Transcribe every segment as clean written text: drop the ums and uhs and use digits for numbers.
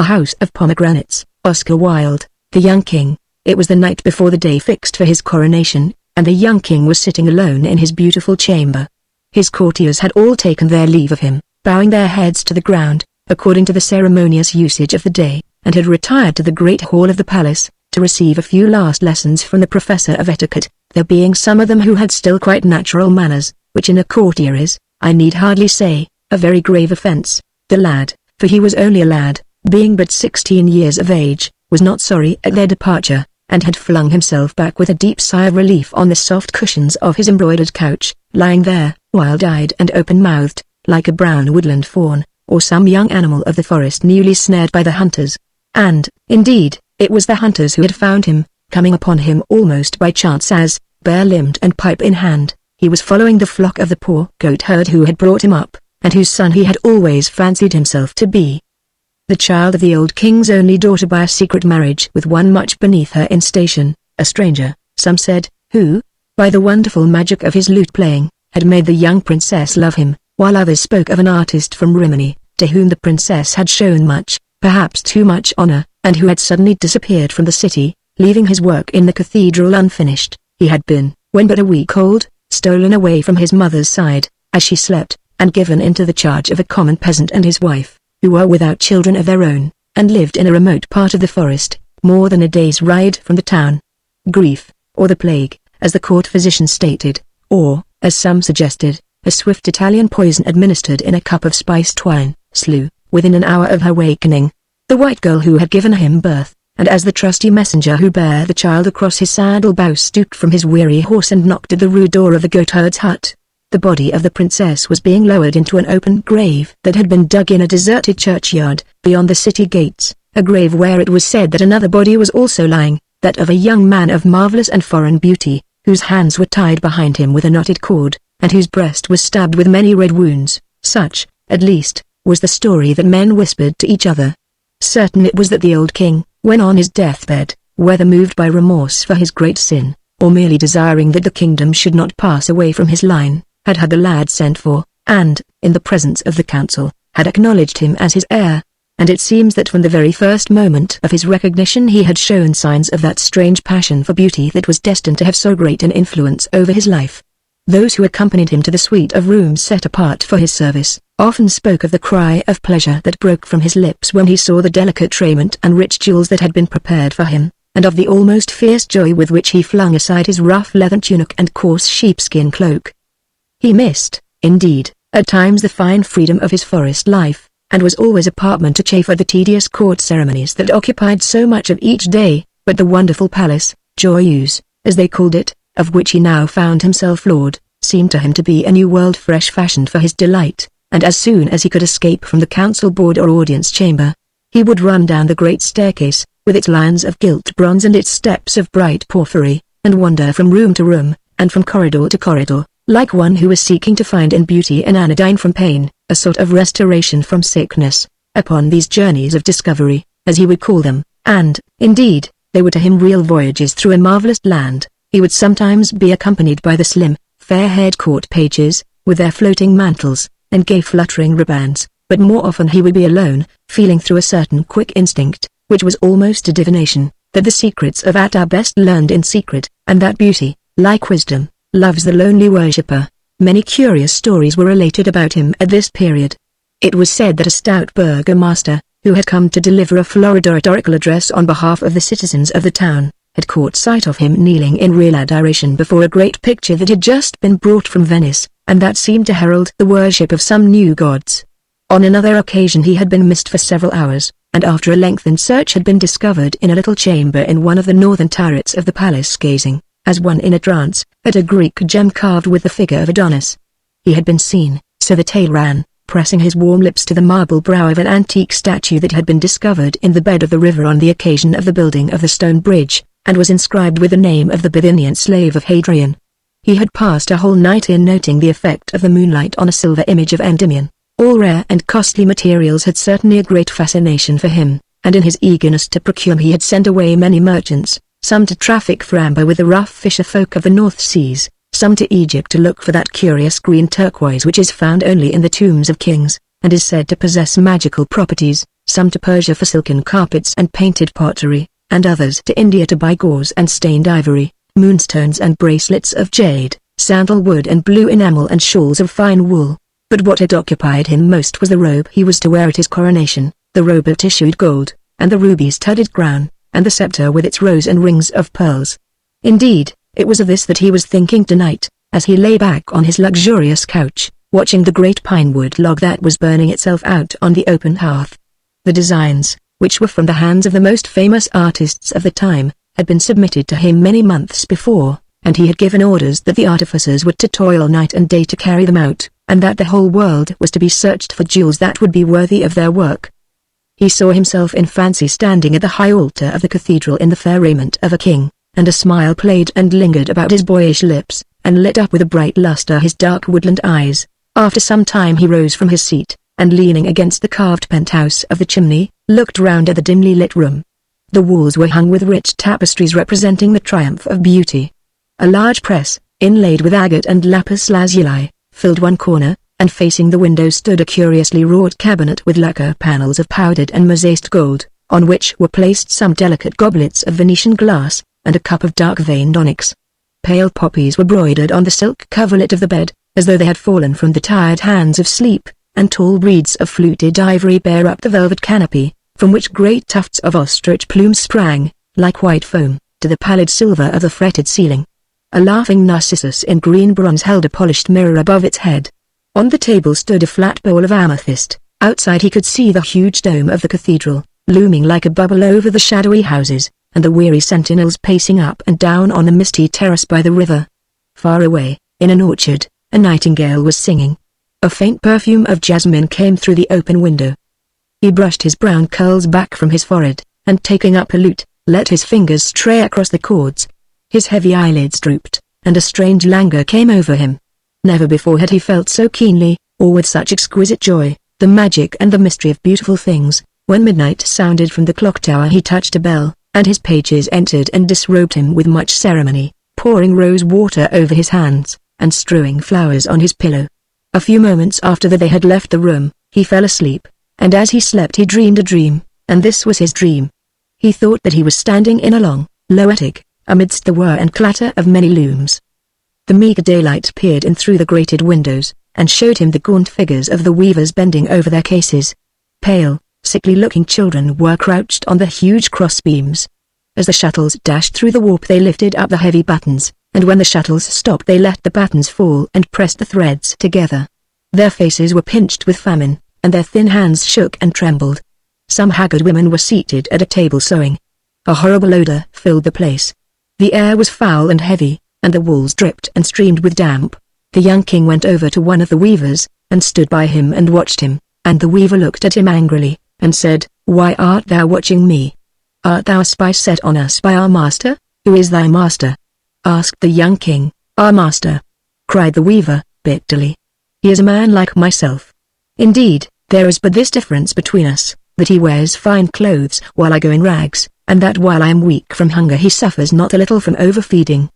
A House of Pomegranates, Oscar Wilde. The young king. It was the night before the day fixed for his coronation, and the young king was sitting alone in his beautiful chamber. His courtiers had all taken their leave of him, bowing their heads to the ground, according to the ceremonious usage of the day, and had retired to the great hall of the palace, to receive a few last lessons from the professor of etiquette, there being some of them who had still quite natural manners, which in a courtier is, I need hardly say, a very grave offence. The lad, for he was only a lad, being but 16 years of age, was not sorry at their departure, and had flung himself back with a deep sigh of relief on the soft cushions of his embroidered couch, lying there, wild-eyed and open-mouthed, like a brown woodland fawn, or some young animal of the forest newly snared by the hunters. And, indeed, it was the hunters who had found him, coming upon him almost by chance as, bare-limbed and pipe in hand, he was following the flock of the poor goat-herd who had brought him up, and whose son he had always fancied himself to be. The child of the old king's only daughter by a secret marriage with one much beneath her in station, a stranger, some said, who, by the wonderful magic of his lute-playing, had made the young princess love him, while others spoke of an artist from Rimini, to whom the princess had shown much, perhaps too much honor, and who had suddenly disappeared from the city, leaving his work in the cathedral unfinished. He had been, when but a week old, stolen away from his mother's side, as she slept, and given into the charge of a common peasant and his wife, who were without children of their own, and lived in a remote part of the forest, more than a day's ride from the town. Grief, or the plague, as the court physician stated, or, as some suggested, a swift Italian poison administered in a cup of spiced wine, slew, within an hour of her awakening, the white girl who had given him birth, and as the trusty messenger who bare the child across his saddle-bow stooped from his weary horse and knocked at the rude door of the goatherd's hut, the body of the princess was being lowered into an open grave that had been dug in a deserted churchyard, beyond the city gates, a grave where it was said that another body was also lying, that of a young man of marvelous and foreign beauty, whose hands were tied behind him with a knotted cord, and whose breast was stabbed with many red wounds. Such, at least, was the story that men whispered to each other. Certain it was that the old king, when on his deathbed, whether moved by remorse for his great sin, or merely desiring that the kingdom should not pass away from his line, had had the lad sent for, and, in the presence of the council, had acknowledged him as his heir, and it seems that from the very first moment of his recognition he had shown signs of that strange passion for beauty that was destined to have so great an influence over his life. Those who accompanied him to the suite of rooms set apart for his service, often spoke of the cry of pleasure that broke from his lips when he saw the delicate raiment and rich jewels that had been prepared for him, and of the almost fierce joy with which he flung aside his rough leathern tunic and coarse sheepskin cloak. He missed, indeed, at times the fine freedom of his forest life, and was always apartment to chafe at the tedious court ceremonies that occupied so much of each day, but the wonderful palace, Joyeuse, as they called it, of which he now found himself lord, seemed to him to be a new world fresh fashioned for his delight, and as soon as he could escape from the council board or audience chamber, he would run down the great staircase, with its lions of gilt bronze and its steps of bright porphyry, and wander from room to room, and from corridor to corridor, like one who was seeking to find in beauty an anodyne from pain, a sort of restoration from sickness, upon these journeys of discovery, as he would call them, and, indeed, they were to him real voyages through a marvelous land. He would sometimes be accompanied by the slim, fair-haired court pages, with their floating mantles, and gay fluttering ribands, but more often he would be alone, feeling through a certain quick instinct, which was almost a divination, that the secrets of art are best learned in secret, and that beauty, like wisdom, loves the lonely worshipper. Many curious stories were related about him at this period. It was said that a stout burgomaster, who had come to deliver a florid oratorical address on behalf of the citizens of the town, had caught sight of him kneeling in real adoration before a great picture that had just been brought from Venice, and that seemed to herald the worship of some new gods. On another occasion he had been missed for several hours, and after a lengthened search had been discovered in a little chamber in one of the northern turrets of the palace gazing, as one in a trance, at a Greek gem carved with the figure of Adonis. He had been seen, so the tale ran, pressing his warm lips to the marble brow of an antique statue that had been discovered in the bed of the river on the occasion of the building of the stone bridge, and was inscribed with the name of the Bithynian slave of Hadrian. He had passed a whole night in noting the effect of the moonlight on a silver image of Endymion. All rare and costly materials had certainly a great fascination for him, and in his eagerness to procure he had sent away many merchants, some to traffic for amber with the rough fisher folk of the North Seas, some to Egypt to look for that curious green turquoise which is found only in the tombs of kings, and is said to possess magical properties, some to Persia for silken carpets and painted pottery, and others to India to buy gauze and stained ivory, moonstones and bracelets of jade, sandalwood and blue enamel and shawls of fine wool. But what had occupied him most was the robe he was to wear at his coronation, the robe of tissued gold, and the ruby-studded crown, and the scepter with its rows and rings of pearls. Indeed, it was of this that he was thinking tonight, as he lay back on his luxurious couch, watching the great pinewood log that was burning itself out on the open hearth. The designs, which were from the hands of the most famous artists of the time, had been submitted to him many months before, and he had given orders that the artificers were to toil night and day to carry them out, and that the whole world was to be searched for jewels that would be worthy of their work. He saw himself in fancy standing at the high altar of the cathedral in the fair raiment of a king, and a smile played and lingered about his boyish lips, and lit up with a bright luster his dark woodland eyes. After some time he rose from his seat, and leaning against the carved penthouse of the chimney, looked round at the dimly lit room. The walls were hung with rich tapestries representing the triumph of beauty. A large press, inlaid with agate and lapis lazuli, filled one corner, and facing the window stood a curiously wrought cabinet with lacquer panels of powdered and mosaiced gold, on which were placed some delicate goblets of Venetian glass, and a cup of dark-veined onyx. Pale poppies were broidered on the silk coverlet of the bed, as though they had fallen from the tired hands of sleep, and tall braids of fluted ivory bare up the velvet canopy, from which great tufts of ostrich plumes sprang, like white foam, to the pallid silver of the fretted ceiling. A laughing narcissus in green bronze held a polished mirror above its head. On the table stood a flat bowl of amethyst. Outside he could see the huge dome of the cathedral, looming like a bubble over the shadowy houses, and the weary sentinels pacing up and down on the misty terrace by the river. Far away, in an orchard, a nightingale was singing. A faint perfume of jasmine came through the open window. He brushed his brown curls back from his forehead, and taking up a lute, let his fingers stray across the chords. His heavy eyelids drooped, and a strange languor came over him. Never before had he felt so keenly, or with such exquisite joy, the magic and the mystery of beautiful things. When midnight sounded from the clock tower he touched a bell, and his pages entered and disrobed him with much ceremony, pouring rose water over his hands, and strewing flowers on his pillow. A few moments after they had left the room, he fell asleep, and as he slept he dreamed a dream, and this was his dream. He thought that he was standing in a long, low attic, amidst the whir and clatter of many looms. The meager daylight peered in through the grated windows, and showed him the gaunt figures of the weavers bending over their cases. Pale, sickly-looking children were crouched on the huge crossbeams. As the shuttles dashed through the warp they lifted up the heavy buttons, and when the shuttles stopped they let the buttons fall and pressed the threads together. Their faces were pinched with famine, and their thin hands shook and trembled. Some haggard women were seated at a table sewing. A horrible odor filled the place. The air was foul and heavy, and the walls dripped and streamed with damp. The young king went over to one of the weavers, and stood by him and watched him, and the weaver looked at him angrily, and said, "Why art thou watching me? Art thou a spy set on us by our master? Who is thy master?" asked the young king. "Our master," cried the weaver, bitterly. "He is a man like myself. Indeed, there is but this difference between us, that he wears fine clothes while I go in rags, and that while I am weak from hunger he suffers not a little from overfeeding."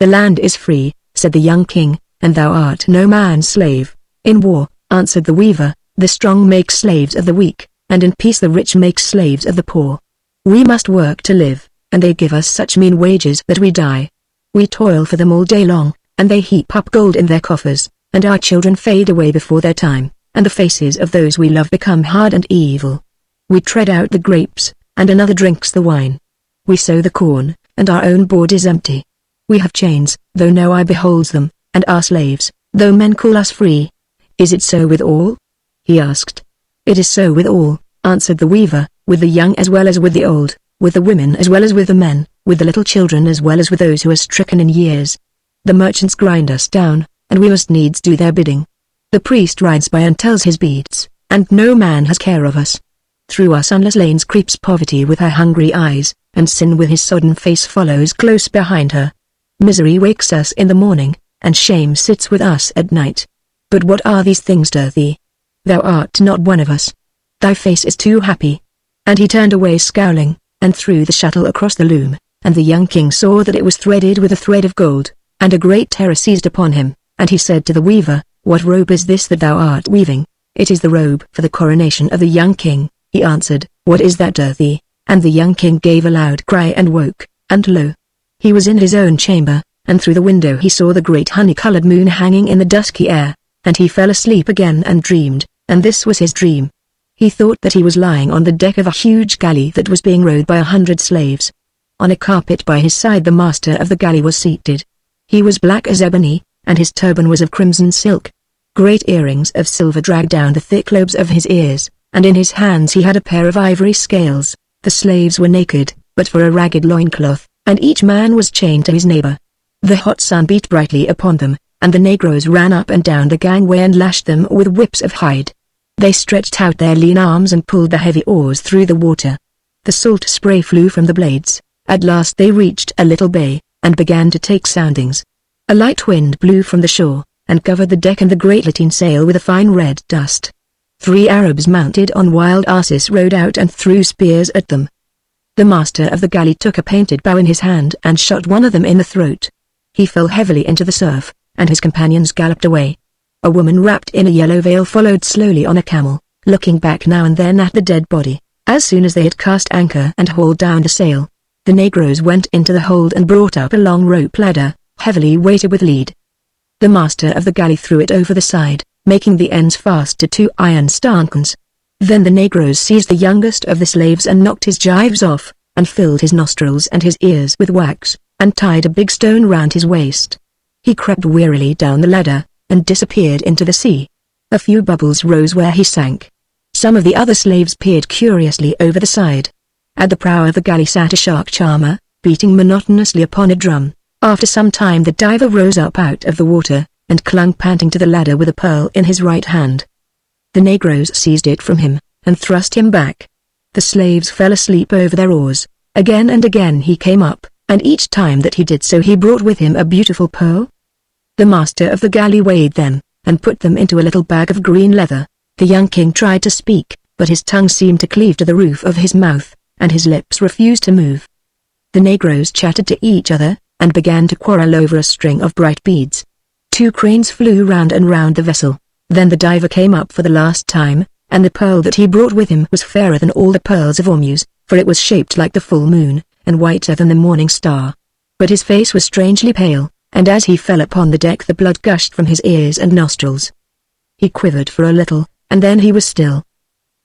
"The land is free," said the young king, "and thou art no man's slave." "In war," answered the weaver, "the strong make slaves of the weak, and in peace the rich make slaves of the poor. We must work to live, and they give us such mean wages that we die. We toil for them all day long, and they heap up gold in their coffers, and our children fade away before their time, and the faces of those we love become hard and evil. We tread out the grapes, and another drinks the wine. We sow the corn, and our own board is empty. We have chains, though no eye beholds them, and are slaves, though men call us free. Is it so with all?" he asked. "It is so with all," answered the weaver, "with the young as well as with the old, with the women as well as with the men, with the little children as well as with those who are stricken in years. The merchants grind us down, and we must needs do their bidding. The priest rides by and tells his beads, and no man has care of us. Through our sunless lanes creeps poverty with her hungry eyes, and sin with his sodden face follows close behind her. Misery wakes us in the morning, and shame sits with us at night. But what are these things to thee? Thou art not one of us. Thy face is too happy." And he turned away scowling, and threw the shuttle across the loom, and the young king saw that it was threaded with a thread of gold, and a great terror seized upon him, and he said to the weaver, "What robe is this that thou art weaving?" "It is the robe for the coronation of the young king," he answered. "What is that, Dirthy?" And the young king gave a loud cry and woke, and lo! He was in his own chamber, and through the window he saw the great honey-colored moon hanging in the dusky air, and he fell asleep again and dreamed, and this was his dream. He thought that he was lying on the deck of a huge galley that was being rowed by 100 slaves. On a carpet by his side the master of the galley was seated. He was black as ebony, and his turban was of crimson silk. Great earrings of silver dragged down the thick lobes of his ears, and in his hands he had a pair of ivory scales. The slaves were naked, but for a ragged loincloth, and each man was chained to his neighbor. The hot sun beat brightly upon them, and the negroes ran up and down the gangway and lashed them with whips of hide. They stretched out their lean arms and pulled the heavy oars through the water. The salt spray flew from the blades. At last they reached a little bay, and began to take soundings. A light wind blew from the shore, and covered the deck and the great lateen sail with a fine red dust. 3 Arabs mounted on wild asses rode out and threw spears at them. The master of the galley took a painted bow in his hand and shot one of them in the throat. He fell heavily into the surf, and his companions galloped away. A woman wrapped in a yellow veil followed slowly on a camel, looking back now and then at the dead body. As soon as they had cast anchor and hauled down the sail, the negroes went into the hold and brought up a long rope ladder, heavily weighted with lead. The master of the galley threw it over the side, making the ends fast to 2 iron stanchions. Then the negroes seized the youngest of the slaves and knocked his gyves off, and filled his nostrils and his ears with wax, and tied a big stone round his waist. He crept wearily down the ladder, and disappeared into the sea. A few bubbles rose where he sank. Some of the other slaves peered curiously over the side. At the prow of the galley sat a shark charmer, beating monotonously upon a drum. After some time the diver rose up out of the water, and clung panting to the ladder with a pearl in his right hand. The negroes seized it from him, and thrust him back. The slaves fell asleep over their oars. Again and again he came up, and each time that he did so he brought with him a beautiful pearl. The master of the galley weighed them, and put them into a little bag of green leather. The young king tried to speak, but his tongue seemed to cleave to the roof of his mouth, and his lips refused to move. The negroes chattered to each other, and began to quarrel over a string of bright beads. 2 cranes flew round and round the vessel. Then the diver came up for the last time, and the pearl that he brought with him was fairer than all the pearls of Ormuz, for it was shaped like the full moon, and whiter than the morning star. But his face was strangely pale, and as he fell upon the deck the blood gushed from his ears and nostrils. He quivered for a little, and then he was still.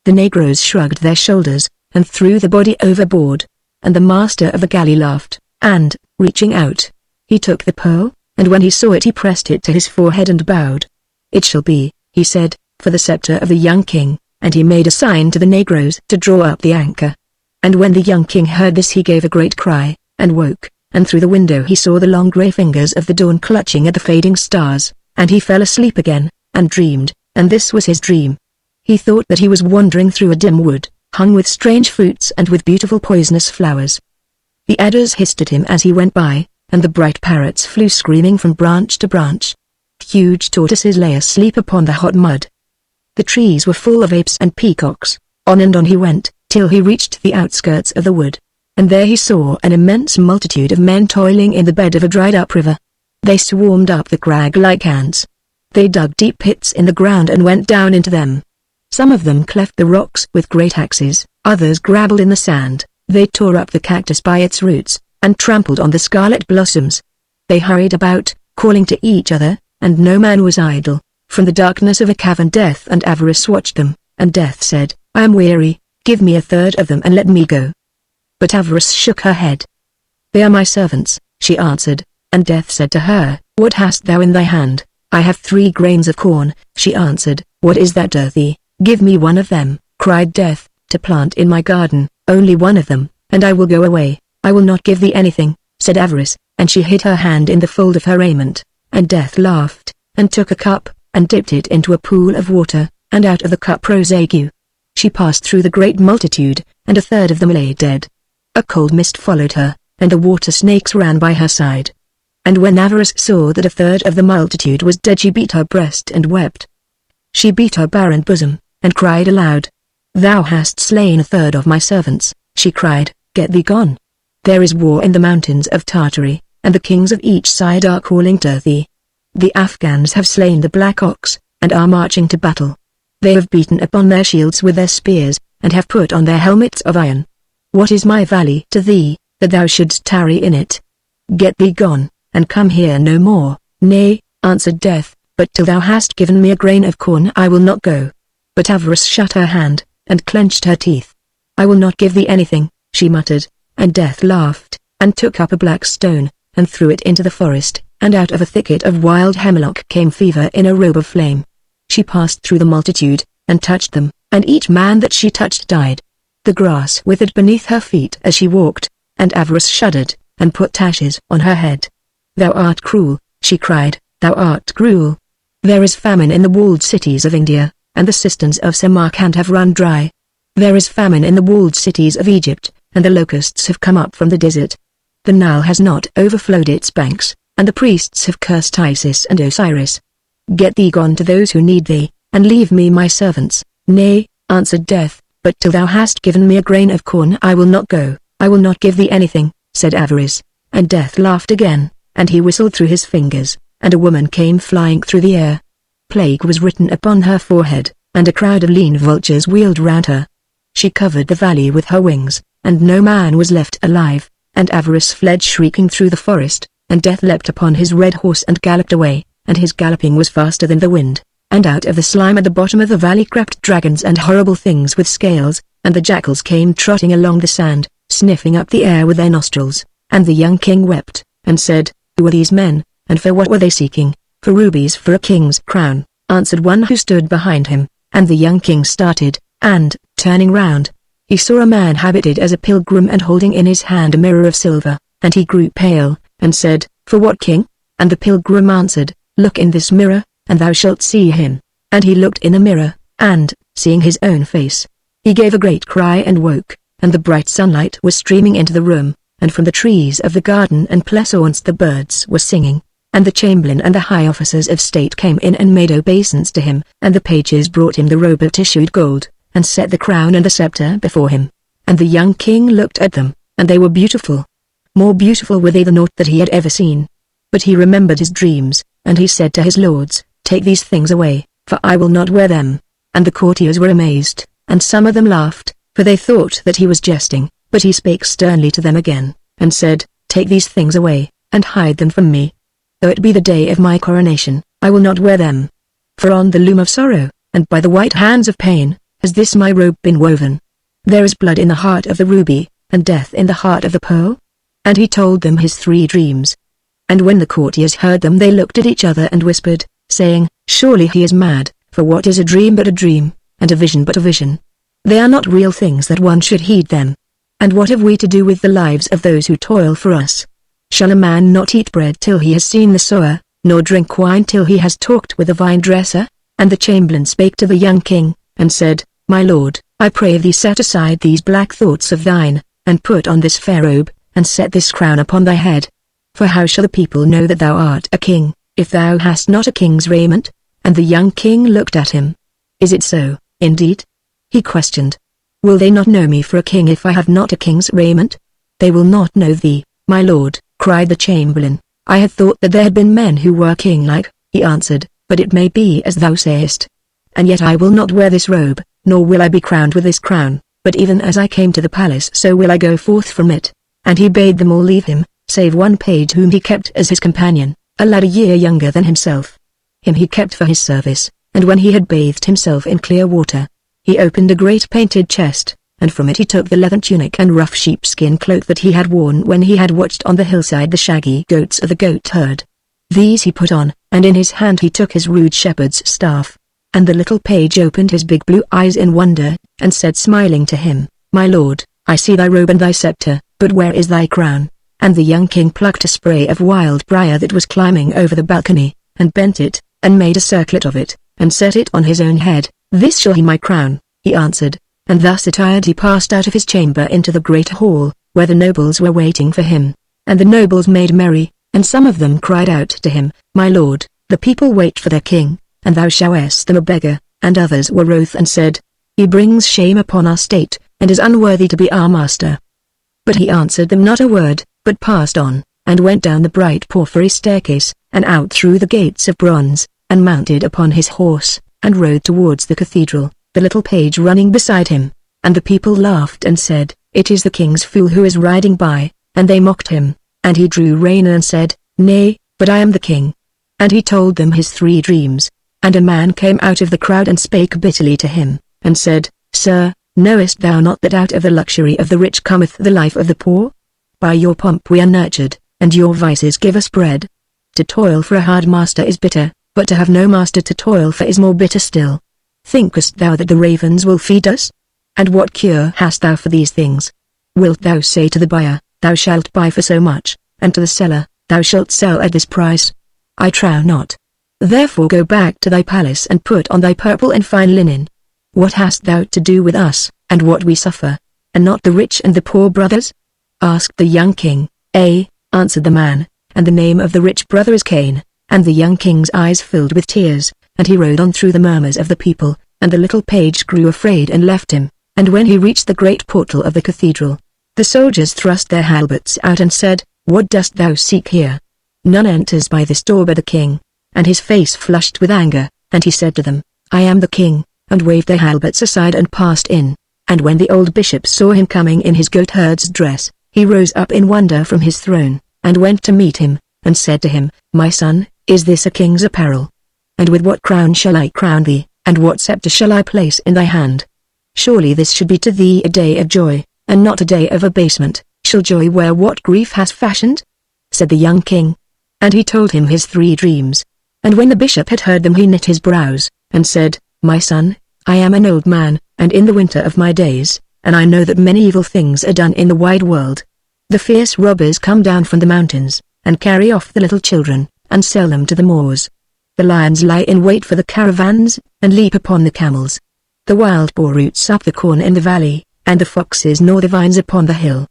The negroes shrugged their shoulders, and threw the body overboard, and the master of the galley laughed, and, reaching out, he took the pearl, and when he saw it he pressed it to his forehead and bowed. "It shall be," he said, "for the scepter of the young king," and he made a sign to the negroes to draw up the anchor. And when the young king heard this he gave a great cry, and woke, and through the window he saw the long grey fingers of the dawn clutching at the fading stars, and he fell asleep again, and dreamed, and this was his dream. He thought that he was wandering through a dim wood, hung with strange fruits and with beautiful poisonous flowers. The adders hissed at him as he went by, and the bright parrots flew screaming from branch to branch. Huge tortoises lay asleep upon the hot mud. The trees were full of apes and peacocks. On and on he went, till he reached the outskirts of the wood. And there he saw an immense multitude of men toiling in the bed of a dried-up river. They swarmed up the crag like ants. They dug deep pits in the ground and went down into them. Some of them cleft the rocks with great axes, others grabbled in the sand. They tore up the cactus by its roots, and trampled on the scarlet blossoms. They hurried about, calling to each other, and no man was idle. From the darkness of a cavern Death and Avarice watched them, and Death said, "I am weary, give me a third of them and let me go." But Avarice shook her head. "They are my servants," she answered, and Death said to her, "What hast thou in thy hand?" "I have 3 grains of corn," she answered. "What is that to thee?" "Give me one of them," cried Death, "to plant in my garden, only one of them, and I will go away." "I will not give thee anything," said Avarice, and she hid her hand in the fold of her raiment, and Death laughed, and took a cup, and dipped it into a pool of water, and out of the cup rose ague. She passed through the great multitude, and a third of them lay dead. A cold mist followed her, and the water snakes ran by her side. And when Avarice saw that a third of the multitude was dead she beat her breast and wept. She beat her barren bosom, and cried aloud. "Thou hast slain a third of my servants," she cried, "get thee gone. There is war in the mountains of Tartary, and the kings of each side are calling to thee. The Afghans have slain the black ox, and are marching to battle. They have beaten upon their shields with their spears, and have put on their helmets of iron. What is my valley to thee, that thou shouldst tarry in it? Get thee gone, and come here no more. Nay, answered Death, but till thou hast given me a grain of corn I will not go. But Avarice shut her hand, and clenched her teeth. I will not give thee anything, she muttered, and Death laughed, and took up a black stone, and threw it into the forest, and out of a thicket of wild hemlock came Fever in a robe of flame. She passed through the multitude, and touched them, and each man that she touched died. The grass withered beneath her feet as she walked, and Avarice shuddered, and put ashes on her head. Thou art cruel, she cried, thou art cruel. There is famine in the walled cities of India, and the cisterns of Samarkand have run dry. There is famine in the walled cities of Egypt, and the locusts have come up from the desert. The Nile has not overflowed its banks, and the priests have cursed Isis and Osiris. Get thee gone to those who need thee, and leave me my servants. Nay, answered Death, but till thou hast given me a grain of corn I will not go. I will not give thee anything, said Avarice. And Death laughed again, and he whistled through his fingers, and a woman came flying through the air. Plague was written upon her forehead, and a crowd of lean vultures wheeled round her. She covered the valley with her wings, and no man was left alive, and Avarice fled shrieking through the forest, and Death leapt upon his red horse and galloped away, and his galloping was faster than the wind, and out of the slime at the bottom of the valley crept dragons and horrible things with scales, and the jackals came trotting along the sand, sniffing up the air with their nostrils, and the young king wept, and said, Who are these men, and for what were they seeking? For rubies for a king's crown, answered one who stood behind him, and the young king started, and, turning round, he saw a man habited as a pilgrim and holding in his hand a mirror of silver, and he grew pale, and said, For what king? And the pilgrim answered, Look in this mirror, and thou shalt see him. And he looked in the mirror, and, seeing his own face, he gave a great cry and woke, and the bright sunlight was streaming into the room, and from the trees of the garden and pleasaunce the birds were singing, and the chamberlain and the high officers of state came in and made obeisance to him, and the pages brought him the robe of tissued gold, and set the crown and the scepter before him. And the young king looked at them, and they were beautiful. More beautiful were they than aught that he had ever seen. But he remembered his dreams, and he said to his lords, Take these things away, for I will not wear them. And the courtiers were amazed, and some of them laughed, for they thought that he was jesting, but he spake sternly to them again, and said, Take these things away, and hide them from me. Though it be the day of my coronation, I will not wear them. For on the loom of sorrow, and by the white hands of pain, has this my robe been woven. There is blood in the heart of the ruby, and death in the heart of the pearl. And he told them his 3 dreams. And when the courtiers heard them they looked at each other and whispered, saying, Surely he is mad, for what is a dream but a dream, and a vision but a vision? They are not real things that one should heed them. And what have we to do with the lives of those who toil for us? Shall a man not eat bread till he has seen the sower, nor drink wine till he has talked with the vine-dresser? And the chamberlain spake to the young king, and said, My lord, I pray thee set aside these black thoughts of thine, and put on this fair robe, and set this crown upon thy head. For how shall the people know that thou art a king, if thou hast not a king's raiment? And the young king looked at him. Is it so, indeed? He questioned. Will they not know me for a king if I have not a king's raiment? They will not know thee, my lord, cried the chamberlain. I had thought that there had been men who were king-like, he answered, but it may be as thou sayest. And yet I will not wear this robe, nor will I be crowned with this crown, but even as I came to the palace so will I go forth from it. And he bade them all leave him, save one page whom he kept as his companion, a lad a year younger than himself. Him he kept for his service, and when he had bathed himself in clear water, he opened a great painted chest, and from it he took the leathern tunic and rough sheepskin cloak that he had worn when he had watched on the hillside the shaggy goats of the goat herd. These he put on, and in his hand he took his rude shepherd's staff. And the little page opened his big blue eyes in wonder, and said smiling to him, My lord, I see thy robe and thy scepter, but where is thy crown? And the young king plucked a spray of wild briar that was climbing over the balcony, and bent it, and made a circlet of it, and set it on his own head. This shall be my crown, he answered, and thus attired he passed out of his chamber into the great hall, where the nobles were waiting for him. And the nobles made merry, and some of them cried out to him, My lord, the people wait for their king, and thou showest them a beggar. And others were wroth and said, He brings shame upon our state, and is unworthy to be our master. But he answered them not a word, but passed on, and went down the bright porphyry staircase, and out through the gates of bronze, and mounted upon his horse, and rode towards the cathedral, the little page running beside him. and the people laughed and said, "It is the king's fool who is riding by," and they mocked him, and he drew rein and said, "Nay, but I am the king." And he told them his 3 dreams, and a man came out of the crowd and spake bitterly to him, and said, "Sir, knowest thou not that out of the luxury of the rich cometh the life of the poor? By your pomp we are nurtured, and your vices give us bread. To toil for a hard master is bitter, but to have no master to toil for is more bitter still. Thinkest thou that the ravens will feed us? And what cure hast thou for these things? Wilt thou say to the buyer, Thou shalt buy for so much, and to the seller, Thou shalt sell at this price? I trow not. Therefore go back to thy palace and put on thy purple and fine linen. What hast thou to do with us, and what we suffer, and not the rich and the poor brothers?" asked the young king. Answered the man, "and the name of the rich brother is Cain." And the young king's eyes filled with tears, and he rode on through the murmurs of the people, and the little page grew afraid and left him. And when he reached the great portal of the cathedral, the soldiers thrust their halberts out and said, "What dost thou seek here? None enters by this door but the king." And his face flushed with anger, and he said to them, "I am the king," and waved their halberts aside and passed in. And when the old bishop saw him coming in his goatherd's dress, he rose up in wonder from his throne, and went to meet him, and said to him, "My son, is this a king's apparel? And with what crown shall I crown thee, and what scepter shall I place in thy hand? Surely this should be to thee a day of joy, and not a day of abasement. Shall joy wear what grief has fashioned?" said the young king. And he told him his 3 dreams. And when the bishop had heard them he knit his brows, and said, "My son, I am an old man, and in the winter of my days, and I know that many evil things are done in the wide world. The fierce robbers come down from the mountains, and carry off the little children, and sell them to the Moors. The lions lie in wait for the caravans, and leap upon the camels. The wild boar roots up the corn in the valley, and the foxes gnaw the vines upon the hill.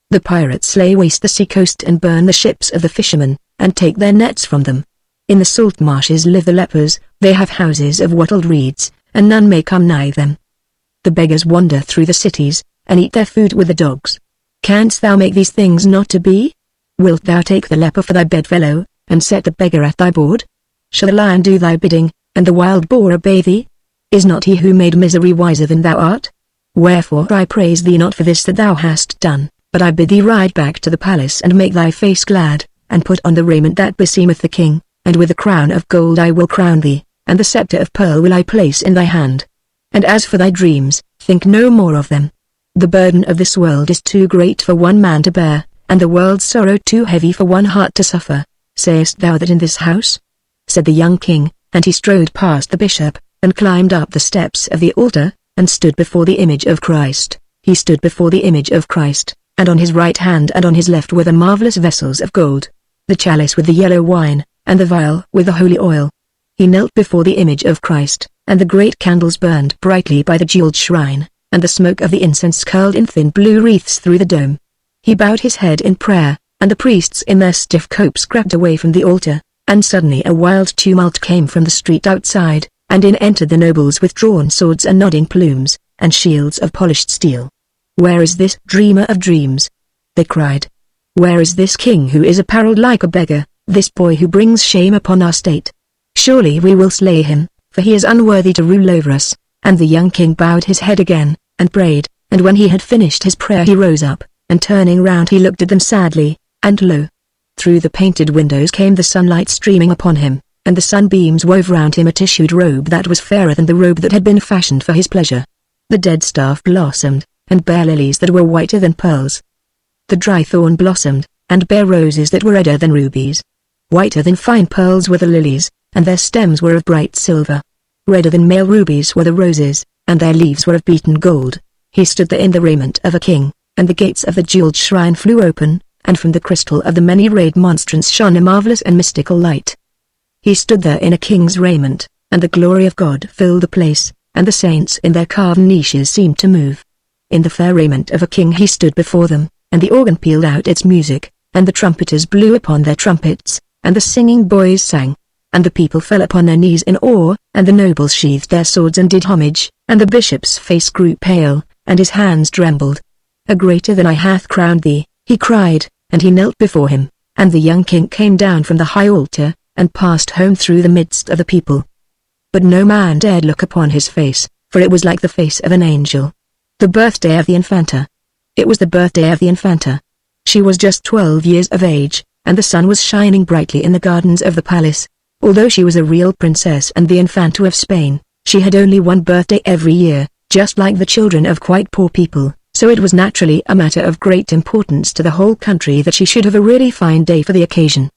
The pirates lay waste the sea coast and burn the ships of the fishermen, and take their nets from them. In the salt marshes live the lepers, they have houses of wattled reeds, and none may come nigh them. The beggars wander through the cities, and eat their food with the dogs. Canst thou make these things not to be? Wilt thou take the leper for thy bedfellow, and set the beggar at thy board? Shall the lion do thy bidding, and the wild boar obey thee? Is not he who made misery wiser than thou art? Wherefore I praise thee not for this that thou hast done, but I bid thee ride back to the palace and make thy face glad, and put on the raiment that beseemeth the king, and with a crown of gold I will crown thee, and the scepter of pearl will I place in thy hand. And as for thy dreams, think no more of them. The burden of this world is too great for one man to bear, and the world's sorrow too heavy for one heart to suffer. Sayest thou that in this house?" said the young king, and he strode past the bishop, and climbed up the steps of the altar, and stood before the image of Christ. He stood before the image of Christ, and on his right hand and on his left were the marvelous vessels of gold, the chalice with the yellow wine, and the vial with the holy oil. He knelt before the image of Christ, and the great candles burned brightly by the jeweled shrine, and the smoke of the incense curled in thin blue wreaths through the dome. He bowed his head in prayer, and the priests in their stiff copes crept away from the altar, and suddenly a wild tumult came from the street outside, and in entered the nobles with drawn swords and nodding plumes, and shields of polished steel. "Where is this dreamer of dreams?" they cried. "Where is this king who is apparelled like a beggar, this boy who brings shame upon our state? Surely we will slay him, for he is unworthy to rule over us." And the young king bowed his head again, and prayed, and when he had finished his prayer he rose up, and turning round he looked at them sadly, and lo! Through the painted windows came the sunlight streaming upon him, and the sunbeams wove round him a tissued robe that was fairer than the robe that had been fashioned for his pleasure. The dead staff blossomed, and bare lilies that were whiter than pearls. The dry thorn blossomed, and bare roses that were redder than rubies. Whiter than fine pearls were the lilies, and their stems were of bright silver. Redder than male rubies were the roses, and their leaves were of beaten gold. He stood there in the raiment of a king, and the gates of the jeweled shrine flew open, and from the crystal of the many-rayed monstrance shone a marvelous and mystical light. He stood there in a king's raiment, and the glory of God filled the place, and the saints in their carven niches seemed to move. In the fair raiment of a king he stood before them, and the organ pealed out its music, and the trumpeters blew upon their trumpets, and the singing boys sang, and the people fell upon their knees in awe, and the nobles sheathed their swords and did homage, and the bishop's face grew pale, and his hands trembled. "A greater than I hath crowned thee," he cried, and he knelt before him, and the young king came down from the high altar, and passed home through the midst of the people. But no man dared look upon his face, for it was like the face of an angel. The birthday of the Infanta. It was the birthday of the Infanta. She was just 12 years of age, and the sun was shining brightly in the gardens of the palace. Although she was a real princess and the Infanta of Spain, she had only one birthday every year, just like the children of quite poor people, so it was naturally a matter of great importance to the whole country that she should have a really fine day for the occasion.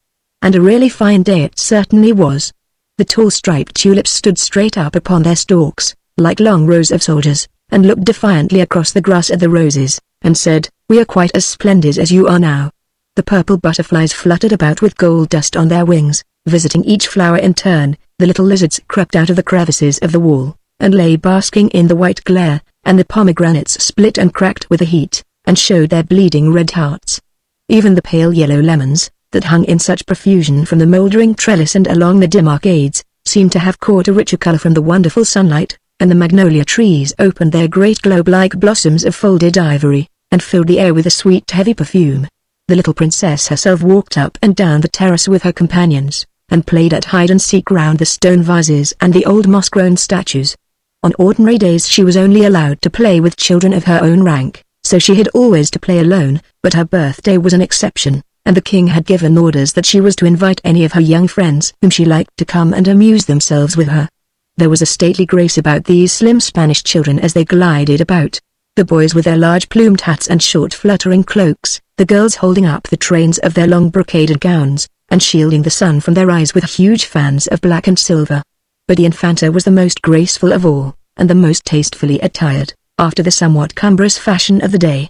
And a really fine day it certainly was. The tall striped tulips stood straight up upon their stalks, like long rows of soldiers, and looked defiantly across the grass at the roses, and said, "We are quite as splendid as you are now." The purple butterflies fluttered about with gold dust on their wings, visiting each flower in turn. The little lizards crept out of the crevices of the wall, and lay basking in the white glare, and the pomegranates split and cracked with the heat, and showed their bleeding red hearts. Even the pale yellow lemons, that hung in such profusion from the mouldering trellis and along the dim arcades, seemed to have caught a richer color from the wonderful sunlight, and the magnolia trees opened their great globe-like blossoms of folded ivory, and filled the air with a sweet heavy perfume. The little princess herself walked up and down the terrace with her companions, and played at hide-and-seek round the stone vases and the old moss-grown statues. On ordinary days she was only allowed to play with children of her own rank, so she had always to play alone, but her birthday was an exception, and the king had given orders that she was to invite any of her young friends whom she liked to come and amuse themselves with her. There was a stately grace about these slim Spanish children as they glided about, the boys with their large plumed hats and short fluttering cloaks, the girls holding up the trains of their long brocaded gowns, and shielding the sun from their eyes with huge fans of black and silver. But the Infanta was the most graceful of all, and the most tastefully attired, after the somewhat cumbrous fashion of the day.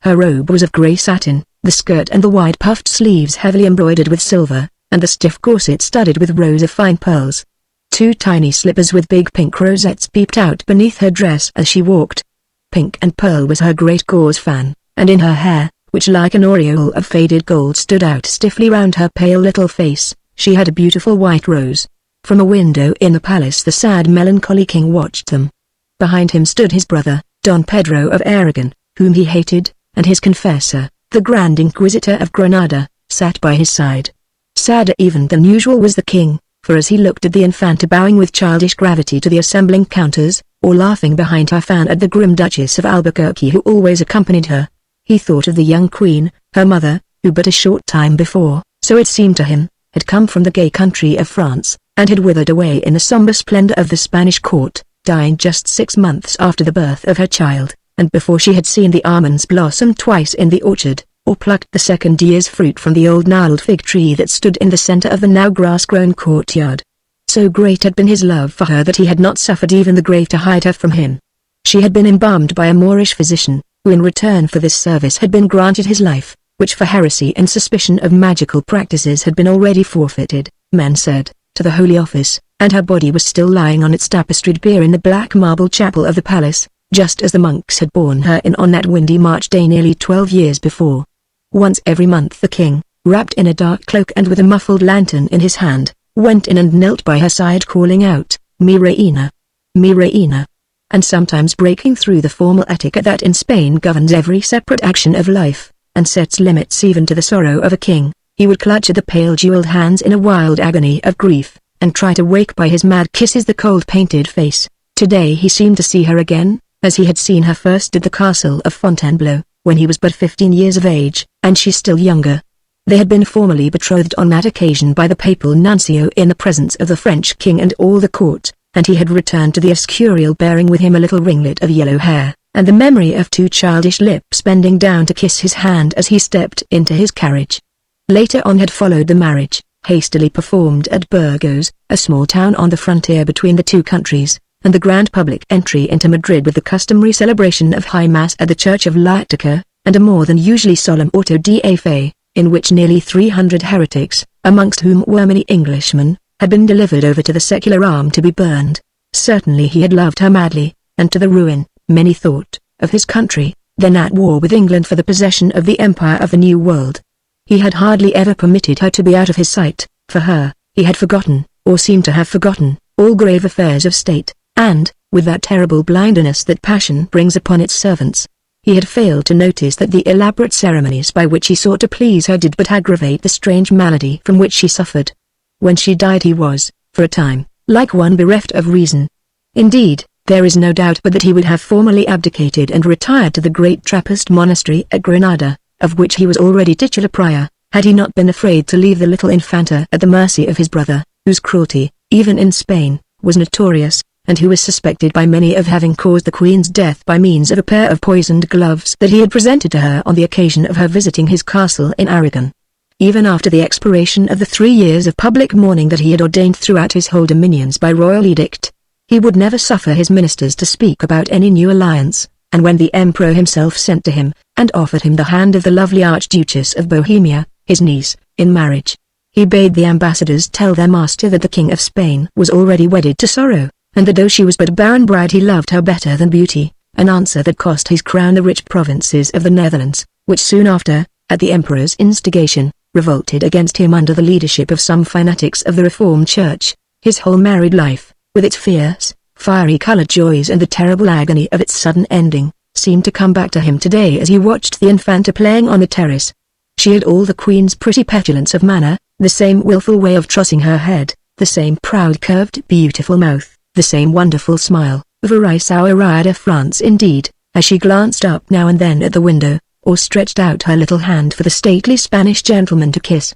Her robe was of grey satin, the skirt and the wide puffed sleeves heavily embroidered with silver, and the stiff corset studded with rows of fine pearls. 2 tiny slippers with big pink rosettes peeped out beneath her dress as she walked. Pink and pearl was her great gauze fan, and in her hair, which like an aureole of faded gold stood out stiffly round her pale little face, she had a beautiful white rose. From a window in the palace the sad melancholy king watched them. Behind him stood his brother, Don Pedro of Aragon, whom he hated, and his confessor, the Grand Inquisitor of Granada, sat by his side. Sadder even than usual was the king, for as he looked at the Infanta bowing with childish gravity to the assembling counters, or laughing behind her fan at the grim Duchess of Albuquerque who always accompanied her, he thought of the young queen, her mother, who but a short time before, so it seemed to him, had come from the gay country of France, and had withered away in the sombre splendor of the Spanish court, dying just 6 months after the birth of her child, and before she had seen the almonds blossom twice in the orchard, or plucked the second year's fruit from the old gnarled fig tree that stood in the center of the now grass-grown courtyard. So great had been his love for her that he had not suffered even the grave to hide her from him. She had been embalmed by a Moorish physician, who in return for this service had been granted his life, which for heresy and suspicion of magical practices had been already forfeited, men said, to the Holy Office, and her body was still lying on its tapestried bier in the black marble chapel of the palace, just as the monks had borne her in on that windy March day nearly 12 years before. Once every month the king, wrapped in a dark cloak and with a muffled lantern in his hand, went in and knelt by her side calling out, "Mi reina, mi reina," and sometimes breaking through the formal etiquette that in Spain governs every separate action of life, and sets limits even to the sorrow of a king, he would clutch at the pale jeweled hands in a wild agony of grief, and try to wake by his mad kisses the cold painted face. Today he seemed to see her again, as he had seen her first at the castle of Fontainebleau, when he was but 15 years of age, and she still younger. They had been formally betrothed on that occasion by the papal nuncio in the presence of the French king and all the court, and he had returned to the Escurial bearing with him a little ringlet of yellow hair, and the memory of 2 childish lips bending down to kiss his hand as he stepped into his carriage. Later on had followed the marriage, hastily performed at Burgos, a small town on the frontier between the 2 countries, and the grand public entry into Madrid with the customary celebration of High Mass at the Church of La Attica, and a more than usually solemn auto de fe, in which nearly 300 heretics, amongst whom were many Englishmen, had been delivered over to the secular arm to be burned. Certainly he had loved her madly, and to the ruin, many thought, of his country, then at war with England for the possession of the empire of the New World. He had hardly ever permitted her to be out of his sight. For her, he had forgotten, or seemed to have forgotten, all grave affairs of state, and, with that terrible blindness that passion brings upon its servants, he had failed to notice that the elaborate ceremonies by which he sought to please her did but aggravate the strange malady from which she suffered. When she died he was, for a time, like one bereft of reason. Indeed, There is no doubt but that he would have formally abdicated and retired to the great Trappist monastery at Granada, of which he was already titular prior, had he not been afraid to leave the little Infanta at the mercy of his brother, whose cruelty, even in Spain, was notorious, and who was suspected by many of having caused the Queen's death by means of a pair of poisoned gloves that he had presented to her on the occasion of her visiting his castle in Aragon. Even after the expiration of the 3 years of public mourning that he had ordained throughout his whole dominions by royal edict, he would never suffer his ministers to speak about any new alliance, and when the Emperor himself sent to him, and offered him the hand of the lovely Archduchess of Bohemia, his niece, in marriage, he bade the ambassadors tell their master that the King of Spain was already wedded to sorrow, and that though she was but a barren bride he loved her better than beauty, an answer that cost his crown the rich provinces of the Netherlands, which soon after, at the Emperor's instigation, revolted against him under the leadership of some fanatics of the Reformed Church. His whole married life, with its fierce, fiery-colored joys and the terrible agony of its sudden ending, seemed to come back to him today as he watched the Infanta playing on the terrace. She had all the Queen's pretty petulance of manner, the same wilful way of tossing her head, the same proud curved beautiful mouth, the same wonderful smile, Varice our de France indeed, as she glanced up now and then at the window, or stretched out her little hand for the stately Spanish gentleman to kiss.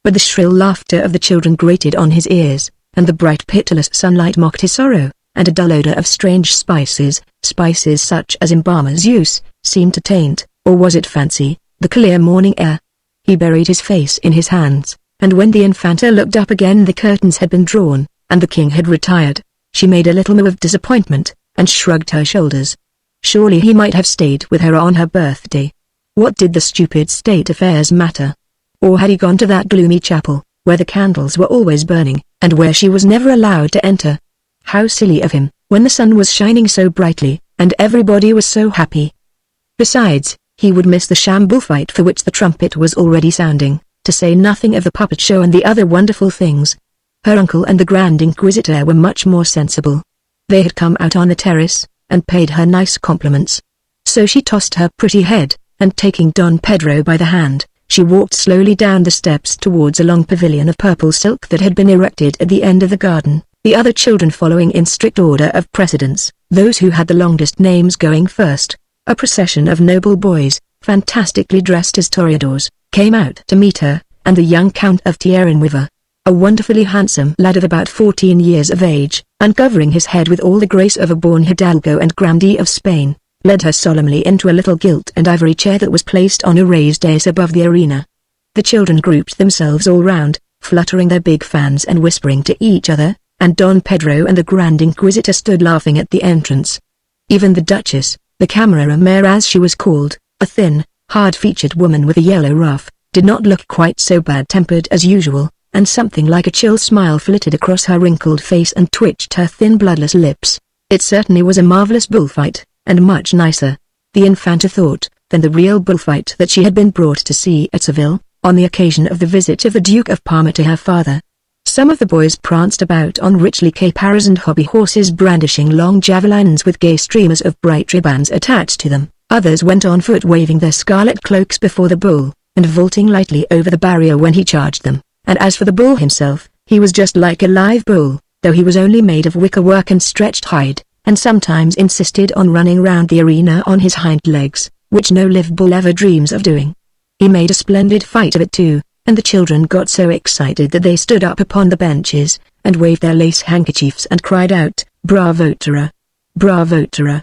But the shrill laughter of the children grated on his ears, and the bright pitiless sunlight mocked his sorrow, and a dull odor of strange spices such as embalmers use, seemed to taint, or was it fancy, the clear morning air. He buried his face in his hands, and when the Infanta looked up again the curtains had been drawn, and the king had retired. She made a little moue of disappointment, and shrugged her shoulders. Surely he might have stayed with her on her birthday. What did the stupid state affairs matter? Or had he gone to that gloomy chapel, where the candles were always burning, and where she was never allowed to enter? How silly of him, when the sun was shining so brightly, and everybody was so happy. Besides, he would miss the sham bullfight for which the trumpet was already sounding, to say nothing of the puppet show and the other wonderful things. Her uncle and the Grand Inquisitor were much more sensible. They had come out on the terrace, and paid her nice compliments. So she tossed her pretty head, and taking Don Pedro by the hand, she walked slowly down the steps towards a long pavilion of purple silk that had been erected at the end of the garden, the other children following in strict order of precedence, those who had the longest names going first. A procession of noble boys, fantastically dressed as toreadors, came out to meet her, and the young Count of Tierra, a wonderfully handsome lad of about 14 years of age, uncovering his head with all the grace of a born hidalgo and grandee of Spain, led her solemnly into a little gilt and ivory chair that was placed on a raised dais above the arena. The children grouped themselves all round, fluttering their big fans and whispering to each other, and Don Pedro and the Grand Inquisitor stood laughing at the entrance. Even the Duchess, the Camera Mare as she was called, a thin, hard-featured woman with a yellow ruff, did not look quite so bad-tempered as usual, and something like a chill smile flitted across her wrinkled face and twitched her thin bloodless lips. It certainly was a marvelous bullfight, and much nicer, the Infanta thought, than the real bullfight that she had been brought to see at Seville, on the occasion of the visit of the Duke of Parma to her father. Some of the boys pranced about on richly caparisoned hobby horses brandishing long javelins with gay streamers of bright ribands attached to them. Others went on foot waving their scarlet cloaks before the bull, and vaulting lightly over the barrier when he charged them. And as for the bull himself, he was just like a live bull, though he was only made of wickerwork and stretched hide, and sometimes insisted on running round the arena on his hind legs, which no live bull ever dreams of doing. He made a splendid fight of it too, and the children got so excited that they stood up upon the benches, and waved their lace handkerchiefs and cried out, "Bravo Terra! Bravo Terra!"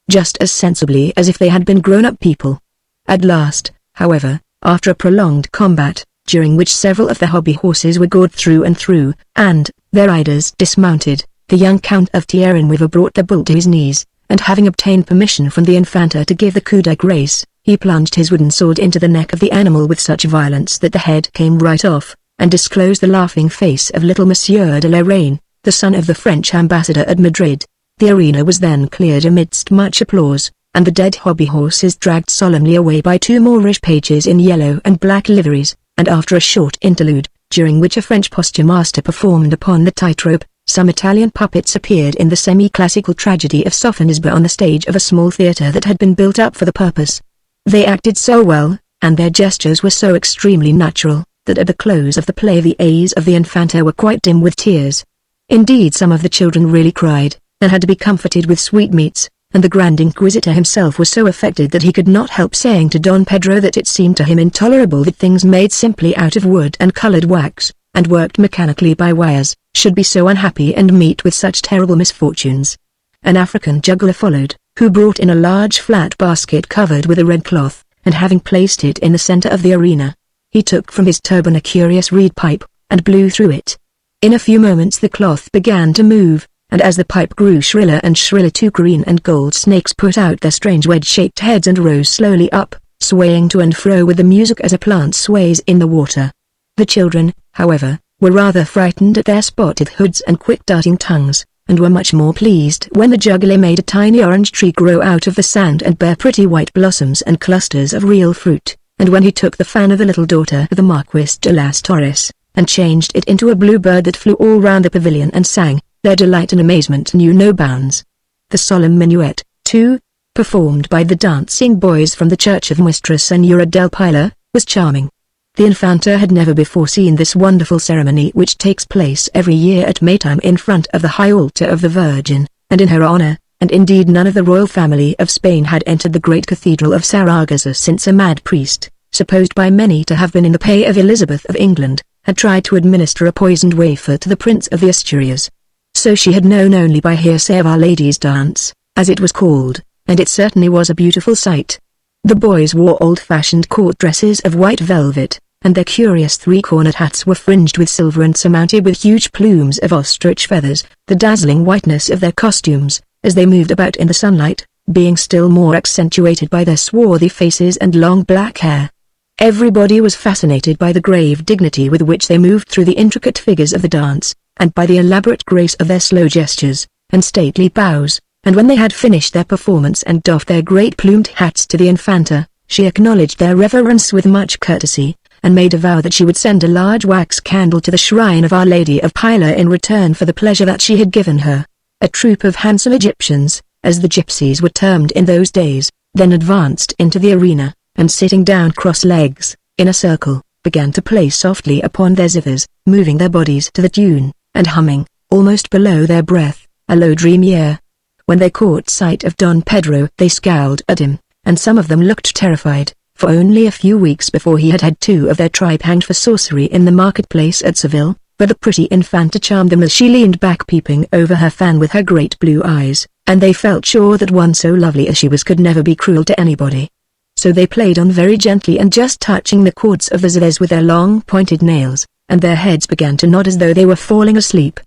just as sensibly as if they had been grown-up people. At last, however, after a prolonged combat, during which several of the hobby horses were gored through and through, and, their riders dismounted, the young Count of Tierra brought the bull to his knees, and having obtained permission from the Infanta to give the coup de grace, he plunged his wooden sword into the neck of the animal with such violence that the head came right off, and disclosed the laughing face of little Monsieur de Lorraine, the son of the French ambassador at Madrid. The arena was then cleared amidst much applause, and the dead hobby horses dragged solemnly away by two Moorish pages in yellow and black liveries, and after a short interlude, during which a French posture master performed upon the tightrope, some Italian puppets appeared in the semi-classical tragedy of Sophonisba on the stage of a small theatre that had been built up for the purpose. They acted so well, and their gestures were so extremely natural, that at the close of the play the eyes of the Infanta were quite dim with tears. Indeed some of the children really cried, and had to be comforted with sweetmeats, and the Grand Inquisitor himself was so affected that he could not help saying to Don Pedro that it seemed to him intolerable that things made simply out of wood and colored wax, and worked mechanically by wires, should be so unhappy and meet with such terrible misfortunes. An African juggler followed, who brought in a large flat basket covered with a red cloth, and having placed it in the center of the arena, he took from his turban a curious reed pipe, and blew through it. In a few moments the cloth began to move, and as the pipe grew shriller and shriller, 2 green and gold snakes put out their strange wedge-shaped heads and rose slowly up, swaying to and fro with the music as a plant sways in the water. The children, however, were rather frightened at their spotted hoods and quick-darting tongues, and were much more pleased when the juggler made a tiny orange tree grow out of the sand and bear pretty white blossoms and clusters of real fruit, and when he took the fan of the little daughter of the Marquis de las Torres, and changed it into a blue bird that flew all round the pavilion and sang, their delight and amazement knew no bounds. The solemn minuet, too, performed by the dancing boys from the church of Nuestra Señora del Pilar, was charming. The Infanta had never before seen this wonderful ceremony which takes place every year at Maytime in front of the high altar of the Virgin, and in her honor, and indeed none of the royal family of Spain had entered the great cathedral of Saragossa since a mad priest, supposed by many to have been in the pay of Elizabeth of England, had tried to administer a poisoned wafer to the Prince of the Asturias. So she had known only by hearsay of Our Lady's dance, as it was called, and it certainly was a beautiful sight. The boys wore old-fashioned court dresses of white velvet, and their curious 3-cornered hats were fringed with silver and surmounted with huge plumes of ostrich feathers, the dazzling whiteness of their costumes, as they moved about in the sunlight, being still more accentuated by their swarthy faces and long black hair. Everybody was fascinated by the grave dignity with which they moved through the intricate figures of the dance, and by the elaborate grace of their slow gestures, and stately bows, and when they had finished their performance and doffed their great plumed hats to the Infanta, she acknowledged their reverence with much courtesy, and made a vow that she would send a large wax candle to the shrine of Our Lady of Pilar in return for the pleasure that she had given her. A troop of handsome Egyptians, as the gypsies were termed in those days, then advanced into the arena, and sitting down cross-legs, in a circle, began to play softly upon their zithers, moving their bodies to the tune, and humming, almost below their breath, a low dreamy air. When they caught sight of Don Pedro they scowled at him, and some of them looked terrified, for only a few weeks before he had had 2 of their tribe hanged for sorcery in the marketplace at Seville, but the pretty Infanta charmed them as she leaned back peeping over her fan with her great blue eyes, and they felt sure that one so lovely as she was could never be cruel to anybody. So they played on very gently and just touching the cords of the zithers with their long pointed nails, and their heads began to nod as though they were falling asleep.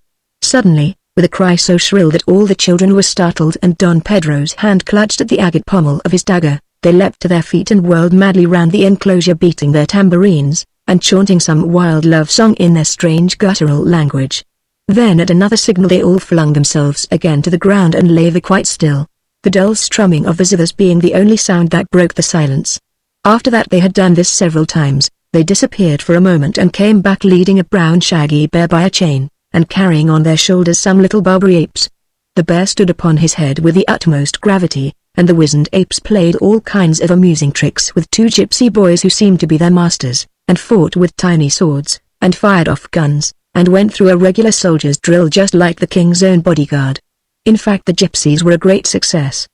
Suddenly, with a cry so shrill that all the children were startled and Don Pedro's hand clutched at the agate pommel of his dagger, they leapt to their feet and whirled madly round the enclosure beating their tambourines, and chanting some wild love song in their strange guttural language. Then at another signal they all flung themselves again to the ground and lay there quite still, the dull strumming of the zithers being the only sound that broke the silence. After that they had done this several times, they disappeared for a moment and came back leading a brown shaggy bear by a chain, and carrying on their shoulders some little Barbary apes. The bear stood upon his head with the utmost gravity, and the wizened apes played all kinds of amusing tricks with 2 gypsy boys who seemed to be their masters, and fought with tiny swords, and fired off guns, and went through a regular soldier's drill just like the king's own bodyguard. In fact the gypsies were a great success.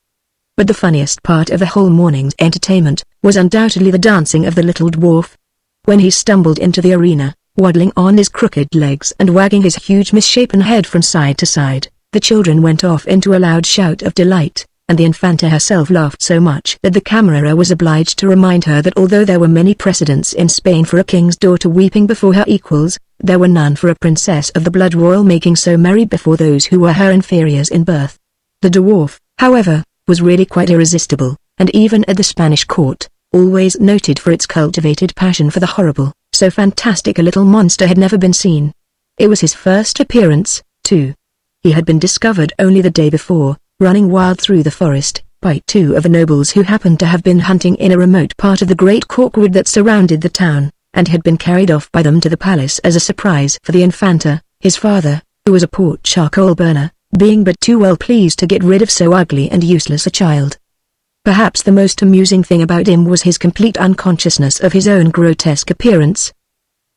But the funniest part of the whole morning's entertainment was undoubtedly the dancing of the little dwarf. When he stumbled into the arena, waddling on his crooked legs and wagging his huge misshapen head from side to side, the children went off into a loud shout of delight, and the Infanta herself laughed so much that the camarera was obliged to remind her that although there were many precedents in Spain for a king's daughter weeping before her equals, there were none for a princess of the blood royal making so merry before those who were her inferiors in birth. The dwarf, however, was really quite irresistible, and even at the Spanish court, always noted for its cultivated passion for the horrible, so fantastic a little monster had never been seen. It was his first appearance, too. He had been discovered only the day before, running wild through the forest, by 2 of the nobles who happened to have been hunting in a remote part of the great corkwood that surrounded the town, and had been carried off by them to the palace as a surprise for the Infanta, his father, who was a port charcoal burner, being but too well pleased to get rid of so ugly and useless a child. Perhaps the most amusing thing about him was his complete unconsciousness of his own grotesque appearance.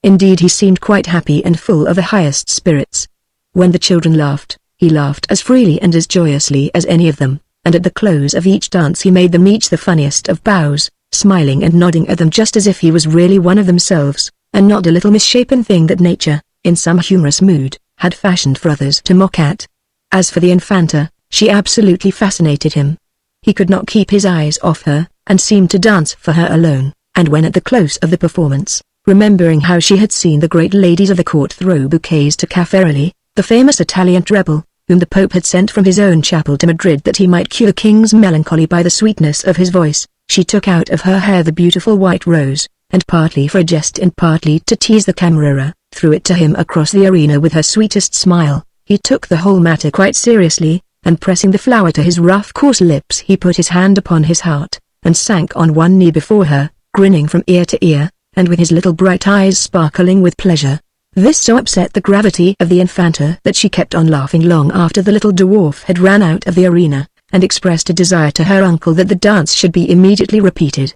Indeed he seemed quite happy and full of the highest spirits. When the children laughed, He laughed as freely and as joyously as any of them, and at the close of each dance he made them each the funniest of bows, smiling and nodding at them just as if he was really one of themselves, and not a little misshapen thing that nature, in some humorous mood, had fashioned for others to mock at. As for the Infanta, she absolutely fascinated him. He could not keep his eyes off her, and seemed to dance for her alone, and when at the close of the performance, remembering how she had seen the great ladies of the court throw bouquets to Caffarelli, the famous Italian treble, whom the Pope had sent from his own chapel to Madrid that he might cure the king's melancholy by the sweetness of his voice, she took out of her hair the beautiful white rose, and partly for a jest and partly to tease the Camerera, threw it to him across the arena with her sweetest smile. He took the whole matter quite seriously, and pressing the flower to his rough coarse lips he put his hand upon his heart, and sank on one knee before her, grinning from ear to ear, and with his little bright eyes sparkling with pleasure. This so upset the gravity of the Infanta that she kept on laughing long after the little dwarf had ran out of the arena, and expressed a desire to her uncle that the dance should be immediately repeated.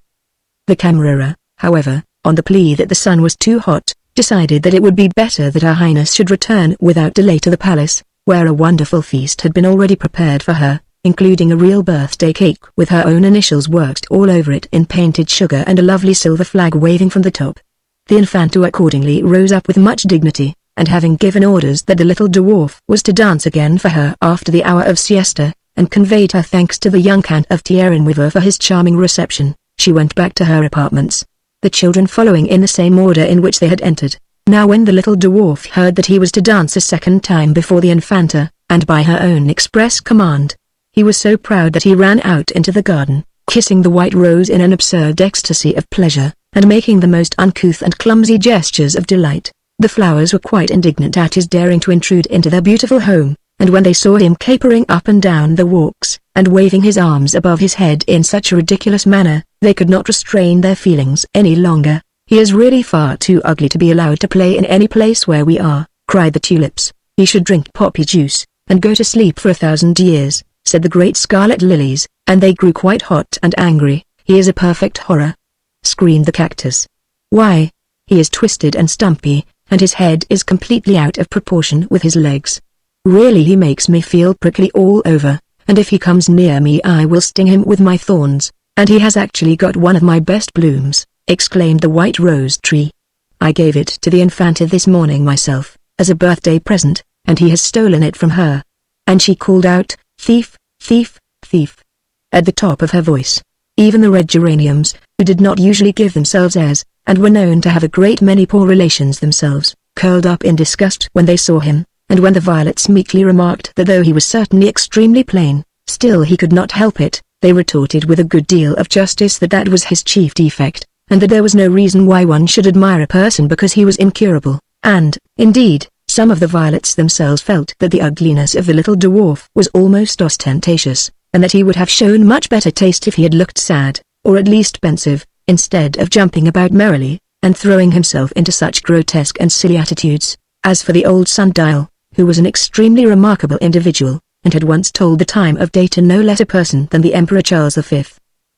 The Camerera, however, on the plea that the sun was too hot, decided that it would be better that Her Highness should return without delay to the palace, where a wonderful feast had been already prepared for her, including a real birthday cake with her own initials worked all over it in painted sugar and a lovely silver flag waving from the top. The Infanta accordingly rose up with much dignity, and having given orders that the little dwarf was to dance again for her after the hour of siesta, and conveyed her thanks to the young Count of Tierrenweaver for his charming reception, she went back to her apartments, the children following in the same order in which they had entered. Now when the little dwarf heard that he was to dance a second time before the Infanta, and by her own express command, he was so proud that he ran out into the garden, kissing the white rose in an absurd ecstasy of pleasure, and making the most uncouth and clumsy gestures of delight. The flowers were quite indignant at his daring to intrude into their beautiful home, and when they saw him capering up and down the walks, and waving his arms above his head in such a ridiculous manner, they could not restrain their feelings any longer. "He is really far too ugly to be allowed to play in any place where we are," cried the tulips. "He should drink poppy juice, and go to sleep for 1,000 years, said the great scarlet lilies, and they grew quite hot and angry. "He is a perfect horror," screamed the cactus. "Why, he is twisted and stumpy, and his head is completely out of proportion with his legs. Really he makes me feel prickly all over, and if he comes near me I will sting him with my thorns, and he has actually got one of my best blooms," exclaimed the white rose tree. "I gave it to the Infanta this morning myself, as a birthday present, and he has stolen it from her." And she called out, "Thief, thief, thief," at the top of her voice. Even the red geraniums, who did not usually give themselves airs, and were known to have a great many poor relations themselves, curled up in disgust when they saw him, and when the violets meekly remarked that though he was certainly extremely plain, still he could not help it, they retorted with a good deal of justice that that was his chief defect, and that there was no reason why one should admire a person because he was incurable, and, indeed, some of the violets themselves felt that the ugliness of the little dwarf was almost ostentatious, and that he would have shown much better taste if he had looked sad, or at least pensive, instead of jumping about merrily, and throwing himself into such grotesque and silly attitudes. As for the old sundial, who was an extremely remarkable individual, and had once told the time of day to no less a person than the Emperor Charles V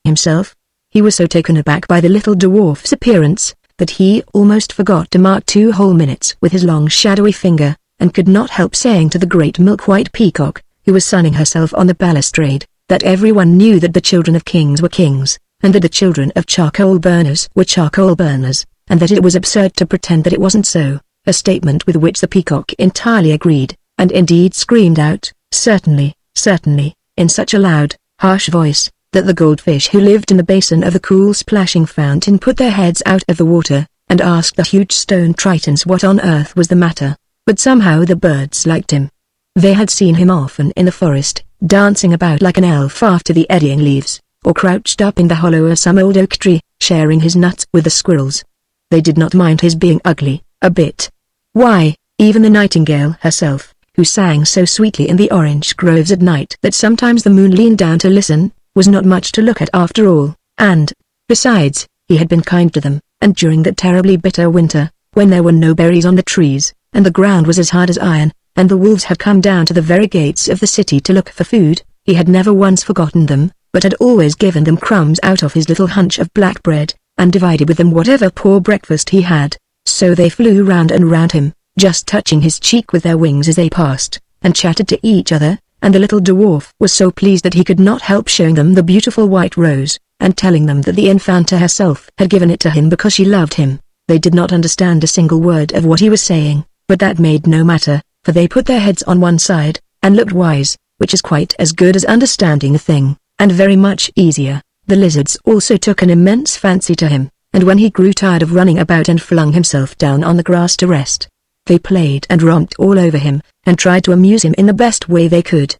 himself, he was so taken aback by the little dwarf's appearance, that he almost forgot to mark 2 whole minutes with his long shadowy finger, and could not help saying to the great milk-white peacock, who was sunning herself on the balustrade, that everyone knew that the children of kings were kings, and that the children of charcoal burners were charcoal burners, and that it was absurd to pretend that it wasn't so, a statement with which the peacock entirely agreed, and indeed screamed out, "Certainly, certainly," in such a loud, harsh voice, that the goldfish who lived in the basin of the cool splashing fountain put their heads out of the water, and asked the huge stone tritons what on earth was the matter. But somehow the birds liked him. They had seen him often in the forest, dancing about like an elf after the eddying leaves, or crouched up in the hollow of some old oak tree, sharing his nuts with the squirrels. They did not mind his being ugly, a bit. Why, even the nightingale herself, who sang so sweetly in the orange groves at night that sometimes the moon leaned down to listen, was not much to look at after all, and, besides, he had been kind to them, and during that terribly bitter winter, when there were no berries on the trees, and the ground was as hard as iron, and the wolves had come down to the very gates of the city to look for food, he had never once forgotten them, but had always given them crumbs out of his little hunch of black bread, and divided with them whatever poor breakfast he had. So they flew round and round him, just touching his cheek with their wings as they passed, and chatted to each other, and the little dwarf was so pleased that he could not help showing them the beautiful white rose, and telling them that the Infanta herself had given it to him because she loved him. They did not understand a single word of what he was saying, but that made no matter, for they put their heads on one side, and looked wise, which is quite as good as understanding a thing, and very much easier. The lizards also took an immense fancy to him, and when he grew tired of running about and flung himself down on the grass to rest, they played and romped all over him, and tried to amuse him in the best way they could.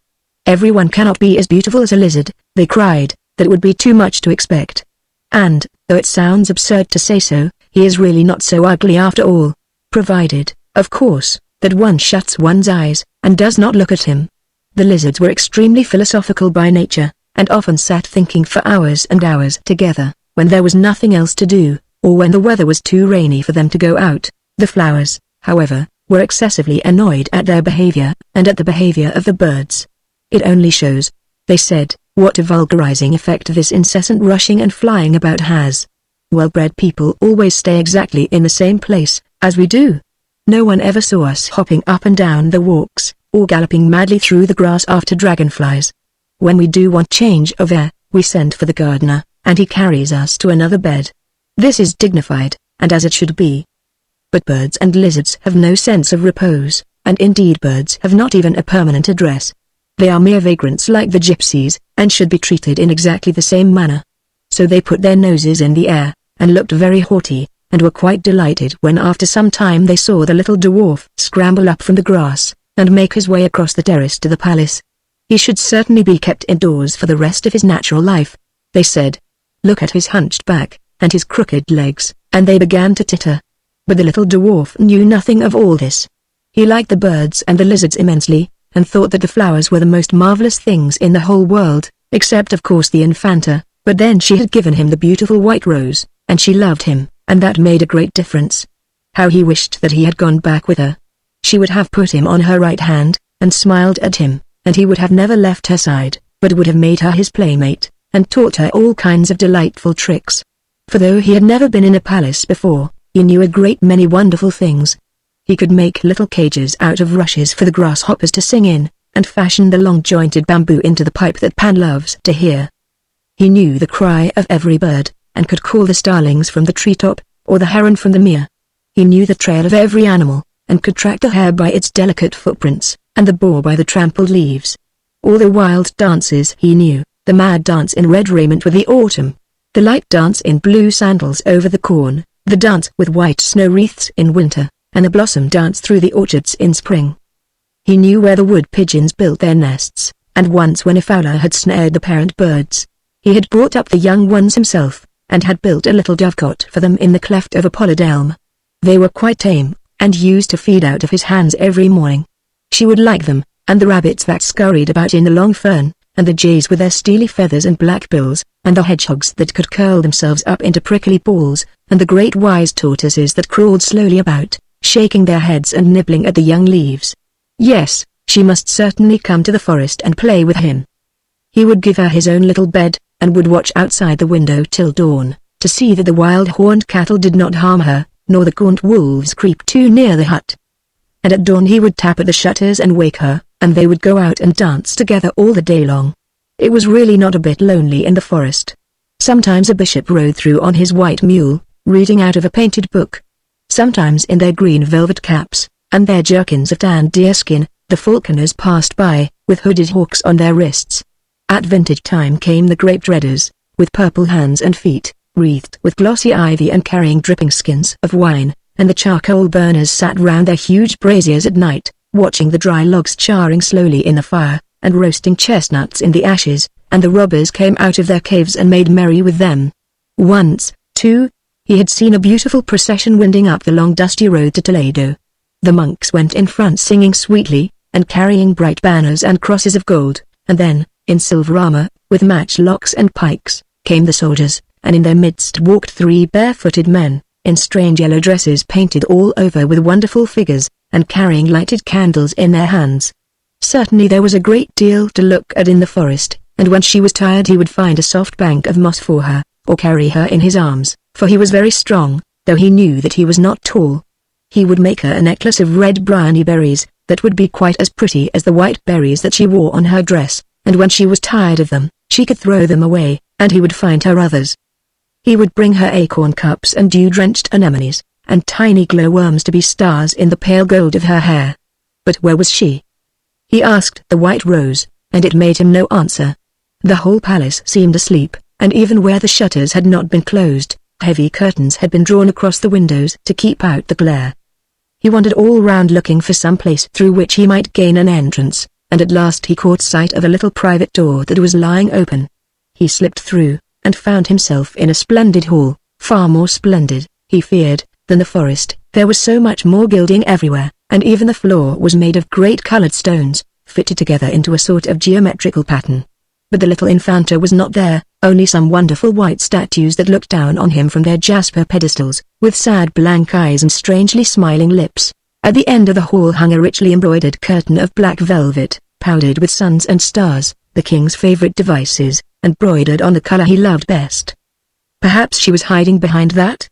"Everyone cannot be as beautiful as a lizard," they cried, "that would be too much to expect. And, though it sounds absurd to say so, he is really not so ugly after all. Provided, of course, that one shuts one's eyes, and does not look at him." The lizards were extremely philosophical by nature, and often sat thinking for hours and hours together, when there was nothing else to do, or when the weather was too rainy for them to go out. The flowers, however, were excessively annoyed at their behavior, and at the behavior of the birds. "It only shows," they said, "what a vulgarizing effect this incessant rushing and flying about has. Well-bred people always stay exactly in the same place, as we do. No one ever saw us hopping up and down the walks, or galloping madly through the grass after dragonflies. When we do want change of air, we send for the gardener, and he carries us to another bed. This is dignified, and as it should be. But birds and lizards have no sense of repose, and indeed birds have not even a permanent address. They are mere vagrants like the gypsies, and should be treated in exactly the same manner. So they put their noses in the air, and looked very haughty, and were quite delighted when after some time they saw the little dwarf scramble up from the grass, and make his way across the terrace to the palace. He should certainly be kept indoors for the rest of his natural life, they said. Look at his hunched back, and his crooked legs, and they began to titter. But the little dwarf knew nothing of all this. He liked the birds and the lizards immensely, and thought that the flowers were the most marvelous things in the whole world, except of course the Infanta, but then she had given him the beautiful white rose, and she loved him, and that made a great difference. How he wished that he had gone back with her. She would have put him on her right hand, and smiled at him, and he would have never left her side, but would have made her his playmate, and taught her all kinds of delightful tricks. For though he had never been in a palace before, he knew a great many wonderful things. He could make little cages out of rushes for the grasshoppers to sing in, and fashion the long-jointed bamboo into the pipe that Pan loves to hear. He knew the cry of every bird, and could call the starlings from the treetop, or the heron from the mere. He knew the trail of every animal, and could track the hare by its delicate footprints, and the boar by the trampled leaves. All the wild dances he knew, the mad dance in red raiment with the autumn, the light dance in blue sandals over the corn, the dance with white snow wreaths in winter, and the blossom dance through the orchards in spring. He knew where the wood pigeons built their nests, and once when a fowler had snared the parent birds, he had brought up the young ones himself, and had built a little dovecot for them in the cleft of a pollard elm. They were quite tame, and used to feed out of his hands every morning. She would like them, and the rabbits that scurried about in the long fern, and the jays with their steely feathers and black bills, and the hedgehogs that could curl themselves up into prickly balls, and the great wise tortoises that crawled slowly about, shaking their heads and nibbling at the young leaves. Yes, she must certainly come to the forest and play with him. He would give her his own little bed, and would watch outside the window till dawn, to see that the wild horned cattle did not harm her, nor the gaunt wolves creep too near the hut. And at dawn he would tap at the shutters and wake her, and they would go out and dance together all the day long. It was really not a bit lonely in the forest. Sometimes a bishop rode through on his white mule, reading out of a painted book. Sometimes in their green velvet caps, and their jerkins of tanned deerskin, the falconers passed by, with hooded hawks on their wrists. At vintage time came the grape dreaders, with purple hands and feet, wreathed with glossy ivy and carrying dripping skins of wine, and the charcoal burners sat round their huge braziers at night, watching the dry logs charring slowly in the fire, and roasting chestnuts in the ashes, and the robbers came out of their caves and made merry with them. Once, too, he had seen a beautiful procession winding up the long dusty road to Toledo. The monks went in front singing sweetly, and carrying bright banners and crosses of gold, and then, in silver armor, with matchlocks and pikes, came the soldiers, and in their midst walked 3 barefooted men, in strange yellow dresses painted all over with wonderful figures, and carrying lighted candles in their hands. Certainly there was a great deal to look at in the forest, and when she was tired he would find a soft bank of moss for her, or carry her in his arms, for he was very strong, though he knew that he was not tall. He would make her a necklace of red bryony berries, that would be quite as pretty as the white berries that she wore on her dress, and when she was tired of them, she could throw them away, and he would find her others. He would bring her acorn cups and dew-drenched anemones, and tiny glowworms to be stars in the pale gold of her hair. But where was she? He asked the white rose, and it made him no answer. The whole palace seemed asleep, and even where the shutters had not been closed, heavy curtains had been drawn across the windows to keep out the glare. He wandered all round looking for some place through which he might gain an entrance, and at last he caught sight of a little private door that was lying open. He slipped through, and found himself in a splendid hall, far more splendid, he feared, than the forest. There was so much more gilding everywhere, and even the floor was made of great coloured stones, fitted together into a sort of geometrical pattern. But the little Infanta was not there, only some wonderful white statues that looked down on him from their jasper pedestals, with sad blank eyes and strangely smiling lips. At the end of the hall hung a richly embroidered curtain of black velvet, powdered with suns and stars, the king's favourite devices, and broidered on the colour he loved best. Perhaps she was hiding behind that?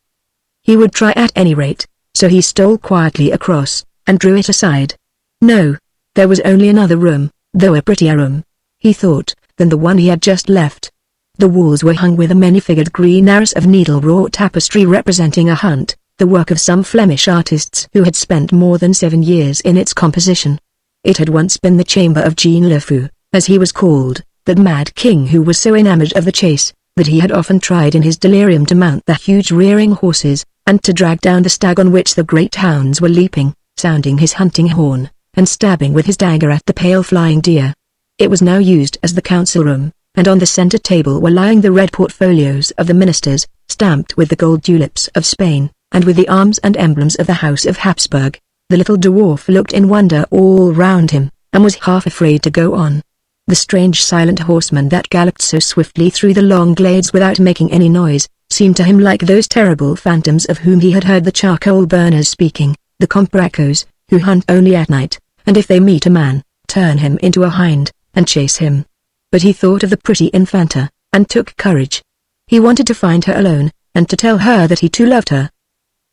He would try at any rate, so he stole quietly across, and drew it aside. No, there was only another room, though a prettier room, he thought, than the one he had just left. The walls were hung with a many-figured green arras of needle-wrought tapestry representing a hunt, the work of some Flemish artists who had spent more than 7 years in its composition. It had once been the chamber of Jean le Fou, as he was called, that mad king who was so enamoured of the chase, that he had often tried in his delirium to mount the huge rearing horses, and to drag down the stag on which the great hounds were leaping, sounding his hunting horn, and stabbing with his dagger at the pale flying deer. It was now used as the council room, and on the centre table were lying the red portfolios of the ministers, stamped with the gold tulips of Spain, and with the arms and emblems of the House of Habsburg. The little dwarf looked in wonder all round him, and was half afraid to go on. The strange silent horsemen that galloped so swiftly through the long glades without making any noise, seemed to him like those terrible phantoms of whom he had heard the charcoal burners speaking, the comprachos, who hunt only at night, and if they meet a man, turn him into a hind, and chase him. But he thought of the pretty Infanta, and took courage. He wanted to find her alone, and to tell her that he too loved her.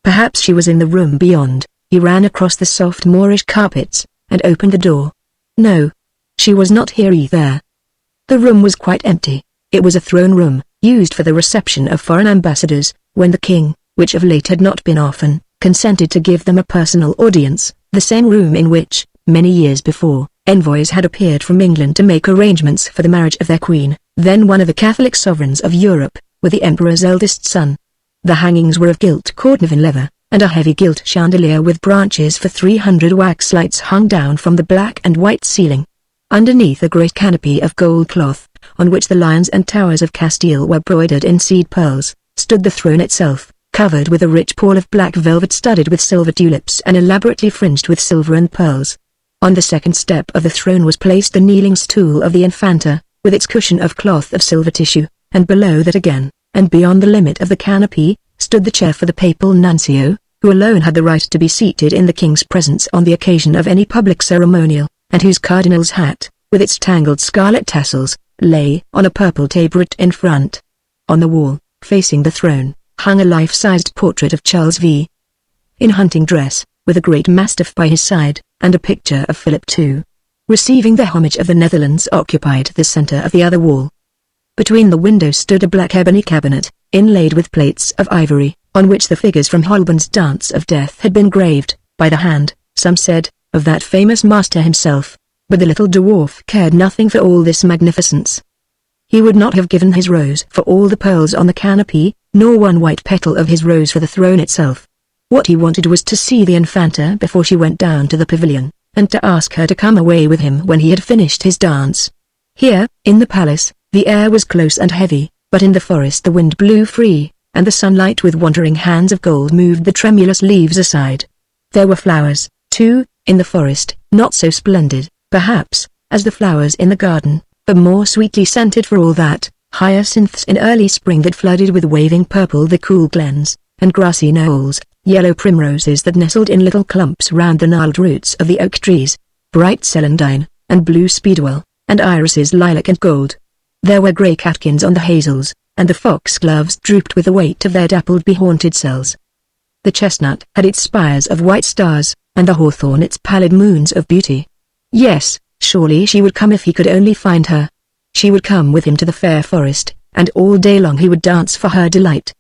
Perhaps she was in the room beyond. He ran across the soft Moorish carpets, and opened the door. No. She was not here either. The room was quite empty. It was a throne room, used for the reception of foreign ambassadors, when the king, which of late had not been often, consented to give them a personal audience, the same room in which, many years before, envoys had appeared from England to make arrangements for the marriage of their queen, then one of the Catholic sovereigns of Europe, with the emperor's eldest son. The hangings were of gilt Cordovan leather, and a heavy gilt chandelier with branches for 300 wax lights hung down from the black and white ceiling. Underneath a great canopy of gold cloth, on which the lions and towers of Castile were broidered in seed pearls, stood the throne itself, covered with a rich pall of black velvet studded with silver tulips and elaborately fringed with silver and pearls. On the second step of the throne was placed the kneeling stool of the Infanta, with its cushion of cloth of silver tissue, and below that again, and beyond the limit of the canopy, stood the chair for the papal nuncio, who alone had the right to be seated in the king's presence on the occasion of any public ceremonial, and whose cardinal's hat, with its tangled scarlet tassels, lay on a purple tabouret in front. On the wall, facing the throne, hung a life-sized portrait of Charles V. in hunting dress, with a great mastiff by his side, and a picture of Philip II, receiving the homage of the Netherlands, occupied the centre of the other wall. Between the windows stood a black ebony cabinet, inlaid with plates of ivory, on which the figures from Holbein's Dance of Death had been graved, by the hand, some said, of that famous master himself. But the little dwarf cared nothing for all this magnificence. He would not have given his rose for all the pearls on the canopy, nor one white petal of his rose for the throne itself. What he wanted was to see the Infanta before she went down to the pavilion, and to ask her to come away with him when he had finished his dance. Here, in the palace, the air was close and heavy, but in the forest the wind blew free, and the sunlight with wandering hands of gold moved the tremulous leaves aside. There were flowers, too, in the forest, not so splendid, perhaps, as the flowers in the garden, but more sweetly scented for all that, hyacinths in early spring that flooded with waving purple the cool glens, and grassy knolls, yellow primroses that nestled in little clumps round the gnarled roots of the oak trees, bright celandine, and blue speedwell, and irises lilac and gold. There were grey catkins on the hazels, and the foxgloves drooped with the weight of their dappled bee-haunted cells. The chestnut had its spires of white stars, and the hawthorn its pallid moons of beauty. Yes, surely she would come if he could only find her. She would come with him to the fair forest, and all day long he would dance for her delight.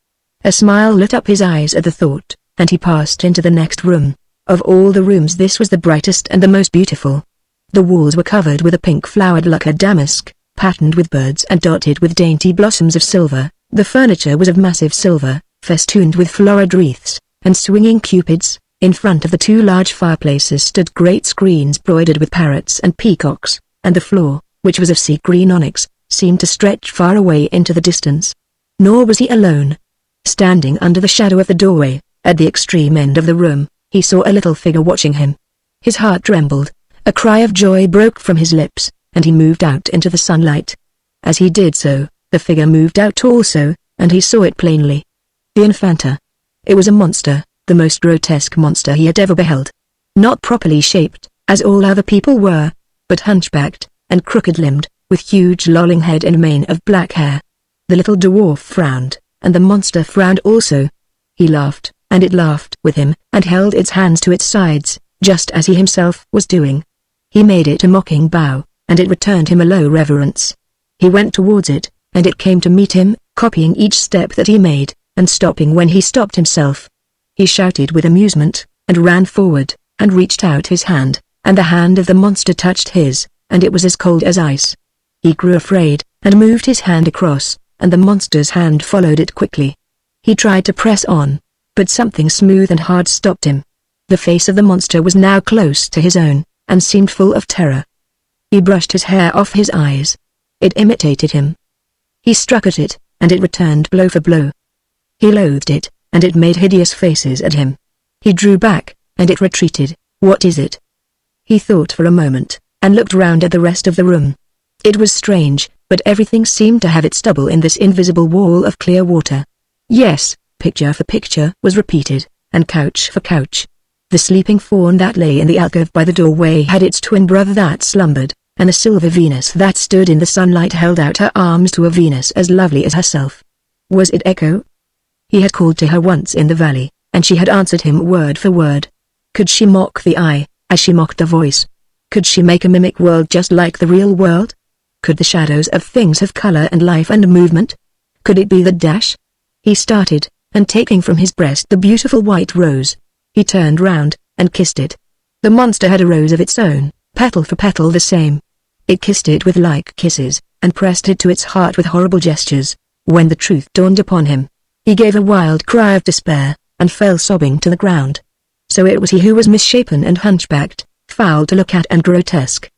A smile lit up his eyes at the thought, and he passed into the next room. Of all the rooms this was the brightest and the most beautiful. The walls were covered with a pink-flowered lacquered damask, patterned with birds and dotted with dainty blossoms of silver. The furniture was of massive silver, festooned with florid wreaths, and swinging cupids. In front of the two large fireplaces stood great screens broidered with parrots and peacocks, and the floor, which was of sea green onyx, seemed to stretch far away into the distance. Nor was he alone. Standing under the shadow of the doorway, at the extreme end of the room, he saw a little figure watching him. His heart trembled, a cry of joy broke from his lips, and he moved out into the sunlight. As he did so, the figure moved out also, and he saw it plainly. The Infanta. It was a monster, the most grotesque monster he had ever beheld. Not properly shaped, as all other people were, but hunchbacked, and crooked-limbed, with huge lolling head and mane of black hair. The little dwarf frowned, and the monster frowned also. He laughed, and it laughed with him, and held its hands to its sides, just as he himself was doing. He made it a mocking bow, and it returned him a low reverence. He went towards it, and it came to meet him, copying each step that he made, and stopping when he stopped himself. He shouted with amusement, and ran forward, and reached out his hand, and the hand of the monster touched his, and it was as cold as ice. He grew afraid, and moved his hand across, and the monster's hand followed it quickly. He tried to press on, but something smooth and hard stopped him. The face of the monster was now close to his own, and seemed full of terror. He brushed his hair off his eyes. It imitated him. He struck at it, and it returned blow for blow. He loathed it, and it made hideous faces at him. He drew back, and it retreated. What is it? He thought for a moment, and looked round at the rest of the room. It was strange, but everything seemed to have its double in this invisible wall of clear water. Yes, picture for picture was repeated, and couch for couch. The sleeping fawn that lay in the alcove by the doorway had its twin brother that slumbered, and a silver Venus that stood in the sunlight held out her arms to a Venus as lovely as herself. Was it Echo? He had called to her once in the valley, and she had answered him word for word. Could she mock the eye, as she mocked the voice? Could she make a mimic world just like the real world? Could the shadows of things have color and life and movement? Could it be the dash? He started, and taking from his breast the beautiful white rose, he turned round, and kissed it. The monster had a rose of its own, petal for petal the same. It kissed it with like kisses, and pressed it to its heart with horrible gestures. When the truth dawned upon him, he gave a wild cry of despair, and fell sobbing to the ground. So it was he who was misshapen and hunchbacked, foul to look at and grotesque.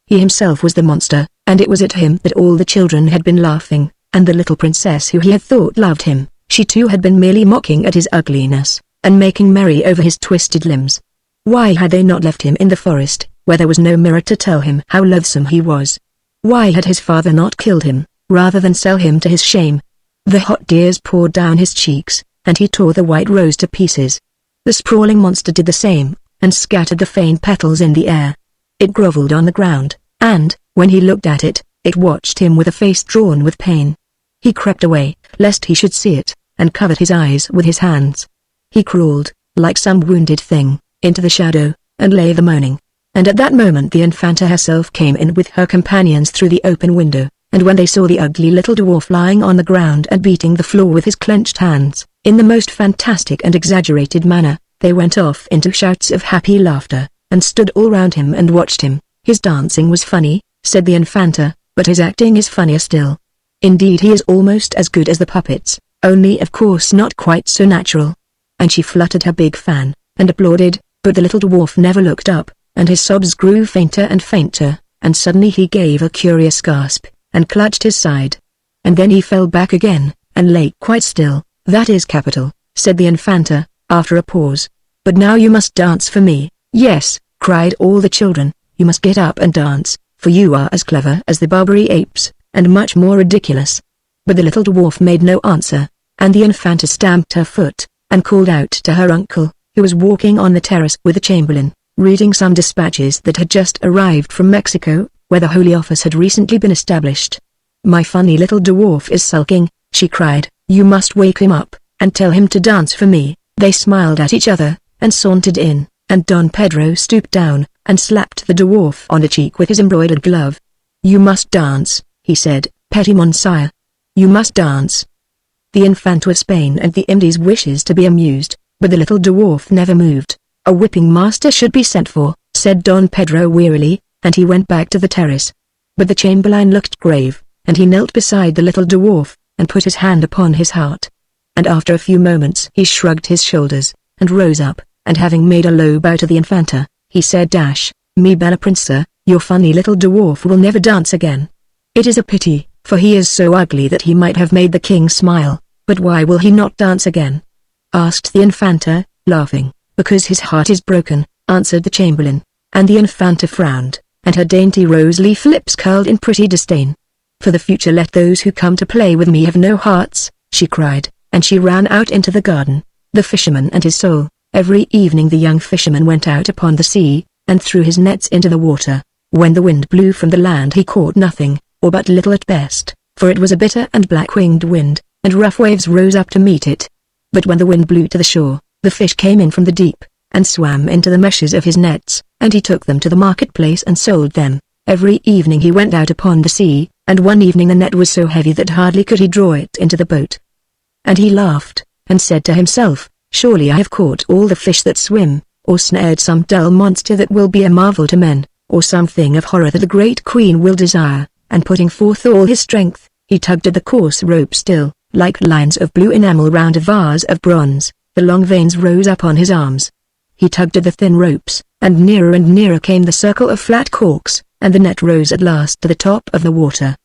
He himself was the monster, and it was at him that all the children had been laughing, and the little princess who he had thought loved him, she too had been merely mocking at his ugliness, and making merry over his twisted limbs. Why had they not left him in the forest, where there was no mirror to tell him how loathsome he was? Why had his father not killed him, rather than sell him to his shame? The hot tears poured down his cheeks, and he tore the white rose to pieces. The sprawling monster did the same, and scattered the faint petals in the air. It grovelled on the ground, and, when he looked at it, it watched him with a face drawn with pain. He crept away, lest he should see it, and covered his eyes with his hands. He crawled, like some wounded thing, into the shadow, and lay there moaning. And at that moment the Infanta herself came in with her companions through the open window, and when they saw the ugly little dwarf lying on the ground and beating the floor with his clenched hands, in the most fantastic and exaggerated manner, they went off into shouts of happy laughter, and stood all round him and watched him. His dancing was funny, said the Infanta, but his acting is funnier still. Indeed he is almost as good as the puppets, only of course not quite so natural. And she fluttered her big fan, and applauded, but the little dwarf never looked up, and his sobs grew fainter and fainter, and suddenly he gave a curious gasp, and clutched his side. And then he fell back again, and lay quite still. That is capital, said the Infanta, after a pause. But now you must dance for me. Yes, cried all the children, you must get up and dance, for you are as clever as the Barbary apes, and much more ridiculous. But the little dwarf made no answer, and the Infanta stamped her foot, and called out to her uncle, who was walking on the terrace with the chamberlain, reading some dispatches that had just arrived from Mexico, where the Holy Office had recently been established. My funny little dwarf is sulking, she cried, you must wake him up, and tell him to dance for me. They smiled at each other, and sauntered in, and Don Pedro stooped down, and slapped the dwarf on the cheek with his embroidered glove. "You must dance," he said, "petit monsieur. You must dance." The Infanta of Spain and the Indies wishes to be amused, but the little dwarf never moved. "A whipping master should be sent for," said Don Pedro wearily, and he went back to the terrace. But the chamberlain looked grave, and he knelt beside the little dwarf, and put his hand upon his heart. And after a few moments he shrugged his shoulders, and rose up, and having made a low bow to the Infanta, he said, "Mi bella princesa, your funny little dwarf will never dance again. It is a pity, for he is so ugly that he might have made the king smile, but why will he not dance again?" asked the Infanta, laughing. "Because his heart is broken," answered the chamberlain, and the Infanta frowned, and her dainty rose-leaf lips curled in pretty disdain. "For the future let those who come to play with me have no hearts," she cried, and she ran out into the garden. The fisherman and his soul. Every evening the young fisherman went out upon the sea, and threw his nets into the water. When the wind blew from the land he caught nothing, or but little at best, for it was a bitter and black-winged wind, and rough waves rose up to meet it. But when the wind blew to the shore, the fish came in from the deep, and swam into the meshes of his nets, and he took them to the marketplace and sold them. Every evening he went out upon the sea, and one evening the net was so heavy that hardly could he draw it into the boat. And he laughed, and said to himself, "Surely I have caught all the fish that swim, or snared some dull monster that will be a marvel to men, or some thing of horror that the great queen will desire," and putting forth all his strength, he tugged at the coarse rope still, like lines of blue enamel round a vase of bronze. The long veins rose up on his arms. He tugged at the thin ropes, and nearer came the circle of flat corks, and the net rose at last to the top of the water.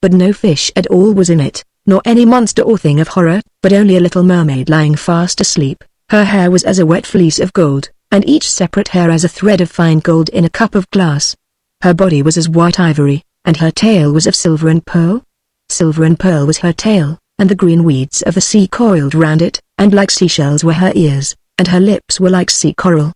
But no fish at all was in it, nor any monster or thing of horror, but only a little mermaid lying fast asleep. Her hair was as a wet fleece of gold, and each separate hair as a thread of fine gold in a cup of glass. Her body was as white ivory, and her tail was of silver and pearl. Silver and pearl was her tail, and the green weeds of the sea coiled round it, and like seashells were her ears, and her lips were like sea coral.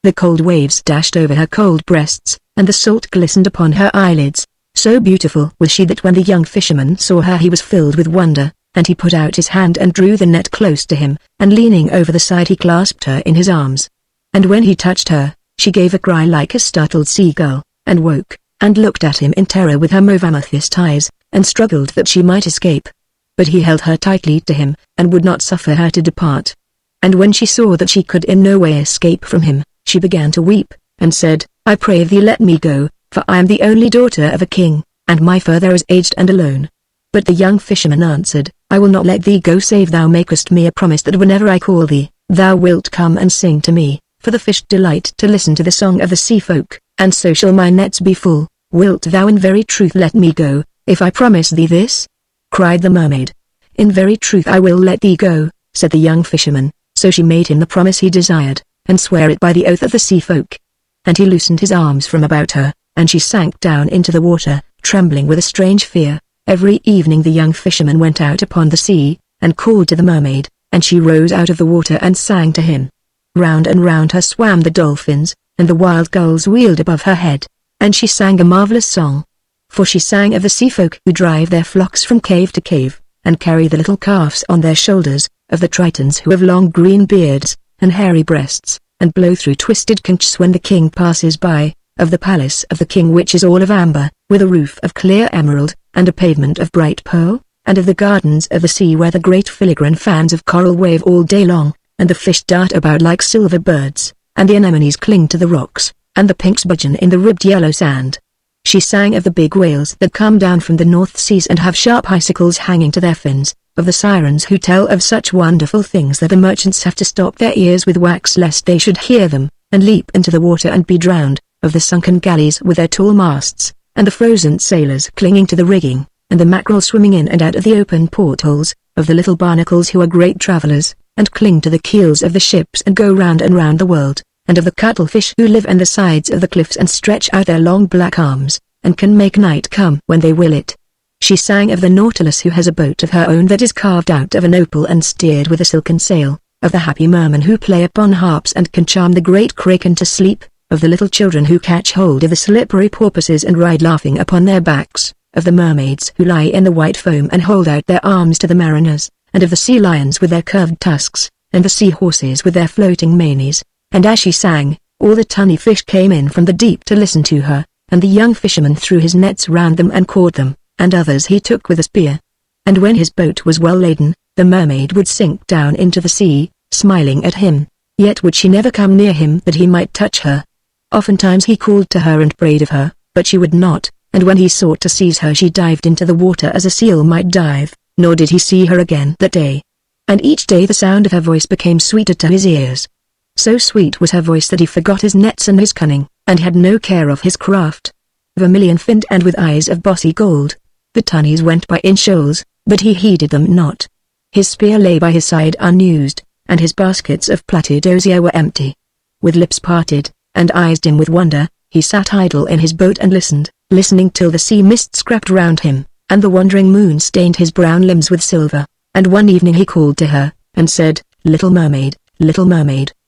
The cold waves dashed over her cold breasts, and the salt glistened upon her eyelids. So beautiful was she that when the young fisherman saw her he was filled with wonder, and he put out his hand and drew the net close to him, and leaning over the side he clasped her in his arms. And when he touched her, she gave a cry like a startled seagull, and woke, and looked at him in terror with her mauve amethyst eyes, and struggled that she might escape. But he held her tightly to him, and would not suffer her to depart. And when she saw that she could in no way escape from him, she began to weep, and said, "I pray thee let me go, for I am the only daughter of a king, and my father is aged and alone." But the young fisherman answered, "I will not let thee go save thou makest me a promise that whenever I call thee, thou wilt come and sing to me, for the fish delight to listen to the song of the sea folk, and so shall my nets be full. Wilt thou in very truth let me go, if I promise thee this?" cried the mermaid. "In very truth I will let thee go," said the young fisherman. So she made him the promise he desired, and sware it by the oath of the sea folk. And he loosened his arms from about her, and she sank down into the water, trembling with a strange fear. Every evening the young fisherman went out upon the sea, and called to the mermaid, and she rose out of the water and sang to him. Round and round her swam the dolphins, and the wild gulls wheeled above her head, and she sang a marvelous song. For she sang of the sea folk who drive their flocks from cave to cave, and carry the little calves on their shoulders, of the tritons who have long green beards, and hairy breasts, and blow through twisted conchs when the king passes by, of the palace of the king which is all of amber, with a roof of clear emerald, and a pavement of bright pearl, and of the gardens of the sea where the great filigrane fans of coral wave all day long, and the fish dart about like silver birds, and the anemones cling to the rocks, and the pinks budgeon in the ribbed yellow sand. She sang of the big whales that come down from the North Seas and have sharp icicles hanging to their fins, of the sirens who tell of such wonderful things that the merchants have to stop their ears with wax lest they should hear them, and leap into the water and be drowned, of the sunken galleys with their tall masts, and the frozen sailors clinging to the rigging, and the mackerel swimming in and out of the open portholes, of the little barnacles who are great travellers, and cling to the keels of the ships and go round and round the world, and of the cuttlefish who live in the sides of the cliffs and stretch out their long black arms, and can make night come when they will it. She sang of the nautilus who has a boat of her own that is carved out of an opal and steered with a silken sail, of the happy mermen who play upon harps and can charm the great kraken to sleep, of the little children who catch hold of the slippery porpoises and ride laughing upon their backs, of the mermaids who lie in the white foam and hold out their arms to the mariners, and of the sea lions with their curved tusks, and the sea-horses with their floating manes, and as she sang, all the tunny fish came in from the deep to listen to her, and the young fisherman threw his nets round them and caught them, and others he took with a spear. And when his boat was well laden, the mermaid would sink down into the sea, smiling at him, yet would she never come near him that he might touch her. Oftentimes he called to her and prayed of her, but she would not, and when he sought to seize her she dived into the water as a seal might dive, nor did he see her again that day. And each day the sound of her voice became sweeter to his ears. So sweet was her voice that he forgot his nets and his cunning, and had no care of his craft. Vermilion-finned and with eyes of bossy gold, the tunnies went by in shoals, but he heeded them not. His spear lay by his side unused, and his baskets of plaited osier were empty. With lips parted, and eyes dim with wonder, he sat idle in his boat and listening till the sea mists crept round him, and the wandering moon stained his brown limbs with silver. And one evening he called to her, and said, Little mermaid,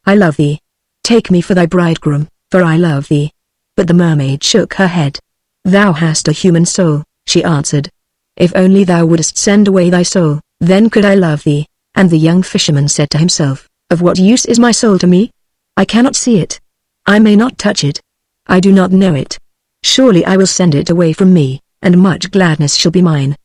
I love thee. Take me for thy bridegroom, for I love thee. But the mermaid shook her head. Thou hast a human soul, she answered. If only thou wouldest send away thy soul, then could I love thee. And the young fisherman said to himself, Of what use is my soul to me? I cannot see it. I may not touch it. I do not know it. Surely I will send it away from me, and much gladness shall be mine.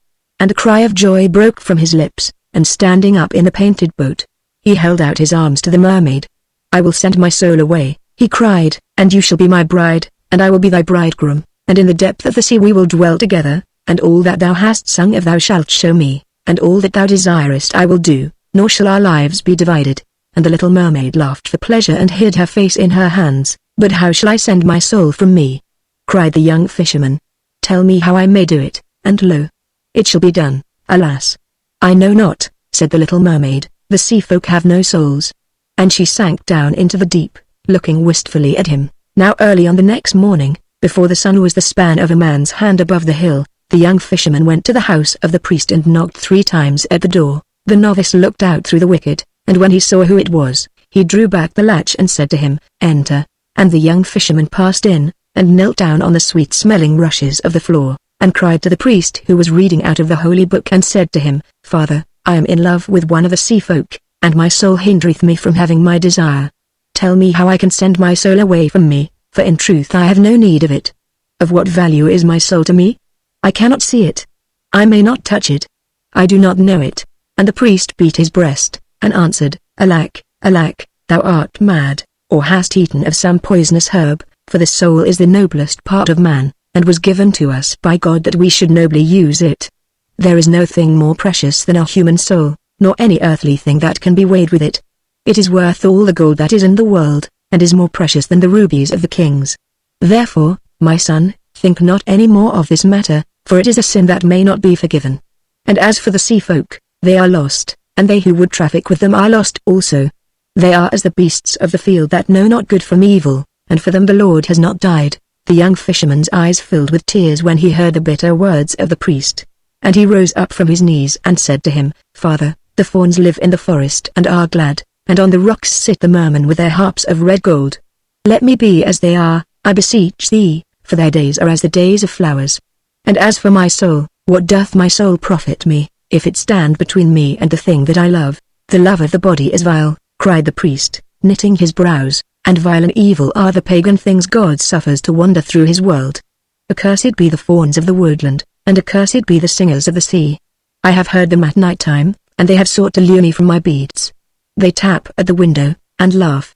And a cry of joy broke from his lips, and standing up in the painted boat, he held out his arms to the mermaid. I will send my soul away, he cried, and you shall be my bride, and I will be thy bridegroom, and in the depth of the sea we will dwell together, and all that thou hast sung of thou shalt show me, and all that thou desirest I will do, nor shall our lives be divided. And the little mermaid laughed for pleasure and hid her face in her hands. But how shall I send my soul from me? Cried the young fisherman. Tell me how I may do it, and lo, it shall be done. Alas, I know not, said the little mermaid, the sea folk have no souls. And she sank down into the deep, looking wistfully at him. Now early on the next morning, before the sun was the span of a man's hand above the hill, the young fisherman went to the house of the priest and knocked 3 times at the door. The novice looked out through the wicket, and when he saw who it was, he drew back the latch and said to him, Enter. And the young fisherman passed in, and knelt down on the sweet-smelling rushes of the floor, and cried to the priest who was reading out of the holy book and said to him, Father, I am in love with one of the sea folk, and my soul hindereth me from having my desire. Tell me how I can send my soul away from me, for in truth I have no need of it. Of what value is my soul to me? I cannot see it. I may not touch it. I do not know it. And the priest beat his breast, and answered, Alack, alack, thou art mad, or hast eaten of some poisonous herb, for the soul is the noblest part of man, and was given to us by God that we should nobly use it. There is no thing more precious than a human soul, nor any earthly thing that can be weighed with it. It is worth all the gold that is in the world, and is more precious than the rubies of the kings. Therefore, my son, think not any more of this matter, for it is a sin that may not be forgiven. And as for the sea folk, they are lost, and they who would traffic with them are lost also. They are as the beasts of the field that know not good from evil, and for them the Lord has not died. The young fisherman's eyes filled with tears when he heard the bitter words of the priest. And he rose up from his knees and said to him, Father, the fawns live in the forest and are glad, and on the rocks sit the mermen with their harps of red gold. Let me be as they are, I beseech thee, for their days are as the days of flowers. And as for my soul, what doth my soul profit me, if it stand between me and the thing that I love? The love of the body is vile, cried the priest, knitting his brows, and vile and evil are the pagan things God suffers to wander through his world. Accursed be the fawns of the woodland, and accursed be the singers of the sea. I have heard them at night time, and they have sought to lure me from my beads. They tap at the window, and laugh.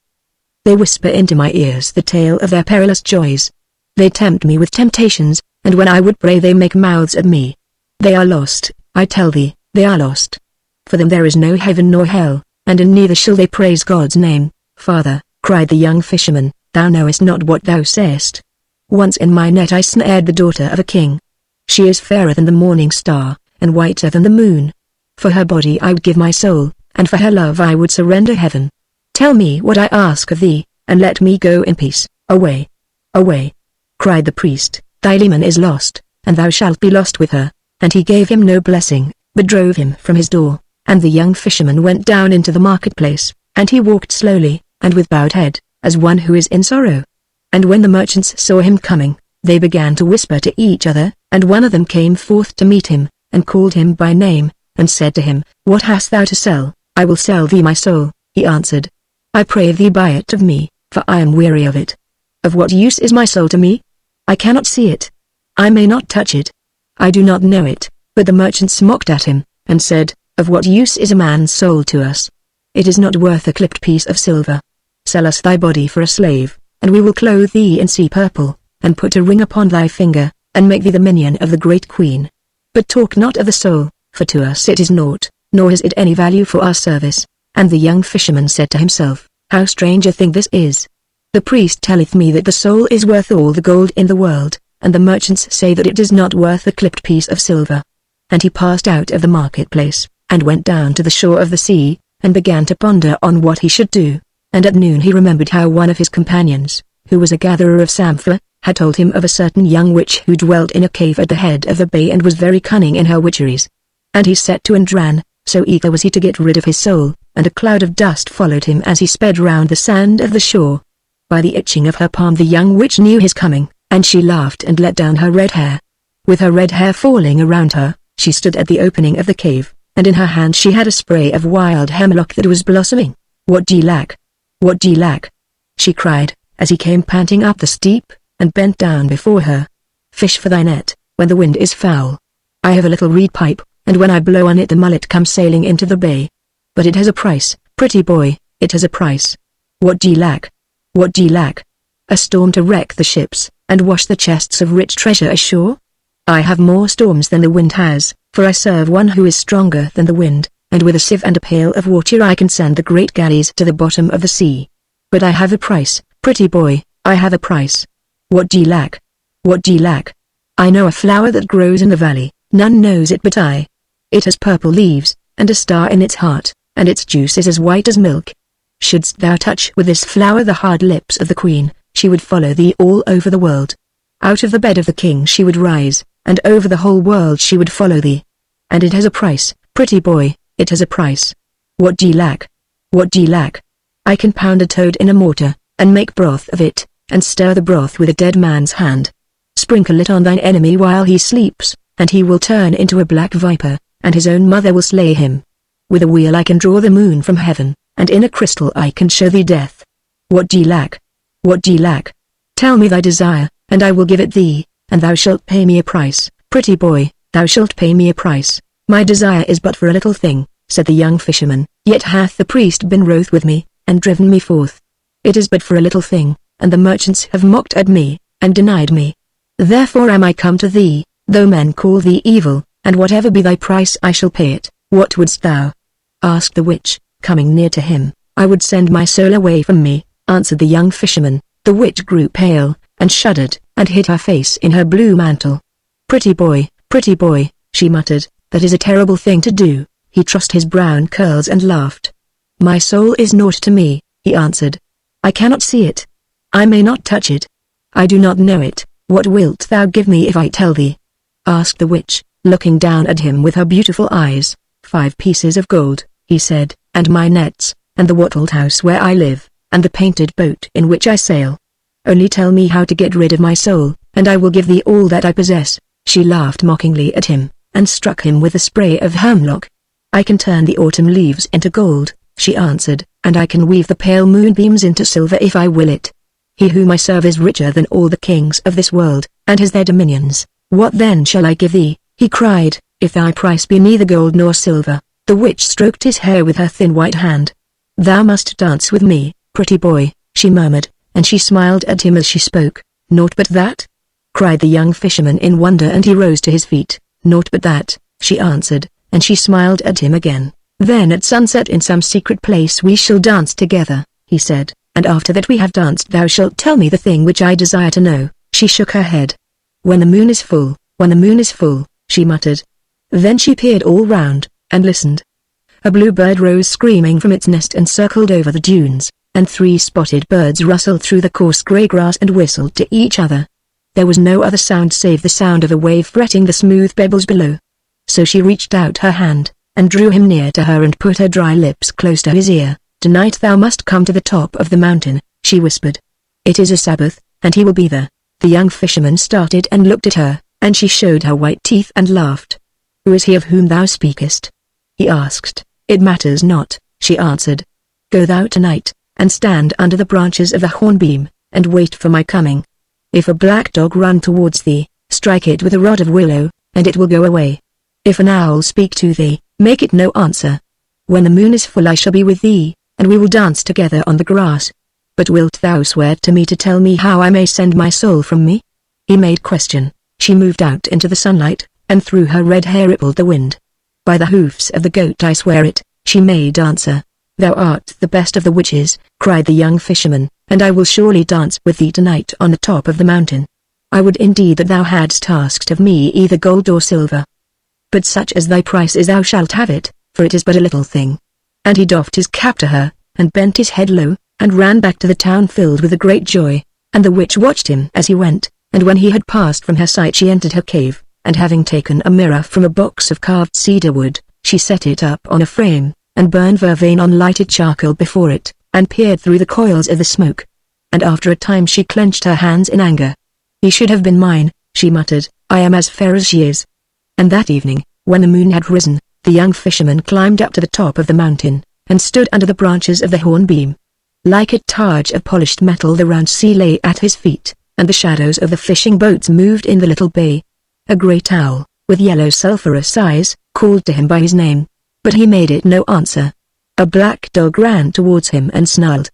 They whisper into my ears the tale of their perilous joys. They tempt me with temptations, and when I would pray they make mouths at me. They are lost, I tell thee, they are lost. For them there is no heaven nor hell, and in neither shall they praise God's name. Father, cried the young fisherman, thou knowest not what thou sayest. Once in my net I snared the daughter of a king. She is fairer than the morning star, and whiter than the moon. For her body I would give my soul, and for her love I would surrender heaven. Tell me what I ask of thee, and let me go in peace. Away, away, cried the priest, thy leman is lost, and thou shalt be lost with her. And he gave him no blessing, but drove him from his door. And the young fisherman went down into the marketplace, and he walked slowly, and with bowed head, as one who is in sorrow. And when the merchants saw him coming, they began to whisper to each other, and one of them came forth to meet him, and called him by name, and said to him, What hast thou to sell? I will sell thee my soul. he answered. "I pray thee buy it of me, for I am weary of it. Of what use is my soul to me? I cannot see it. I may not touch it. I do not know it." But the merchants mocked at him, and said, "Of what use is a man's soul to us? It is not worth a clipped piece of silver. Sell us thy body for a slave, and we will clothe thee in sea purple, and put a ring upon thy finger, and make thee the minion of the great queen. But talk not of the soul, for to us it is naught, nor has it any value for our service." And the young fisherman said to himself, "How strange a thing this is! The priest telleth me that the soul is worth all the gold in the world, and the merchants say that it is not worth a clipped piece of silver." And he passed out of the marketplace, and went down to the shore of the sea, and began to ponder on what he should do. And at noon he remembered how one of his companions, who was a gatherer of samphire, had told him of a certain young witch who dwelt in a cave at the head of the bay and was very cunning in her witcheries. And he set to and ran, so eager was he to get rid of his soul, and a cloud of dust followed him as he sped round the sand of the shore. By the itching of her palm the young witch knew his coming, and she laughed and let down her red hair. With her red hair falling around her, she stood at the opening of the cave, and in her hand she had a spray of wild hemlock that was blossoming. "What d'ye lack? What d'ye lack?" she cried, as he came panting up the steep, and bent down before her. "Fish for thy net, when the wind is foul. I have a little reed pipe, and when I blow on it the mullet comes sailing into the bay. But it has a price, pretty boy, it has a price. What d'ye lack? What d'ye lack? A storm to wreck the ships, and wash the chests of rich treasure ashore? I have more storms than the wind has, for I serve one who is stronger than the wind, and with a sieve and a pail of water I can send the great galleys to the bottom of the sea. But I have a price, pretty boy, I have a price. What d'ye lack? What d'ye lack? I know a flower that grows in the valley, none knows it but I. It has purple leaves, and a star in its heart, and its juice is as white as milk. Shouldst thou touch with this flower the hard lips of the queen, she would follow thee all over the world. Out of the bed of the king she would rise, and over the whole world she would follow thee. And it has a price, pretty boy, it has a price. What d'ye lack? What d'ye lack? I can pound a toad in a mortar, and make broth of it, and stir the broth with a dead man's hand. Sprinkle it on thine enemy while he sleeps, and he will turn into a black viper, and his own mother will slay him. With a wheel I can draw the moon from heaven, and in a crystal I can show thee death. What d'ye lack? What d'ye lack? Tell me thy desire, and I will give it thee, and thou shalt pay me a price, pretty boy, thou shalt pay me a price. My desire is but for a little thing, said the young fisherman, yet hath the priest been wroth with me, and driven me forth. It is but for a little thing, and the merchants have mocked at me, and denied me. Therefore am I come to thee, though men call thee evil, and whatever be thy price I shall pay it. What wouldst thou? Asked the witch, coming near to him. I would send my soul away from me, answered the young fisherman. The witch grew pale, and shuddered, and hid her face in her blue mantle. Pretty boy, she muttered, that is a terrible thing to do. He trussed his brown curls and laughed. My soul is naught to me, he answered. I cannot see it. I may not touch it. I do not know it. What wilt thou give me if I tell thee? Asked the witch, looking down at him with her beautiful eyes. 5 pieces of gold, he said, and my nets, and the wattled house where I live, and the painted boat in which I sail. Only tell me how to get rid of my soul, and I will give thee all that I possess. She laughed mockingly at him, and struck him with a spray of hemlock. I can turn the autumn leaves into gold, she answered, and I can weave the pale moonbeams into silver if I will it. He whom I serve is richer than all the kings of this world, and has their dominions. What then shall I give thee? He cried, if thy price be neither gold nor silver. The witch stroked his hair with her thin white hand. Thou must dance with me, pretty boy, she murmured, and she smiled at him as she spoke. Naught but that? Cried the young fisherman in wonder, and he rose to his feet. Naught but that, she answered, and she smiled at him again. Then at sunset in some secret place we shall dance together, he said, and after that we have danced thou shalt tell me the thing which I desire to know. She shook her head. When the moon is full, when the moon is full, she muttered. Then she peered all round, and listened. A bluebird rose screaming from its nest and circled over the dunes, and 3 spotted birds rustled through the coarse grey grass and whistled to each other. There was no other sound save the sound of a wave fretting the smooth pebbles below. So she reached out her hand, and drew him near to her and put her dry lips close to his ear. Tonight thou must come to the top of the mountain, she whispered. It is a Sabbath, and he will be there. The young fisherman started and looked at her, and she showed her white teeth and laughed. Who is he of whom thou speakest? He asked. It matters not, she answered. Go thou tonight, and stand under the branches of the hornbeam, and wait for my coming. If a black dog run towards thee, strike it with a rod of willow, and it will go away. If an owl speak to thee, make it no answer. When the moon is full I shall be with thee, and we will dance together on the grass. But wilt thou swear to me to tell me how I may send my soul from me?" He made question. She moved out into the sunlight, and through her red hair rippled the wind. "By the hoofs of the goat I swear it," she made answer. "Thou art the best of the witches," cried the young fisherman, "and I will surely dance with thee tonight on the top of the mountain. I would indeed that thou hadst asked of me either gold or silver. But such as thy price is thou shalt have it, for it is but a little thing." And he doffed his cap to her, and bent his head low, and ran back to the town filled with a great joy, and the witch watched him as he went, and when he had passed from her sight she entered her cave, and having taken a mirror from a box of carved cedar wood, she set it up on a frame, and burned vervain on lighted charcoal before it, and peered through the coils of the smoke. And after a time she clenched her hands in anger. "He should have been mine," she muttered, "I am as fair as she is." And that evening, when the moon had risen, the young fisherman climbed up to the top of the mountain, and stood under the branches of the hornbeam. Like a targe of polished metal the round sea lay at his feet, and the shadows of the fishing boats moved in the little bay. A great owl, with yellow sulphurous eyes, called to him by his name, but he made it no answer. A black dog ran towards him and snarled.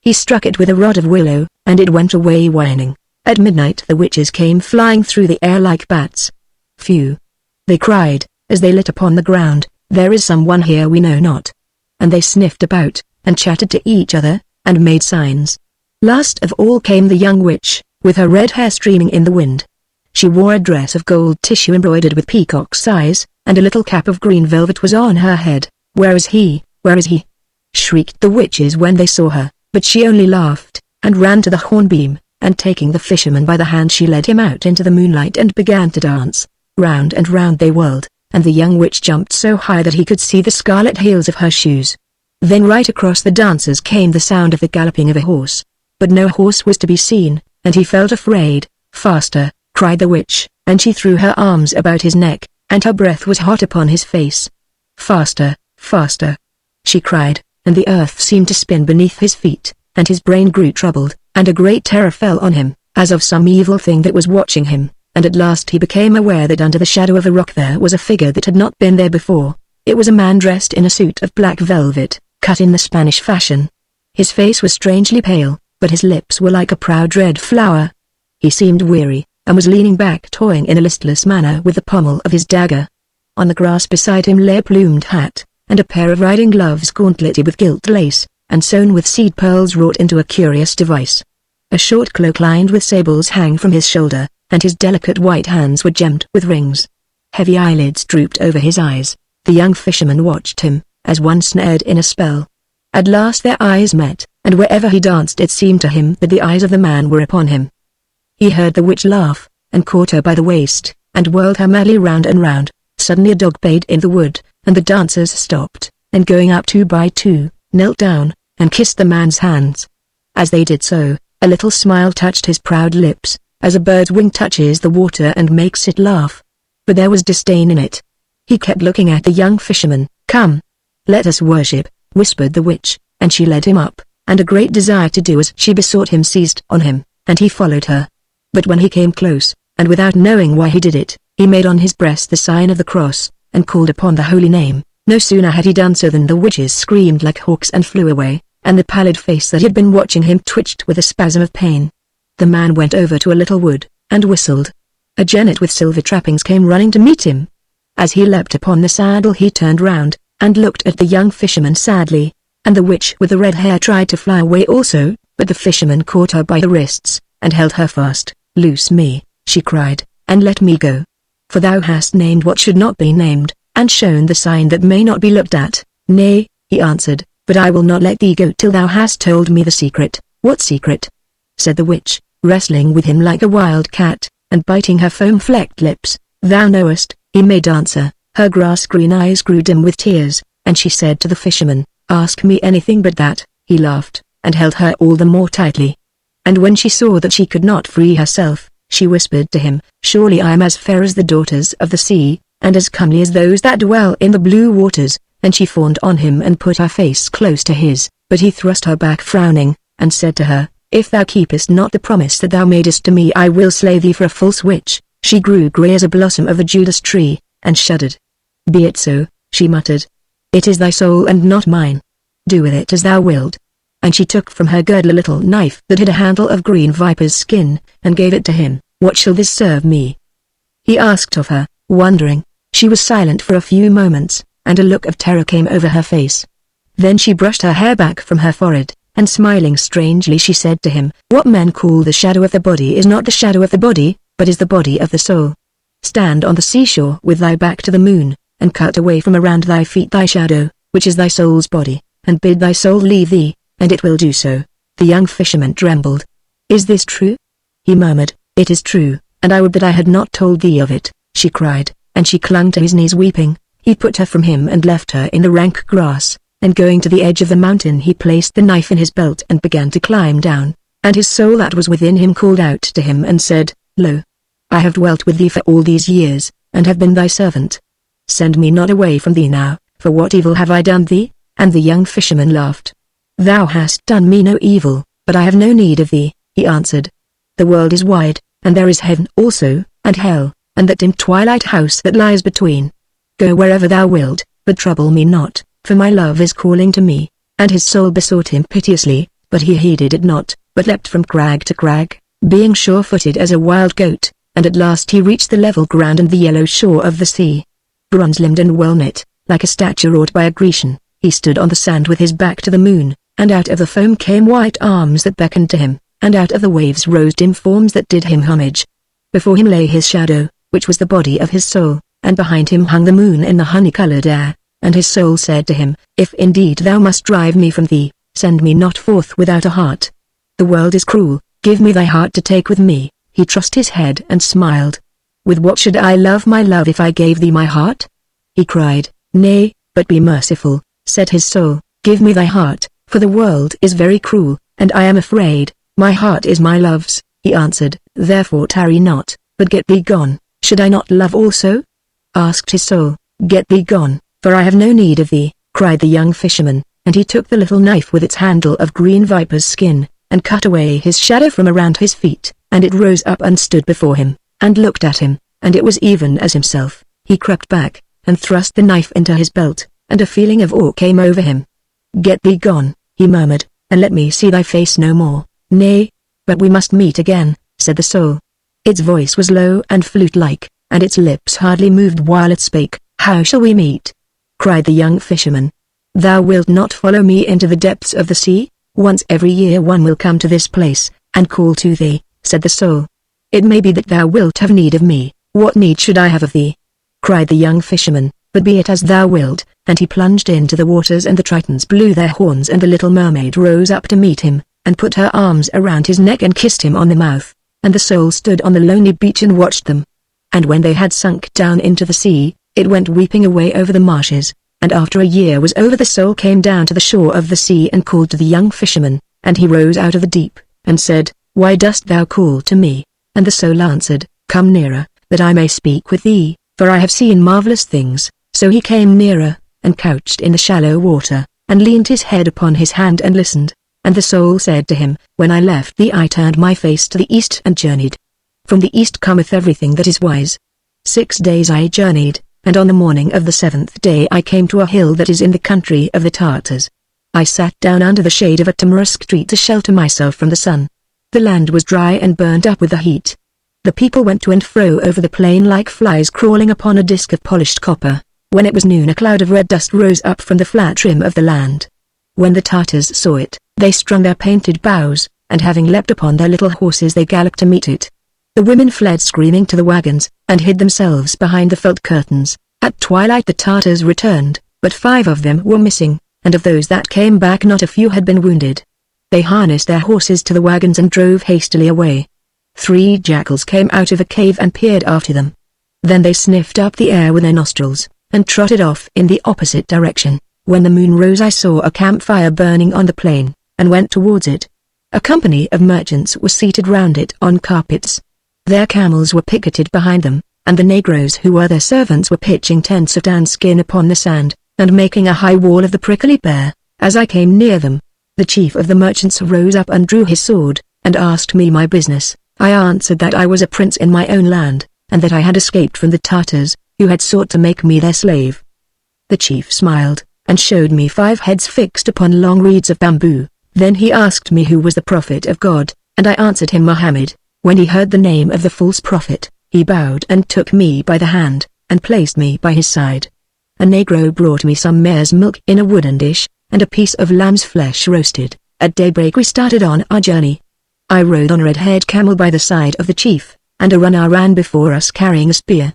He struck it with a rod of willow, and it went away whining. At midnight the witches came flying through the air like bats. "Phew!" they cried, as they lit upon the ground, "there is someone here we know not." And they sniffed about, and chatted to each other, and made signs. Last of all came the young witch, with her red hair streaming in the wind. She wore a dress of gold tissue embroidered with peacock's eyes, and a little cap of green velvet was on her head. "Where is he? Where is he?" shrieked the witches when they saw her, but she only laughed, and ran to the hornbeam, and taking the fisherman by the hand she led him out into the moonlight and began to dance. Round and round they whirled, and the young witch jumped so high that he could see the scarlet heels of her shoes. Then right across the dancers came the sound of the galloping of a horse. But no horse was to be seen, and he felt afraid. "Faster!" cried the witch, and she threw her arms about his neck, and her breath was hot upon his face. "Faster, faster!" she cried, and the earth seemed to spin beneath his feet, and his brain grew troubled, and a great terror fell on him, as of some evil thing that was watching him, and at last he became aware that under the shadow of a rock there was a figure that had not been there before. It was a man dressed in a suit of black velvet, cut in the Spanish fashion. His face was strangely pale, but his lips were like a proud red flower. He seemed weary, and was leaning back toying in a listless manner with the pommel of his dagger. On the grass beside him lay a plumed hat, and a pair of riding gloves gauntleted with gilt lace, and sewn with seed pearls wrought into a curious device. A short cloak lined with sables hung from his shoulder, and his delicate white hands were gemmed with rings. Heavy eyelids drooped over his eyes. The young fisherman watched him, as one snared in a spell. At last their eyes met, and wherever he danced it seemed to him that the eyes of the man were upon him. He heard the witch laugh, and caught her by the waist, and whirled her madly round and round. Suddenly a dog bayed in the wood, and the dancers stopped, and going up 2 by 2, knelt down, and kissed the man's hands. As they did so, a little smile touched his proud lips, as a bird's wing touches the water and makes it laugh. But there was disdain in it. He kept looking at the young fisherman. "Come, let us worship," whispered the witch, and she led him up, and a great desire to do as she besought him seized on him, and he followed her. But when he came close, and without knowing why he did it, he made on his breast the sign of the cross, and called upon the holy name. No sooner had he done so than the witches screamed like hawks and flew away, and the pallid face that had been watching him twitched with a spasm of pain. The man went over to a little wood, and whistled. A jennet with silver trappings came running to meet him. As he leapt upon the saddle he turned round, and looked at the young fisherman sadly, and the witch with the red hair tried to fly away also, but the fisherman caught her by the wrists, and held her fast. "Loose me," she cried, "and let me go. For thou hast named what should not be named, and shown the sign that may not be looked at." "Nay," he answered, "but I will not let thee go till thou hast told me the secret." "What secret?" said the witch, wrestling with him like a wild cat, and biting her foam-flecked lips. "Thou knowest," he made answer. Her grass-green eyes grew dim with tears, and she said to the fisherman, "Ask me anything but that." He laughed, and held her all the more tightly. And when she saw that she could not free herself, she whispered to him, "Surely I am as fair as the daughters of the sea, and as comely as those that dwell in the blue waters," and she fawned on him and put her face close to his, But he thrust her back frowning, and said to her, "If thou keepest not the promise that thou madest to me, I will slay thee for a false witch." She grew grey as a blossom of the Judas tree, and shuddered. "Be it so," she muttered. "It is thy soul and not mine. Do with it as thou wilt." And she took from her girdle a little knife that had a handle of green viper's skin, and gave it to him. "What shall this serve me?" he asked of her, wondering. She was silent for a few moments, and a look of terror came over her face. Then she brushed her hair back from her forehead, and smiling strangely she said to him, "What men call the shadow of the body is not the shadow of the body, but is the body of the soul. Stand on the seashore with thy back to the moon, and cut away from around thy feet thy shadow, which is thy soul's body, and bid thy soul leave thee, and it will do so." The young fisherman trembled. "Is this true?" he murmured. "It is true, and I would that I had not told thee of it," she cried, and she clung to his knees weeping. He put her from him and left her in the rank grass, and going to the edge of the mountain he placed the knife in his belt and began to climb down, and his soul that was within him called out to him and said, "Lo, I have dwelt with thee for all these years, and have been thy servant. Send me not away from thee now, for what evil have I done thee?" And the young fisherman laughed. "Thou hast done me no evil, but I have no need of thee," he answered. "The world is wide, and there is heaven also, and hell, and that dim twilight house that lies between. Go wherever thou wilt, but trouble me not, for my love is calling to me." And his soul besought him piteously, but he heeded it not, but leapt from crag to crag, being sure-footed as a wild goat, and at last he reached the level ground and the yellow shore of the sea. Bronze-limbed and well-knit, like a statue wrought by a Grecian, he stood on the sand with his back to the moon, and out of the foam came white arms that beckoned to him, and out of the waves rose dim forms that did him homage. Before him lay his shadow, which was the body of his soul, and behind him hung the moon in the honey-colored air, and his soul said to him, "If indeed thou must drive me from thee, send me not forth without a heart. The world is cruel, give me thy heart to take with me." He tossed his head and smiled. "With what should I love my love if I gave thee my heart?" he cried. "Nay, but be merciful," said his soul, "give me thy heart, for the world is very cruel, and I am afraid. "My heart is my love's," he answered, "therefore tarry not, but get thee gone." "Should I not love also?" asked his soul. "Get thee gone, for I have no need of thee," cried the young fisherman, and he took the little knife with its handle of green viper's skin, and cut away his shadow from around his feet, and it rose up and stood before him, and looked at him, and it was even as himself. He crept back, and thrust the knife into his belt, and a feeling of awe came over him. "Get thee gone," he murmured, "and let me see thy face no more." "Nay, but we must meet again," said the soul. Its voice was low and flute-like, and its lips hardly moved while it spake. "How shall we meet?" cried the young fisherman. "Thou wilt not follow me into the depths of the sea? Once every year one will come to this place, and call to thee," said the soul. "It may be that thou wilt have need of me." "What need should I have of thee?" cried the young fisherman, "but be it as thou wilt," and he plunged into the waters and the tritons blew their horns and the little mermaid rose up to meet him, and put her arms around his neck and kissed him on the mouth, and the soul stood on the lonely beach and watched them. And when they had sunk down into the sea, it went weeping away over the marshes, and after a year was over the soul came down to the shore of the sea and called to the young fisherman, and he rose out of the deep, and said, "Why dost thou call to me?" And the soul answered, "Come nearer, that I may speak with thee, for I have seen marvelous things." So he came nearer, and couched in the shallow water, and leaned his head upon his hand and listened. And the soul said to him, "When I left thee I turned my face to the east and journeyed. From the east cometh everything that is wise. 6 days I journeyed, and on the morning of the 7th day I came to a hill that is in the country of the Tartars. I sat down under the shade of a tamarisk tree to shelter myself from the sun. The land was dry and burned up with the heat. The people went to and fro over the plain like flies crawling upon a disk of polished copper. When it was noon a cloud of red dust rose up from the flat rim of the land. When the Tartars saw it, they strung their painted bows, and having leapt upon their little horses they galloped to meet it. The women fled screaming to the wagons, and hid themselves behind the felt curtains. At twilight the Tartars returned, but 5 of them were missing, and of those that came back not a few had been wounded. They harnessed their horses to the wagons and drove hastily away. 3 jackals came out of a cave and peered after them. Then they sniffed up the air with their nostrils, and trotted off in the opposite direction. When the moon rose I saw a campfire burning on the plain, and went towards it. A company of merchants was seated round it on carpets. Their camels were picketed behind them, and the negroes who were their servants were pitching tents of tanned skin upon the sand, and making a high wall of the prickly pear. As I came near them, The chief of the merchants rose up and drew his sword, and asked me my business. I answered that I was a prince in my own land, and that I had escaped from the Tartars, who had sought to make me their slave. The chief smiled, and showed me 5 heads fixed upon long reeds of bamboo. Then he asked me who was the prophet of God, and I answered him Muhammad. When he heard the name of the false prophet, he bowed and took me by the hand, and placed me by his side. A negro brought me some mare's milk in a wooden dish, and a piece of lamb's flesh roasted. At daybreak we started on our journey. I rode on a red-haired camel by the side of the chief, and a runner ran before us carrying a spear.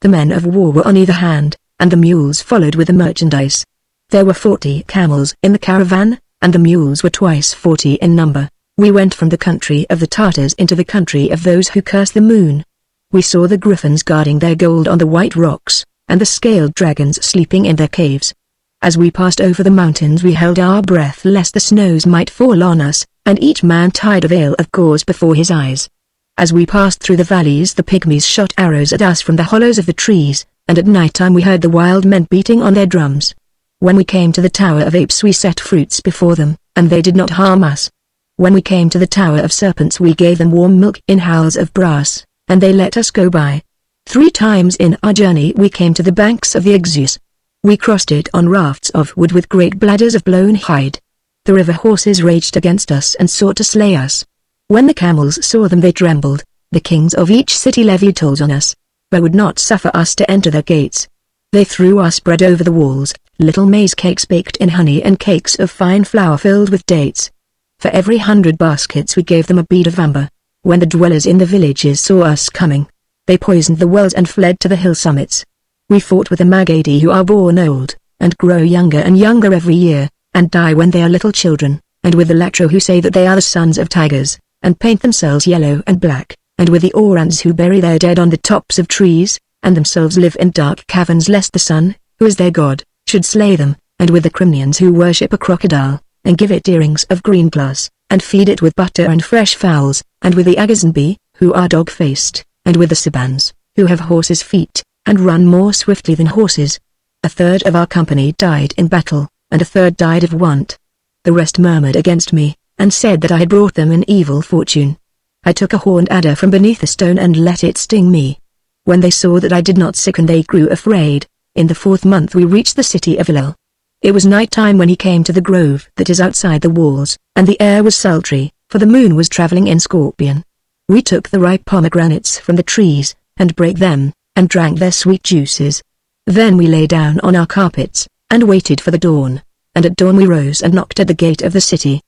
The men of war were on either hand, and the mules followed with the merchandise. There were 40 camels in the caravan, and the mules were twice 40 in number. We went from the country of the Tartars into the country of those who curse the moon. We saw the griffins guarding their gold on the white rocks, and the scaled dragons sleeping in their caves. As we passed over the mountains we held our breath lest the snows might fall on us, and each man tied a veil of gauze before his eyes. As we passed through the valleys the pygmies shot arrows at us from the hollows of the trees, and at night time we heard the wild men beating on their drums. When we came to the Tower of Apes we set fruits before them, and they did not harm us. When we came to the Tower of Serpents we gave them warm milk in howls of brass, and they let us go by. 3 times in our journey we came to the banks of the Oxus. We crossed it on rafts of wood with great bladders of blown hide. The river horses raged against us and sought to slay us. When the camels saw them they trembled. The kings of each city levied tolls on us, but would not suffer us to enter their gates. They threw us bread over the walls, little maize cakes baked in honey and cakes of fine flour filled with dates. For every 100 baskets we gave them a bead of amber. When the dwellers in the villages saw us coming, they poisoned the wells and fled to the hill summits. We fought with the Magadi who are born old, and grow younger and younger every year, and die when they are little children, and with the Latro who say that they are the sons of tigers, and paint themselves yellow and black, and with the Orans who bury their dead on the tops of trees, and themselves live in dark caverns lest the sun, who is their god, should slay them, and with the Crimneans who worship a crocodile, and give it earrings of green glass, and feed it with butter and fresh fowls, and with the Agazanbi, who are dog-faced, and with the Sibans, who have horses' feet, and run more swiftly than horses. A third of our company died in battle, and a third died of want. The rest murmured against me, and said that I had brought them an evil fortune. I took a horned adder from beneath a stone and let it sting me. When they saw that I did not sicken they grew afraid. In the 4th month we reached the city of Wilde. It was night time when he came to the grove that is outside the walls, and the air was sultry, for the moon was traveling in Scorpion. We took the ripe pomegranates from the trees, and brake them, and drank their sweet juices. Then we lay down on our carpets, and waited for the dawn, and at dawn we rose and knocked at the gate of the city.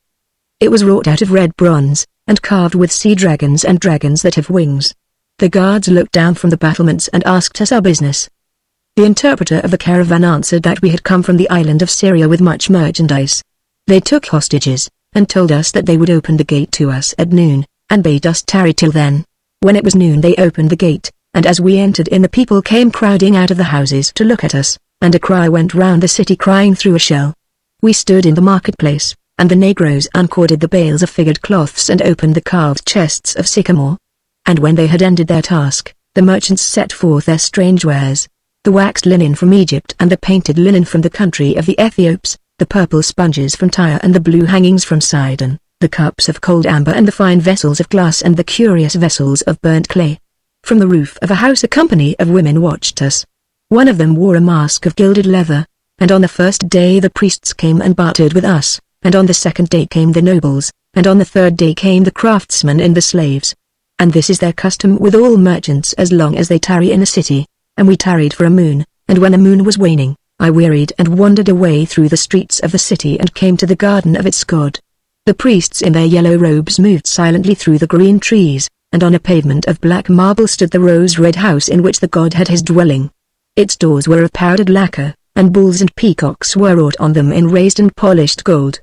It was wrought out of red bronze, and carved with sea dragons and dragons that have wings. The guards looked down from the battlements and asked us our business. The interpreter of the caravan answered that we had come from the island of Syria with much merchandise. They took hostages, and told us that they would open the gate to us at noon, and bade us tarry till then. When it was noon they opened the gate, and as we entered in the people came crowding out of the houses to look at us, and a cry went round the city crying through a shell. We stood in the marketplace, and the negroes uncorded the bales of figured cloths and opened the carved chests of sycamore. And when they had ended their task, the merchants set forth their strange wares, the waxed linen from Egypt and the painted linen from the country of the Ethiops, the purple sponges from Tyre and the blue hangings from Sidon, the cups of cold amber and the fine vessels of glass and the curious vessels of burnt clay. From the roof of a house a company of women watched us. One of them wore a mask of gilded leather, and on the 1st day the priests came and bartered with us, and on the 2nd day came the nobles, and on the 3rd day came the craftsmen and the slaves. And this is their custom with all merchants as long as they tarry in a city. And we tarried for a moon, and when the moon was waning, I wearied and wandered away through the streets of the city and came to the garden of its god. The priests in their yellow robes moved silently through the green trees, and on a pavement of black marble stood the rose-red house in which the god had his dwelling. Its doors were of powdered lacquer, and bulls and peacocks were wrought on them in raised and polished gold.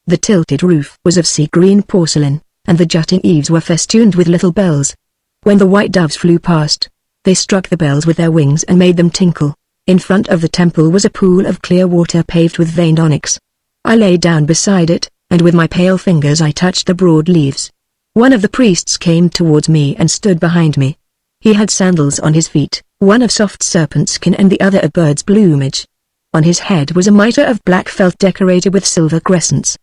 The tilted roof was of sea-green porcelain, and the jutting eaves were festooned with little bells. When the white doves flew past, they struck the bells with their wings and made them tinkle. In front of the temple was a pool of clear water paved with veined onyx. I lay down beside it, and with my pale fingers I touched the broad leaves. One of the priests came towards me and stood behind me. He had sandals on his feet, one of soft serpent skin and the other of bird's plumage. On his head was a mitre of black felt decorated with silver crescents.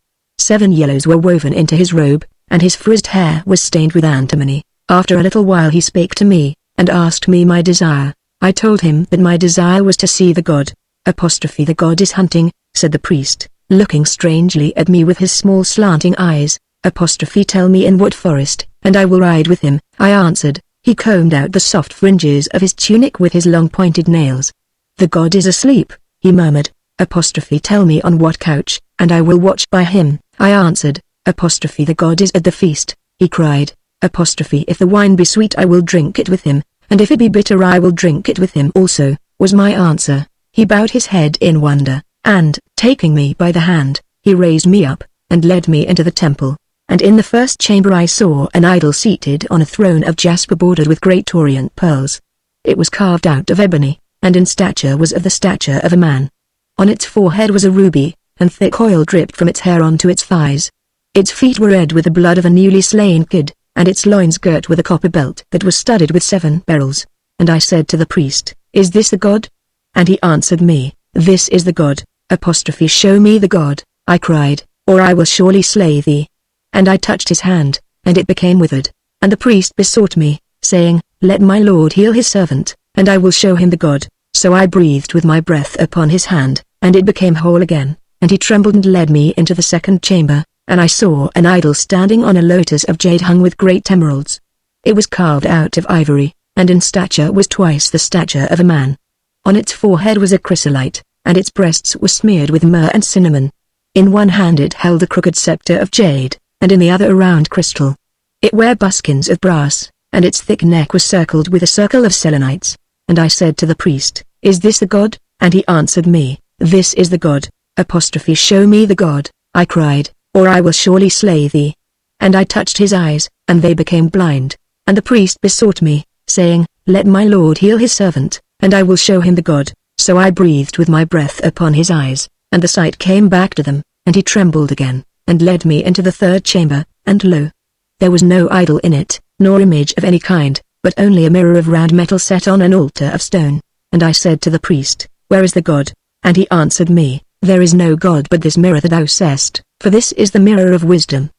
7 yellows were woven into his robe, and his frizzed hair was stained with antimony. After a little while he spake to me, and asked me my desire. I told him that my desire was to see the god. The god is hunting, said the priest, looking strangely at me with his small slanting eyes. Tell me in what forest, and I will ride with him, I answered. He combed out the soft fringes of his tunic with his long pointed nails. The god is asleep, he murmured. Tell me on what couch, and I will watch by him, I answered. The god is at the feast, he cried. If the wine be sweet I will drink it with him, and if it be bitter I will drink it with him also, was my answer. He bowed his head in wonder, and, taking me by the hand, he raised me up, and led me into the temple. And in the first chamber I saw an idol seated on a throne of jasper bordered with great orient pearls. It was carved out of ebony, and in stature was of the stature of a man. On its forehead was a ruby, and thick oil dripped from its hair onto its thighs. Its feet were red with the blood of a newly slain kid, and its loins girt with a copper belt that was studded with 7 beryls. And I said to the priest, Is this the god? And he answered me, This is the god. Show me the god, I cried, or I will surely slay thee. And I touched his hand, and it became withered. And the priest besought me, saying, Let my lord heal his servant, and I will show him the god. So I breathed with my breath upon his hand, and it became whole again, and he trembled and led me into the second chamber, and I saw an idol standing on a lotus of jade hung with great emeralds. It was carved out of ivory, and in stature was twice the stature of a man. On its forehead was a chrysolite, and its breasts were smeared with myrrh and cinnamon. In one hand it held a crooked scepter of jade, and in the other a round crystal. It wore buskins of brass, and its thick neck was circled with a circle of selenites. And I said to the priest, Is this the god? And he answered me, This is the god. Show me the god, I cried, or I will surely slay thee. And I touched his eyes, and they became blind. And the priest besought me, saying, Let my lord heal his servant, and I will show him the god. So I breathed with my breath upon his eyes, and the sight came back to them, and he trembled again, and led me into the third chamber, and lo! There was no idol in it, nor image of any kind, but only a mirror of round metal set on an altar of stone. And I said to the priest, Where is the god? And he answered me, There is no god but this mirror that thou seest, for this is the mirror of wisdom.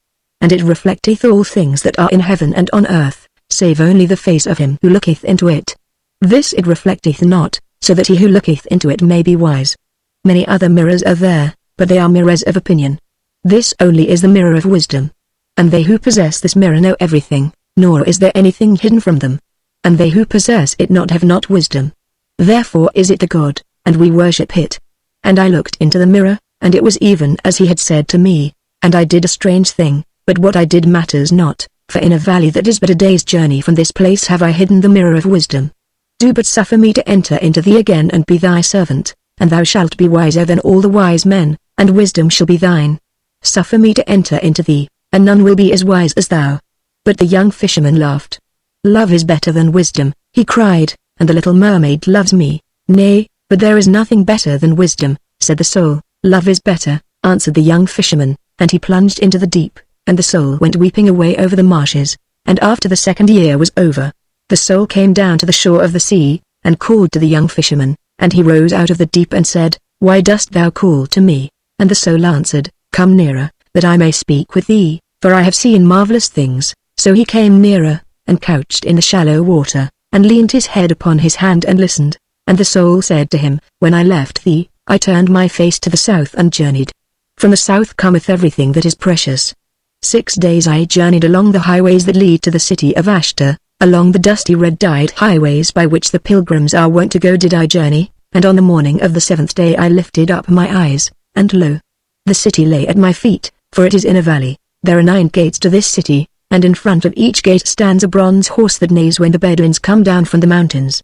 And it reflecteth all things that are in heaven and on earth, save only the face of him who looketh into it. This it reflecteth not, so that he who looketh into it may be wise. Many other mirrors are there, but they are mirrors of opinion. This only is the mirror of wisdom. And they who possess this mirror know everything, nor is there anything hidden from them. And they who possess it not have not wisdom. Therefore is it the god, and we worship it. And I looked into the mirror, and it was even as he had said to me, and I did a strange thing, but what I did matters not, for in a valley that is but a day's journey from this place have I hidden the mirror of wisdom. Do but suffer me to enter into thee again and be thy servant, and thou shalt be wiser than all the wise men, and wisdom shall be thine. Suffer me to enter into thee, and none will be as wise as thou. But the young fisherman laughed. Love is better than wisdom, he cried, and the little mermaid loves me. Nay, but there is nothing better than wisdom, said the soul. Love is better, answered the young fisherman, and he plunged into the deep, and the soul went weeping away over the marshes. And after the 2nd year was over, the soul came down to the shore of the sea, and called to the young fisherman, and he rose out of the deep and said, Why dost thou call to me? And the soul answered, Come nearer, that I may speak with thee, for I have seen marvelous things. So he came nearer, and couched in the shallow water, and leaned his head upon his hand and listened. And the soul said to him, When I left thee, I turned my face to the south and journeyed. From the south cometh everything that is precious. 6 days I journeyed along the highways that lead to the city of Ashtar, along the dusty red-dyed highways by which the pilgrims are wont to go did I journey, and on the morning of the 7th day I lifted up my eyes, and lo! The city lay at my feet, for it is in a valley. There are 9 gates to this city, and in front of each gate stands a bronze horse that neighs when the Bedouins come down from the mountains.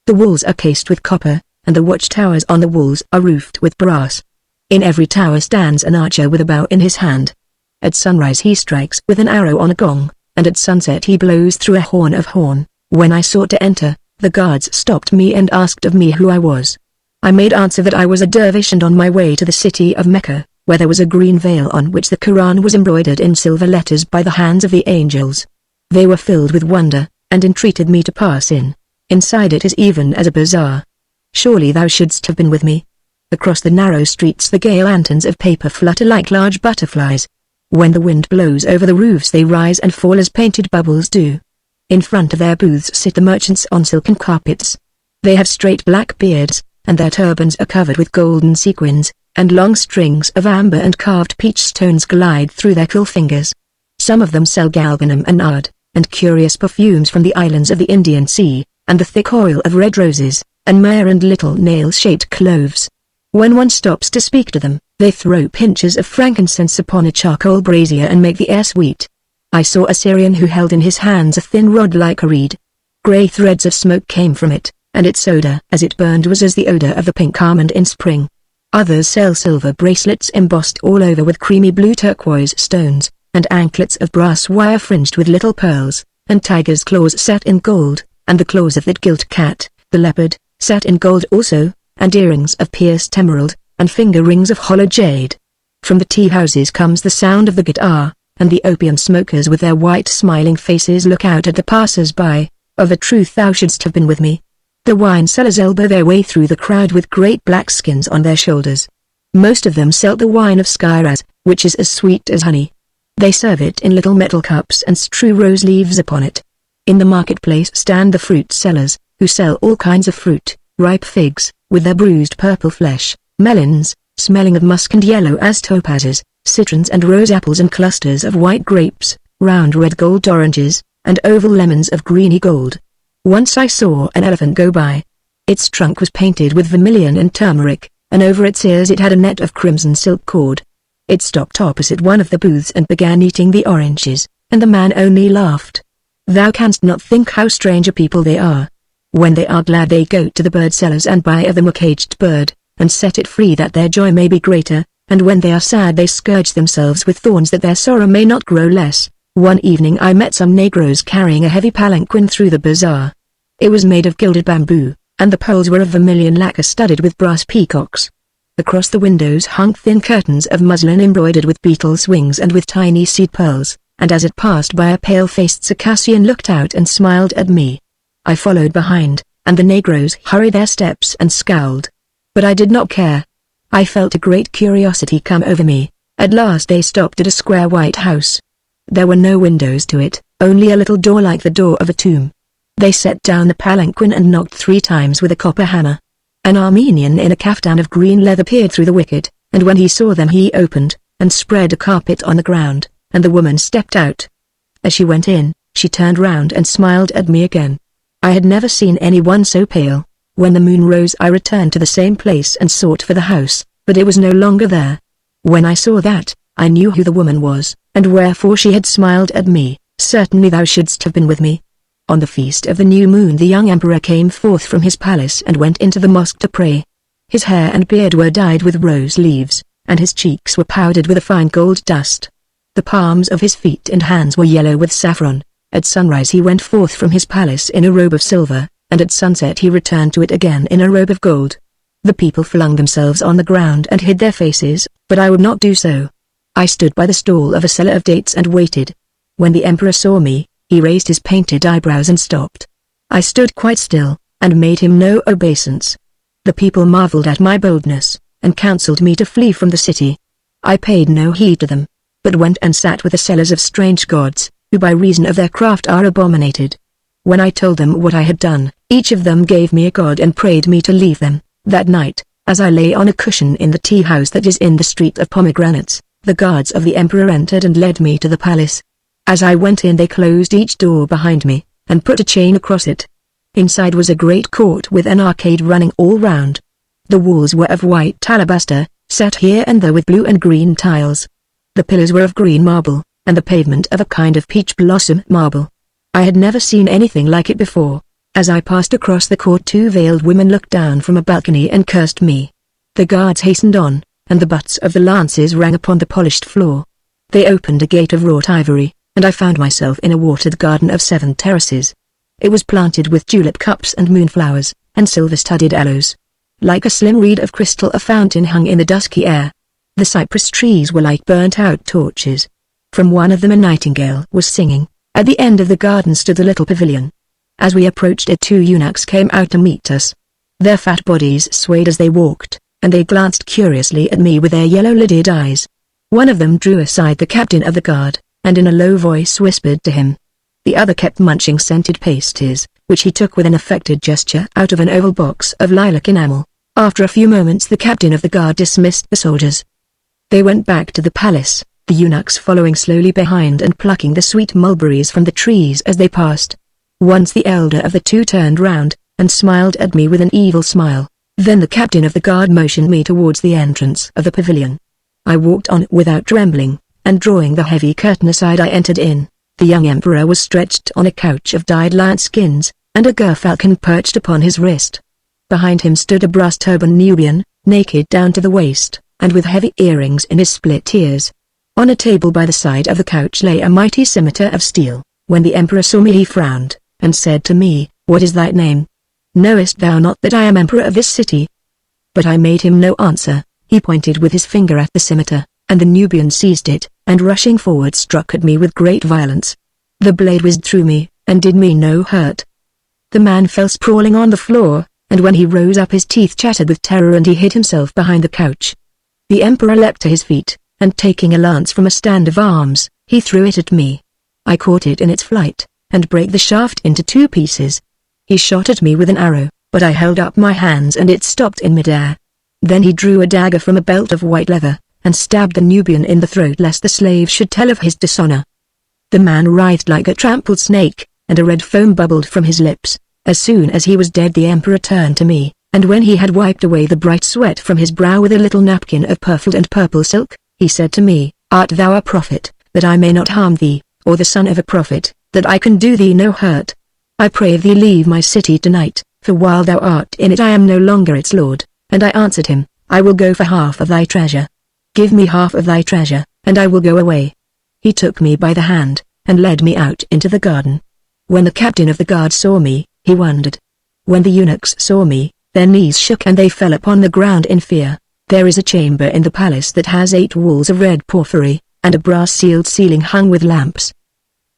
The walls are cased with copper, and the watchtowers on the walls are roofed with brass. In every tower stands an archer with a bow in his hand. At sunrise he strikes with an arrow on a gong, and at sunset he blows through a horn of horn. When I sought to enter, the guards stopped me and asked of me who I was. I made answer that I was a dervish and on my way to the city of Mecca, where there was a green veil on which the Quran was embroidered in silver letters by the hands of the angels. They were filled with wonder, and entreated me to pass in. Inside it is even as a bazaar. Surely thou shouldst have been with me. Across the narrow streets the gay lanterns of paper flutter like large butterflies. When the wind blows over the roofs they rise and fall as painted bubbles do. In front of their booths sit the merchants on silken carpets. They have straight black beards, and their turbans are covered with golden sequins, and long strings of amber and carved peach stones glide through their cool fingers. Some of them sell galbanum and nard, and curious perfumes from the islands of the Indian Sea, and the thick oil of red roses, and myrrh and little nail-shaped cloves. When one stops to speak to them, they throw pinches of frankincense upon a charcoal brazier and make the air sweet. I saw a Syrian who held in his hands a thin rod like a reed. Grey threads of smoke came from it, and its odor as it burned was as the odor of the pink almond in spring. Others sell silver bracelets embossed all over with creamy blue turquoise stones, and anklets of brass wire fringed with little pearls, and tiger's claws set in gold, and the claws of that gilt cat, the leopard, set in gold also, and earrings of pierced emerald, and finger rings of hollow jade. From the tea houses comes the sound of the guitar, and the opium smokers with their white smiling faces look out at the passers-by. Of a truth thou shouldst have been with me. The wine sellers elbow their way through the crowd with great black skins on their shoulders. Most of them sell the wine of Skyraz, which is as sweet as honey. They serve it in little metal cups and strew rose leaves upon it. In the marketplace stand the fruit sellers, who sell all kinds of fruit, ripe figs, with their bruised purple flesh, melons, smelling of musk and yellow as topazes, citrons and rose apples and clusters of white grapes, round red gold oranges, and oval lemons of greeny gold. Once I saw an elephant go by. Its trunk was painted with vermilion and turmeric, and over its ears it had a net of crimson silk cord. It stopped opposite one of the booths and began eating the oranges, and the man only laughed. Thou canst not think how strange a people they are. When they are glad they go to the bird sellers and buy of them a caged bird, and set it free that their joy may be greater, and when they are sad they scourge themselves with thorns that their sorrow may not grow less. One evening I met some negroes carrying a heavy palanquin through the bazaar. It was made of gilded bamboo, and the poles were of vermilion lacquer studded with brass peacocks. Across the windows hung thin curtains of muslin embroidered with beetles' wings and with tiny seed pearls, and as it passed by a pale-faced Circassian looked out and smiled at me. I followed behind, and the negroes hurried their steps and scowled. But I did not care. I felt a great curiosity come over me. At last they stopped at a square white house. There were no windows to it, only a little door like the door of a tomb. They set down the palanquin and knocked 3 times with a copper hammer. An Armenian in a caftan of green leather peered through the wicket, and when he saw them he opened, and spread a carpet on the ground, and the woman stepped out. As she went in, she turned round and smiled at me again. I had never seen anyone so pale. When the moon rose I returned to the same place and sought for the house, but it was no longer there. When I saw that, I knew who the woman was, and wherefore she had smiled at me. Certainly thou shouldst have been with me. On the feast of the new moon the young emperor came forth from his palace and went into the mosque to pray. His hair and beard were dyed with rose leaves, and his cheeks were powdered with a fine gold dust. The palms of his feet and hands were yellow with saffron. At sunrise he went forth from his palace in a robe of silver, and at sunset he returned to it again in a robe of gold. The people flung themselves on the ground and hid their faces, but I would not do so. I stood by the stall of a seller of dates and waited. When the emperor saw me, he raised his painted eyebrows and stopped. I stood quite still, and made him no obeisance. The people marveled at my boldness, and counseled me to flee from the city. I paid no heed to them, but went and sat with the sellers of strange gods, who by reason of their craft are abominated. When I told them what I had done, each of them gave me a god and prayed me to leave them. That night, as I lay on a cushion in the tea house that is in the street of Pomegranates, the guards of the emperor entered and led me to the palace. As I went in they closed each door behind me, and put a chain across it. Inside was a great court with an arcade running all round. The walls were of white alabaster, set here and there with blue and green tiles. The pillars were of green marble, and the pavement of a kind of peach blossom marble. I had never seen anything like it before. As I passed across the court 2 veiled women looked down from a balcony and cursed me. The guards hastened on, and the butts of the lances rang upon the polished floor. They opened a gate of wrought ivory, and I found myself in a watered garden of 7 terraces. It was planted with julep cups and moonflowers, and silver-studded aloes. Like a slim reed of crystal a fountain hung in the dusky air. The cypress trees were like burnt-out torches. From one of them a nightingale was singing. At the end of the garden stood the little pavilion. As we approached it 2 eunuchs came out to meet us. Their fat bodies swayed as they walked, and they glanced curiously at me with their yellow-lidded eyes. One of them drew aside the captain of the guard, and in a low voice whispered to him. The other kept munching scented pasties, which he took with an affected gesture out of an oval box of lilac enamel. After a few moments the captain of the guard dismissed the soldiers. They went back to the palace, the eunuchs following slowly behind and plucking the sweet mulberries from the trees as they passed. Once the elder of the two turned round, and smiled at me with an evil smile. Then the captain of the guard motioned me towards the entrance of the pavilion. I walked on without trembling, and drawing the heavy curtain aside I entered in. The young emperor was stretched on a couch of dyed lion skins, and a gerfalcon perched upon his wrist. Behind him stood a brass turban Nubian, naked down to the waist, and with heavy earrings in his split ears. On a table by the side of the couch lay a mighty scimitar of steel. When the emperor saw me he frowned, and said to me, "What is thy name? Knowest thou not that I am emperor of this city?" But I made him no answer. He pointed with his finger at the scimitar, and the Nubian seized it, and rushing forward struck at me with great violence. The blade whizzed through me, and did me no hurt. The man fell sprawling on the floor, and when he rose up his teeth chattered with terror and he hid himself behind the couch. The emperor leapt to his feet, and taking a lance from a stand of arms, he threw it at me. I caught it in its flight, and brake the shaft into 2 pieces. He shot at me with an arrow, but I held up my hands and it stopped in midair. Then he drew a dagger from a belt of white leather, and stabbed the Nubian in the throat lest the slave should tell of his dishonor. The man writhed like a trampled snake, and a red foam bubbled from his lips. As soon as he was dead the emperor turned to me, and when he had wiped away the bright sweat from his brow with a little napkin of purfled and purple silk, he said to me, "Art thou a prophet, that I may not harm thee, or the son of a prophet, that I can do thee no hurt? I pray thee leave my city tonight, for while thou art in it I am no longer its lord." And I answered him, "I will go for half of thy treasure. Give me half of thy treasure, and I will go away." He took me by the hand, and led me out into the garden. When the captain of the guard saw me, he wondered. When the eunuchs saw me, their knees shook and they fell upon the ground in fear. There is a chamber in the palace that has 8 walls of red porphyry, and a brass-sealed ceiling hung with lamps.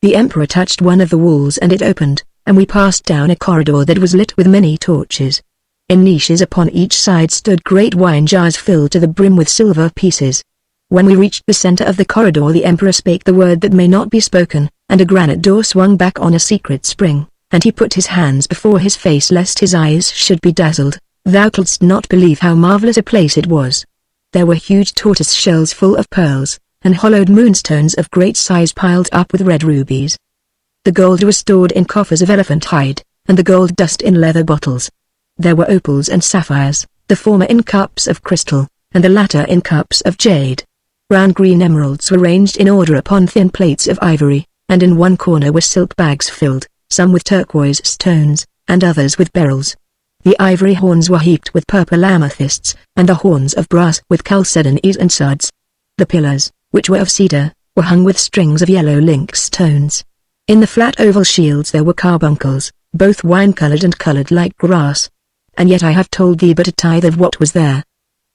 The emperor touched one of the walls and it opened, and we passed down a corridor that was lit with many torches. In niches upon each side stood great wine jars filled to the brim with silver pieces. When we reached the center of the corridor the emperor spake the word that may not be spoken, and a granite door swung back on a secret spring, and he put his hands before his face lest his eyes should be dazzled. Thou couldst not believe how marvelous a place it was. There were huge tortoise shells full of pearls, and hollowed moonstones of great size piled up with red rubies. The gold was stored in coffers of elephant hide, and the gold dust in leather bottles. There were opals and sapphires, the former in cups of crystal, and the latter in cups of jade. Round green emeralds were ranged in order upon thin plates of ivory, and in one corner were silk bags filled, some with turquoise stones, and others with beryls. The ivory horns were heaped with purple amethysts, and the horns of brass with chalcedonies and sards. The pillars, which were of cedar, were hung with strings of yellow lynx stones. In the flat oval shields there were carbuncles, both wine-colored and colored like grass. And yet I have told thee but a tithe of what was there.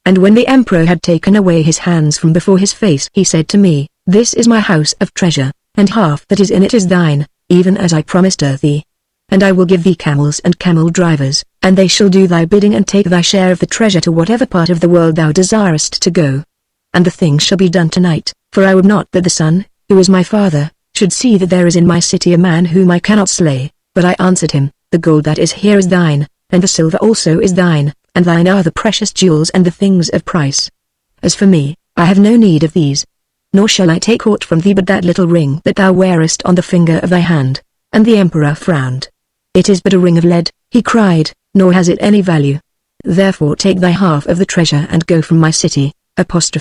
And when the emperor had taken away his hands from before his face he said to me, "This is my house of treasure, and half that is in it is thine, even as I promised thee. And I will give thee camels and camel drivers, and they shall do thy bidding and take thy share of the treasure to whatever part of the world thou desirest to go. And the thing shall be done tonight, for I would not that the son, who is my father, should see that there is in my city a man whom I cannot slay." But I answered him, "The gold that is here is thine, and the silver also is thine, and thine are the precious jewels and the things of price. As for me, I have no need of these. Nor shall I take aught from thee but that little ring that thou wearest on the finger of thy hand." And the emperor frowned. "It is but a ring of lead," he cried, "nor has it any value. Therefore take thy half of the treasure and go from my city."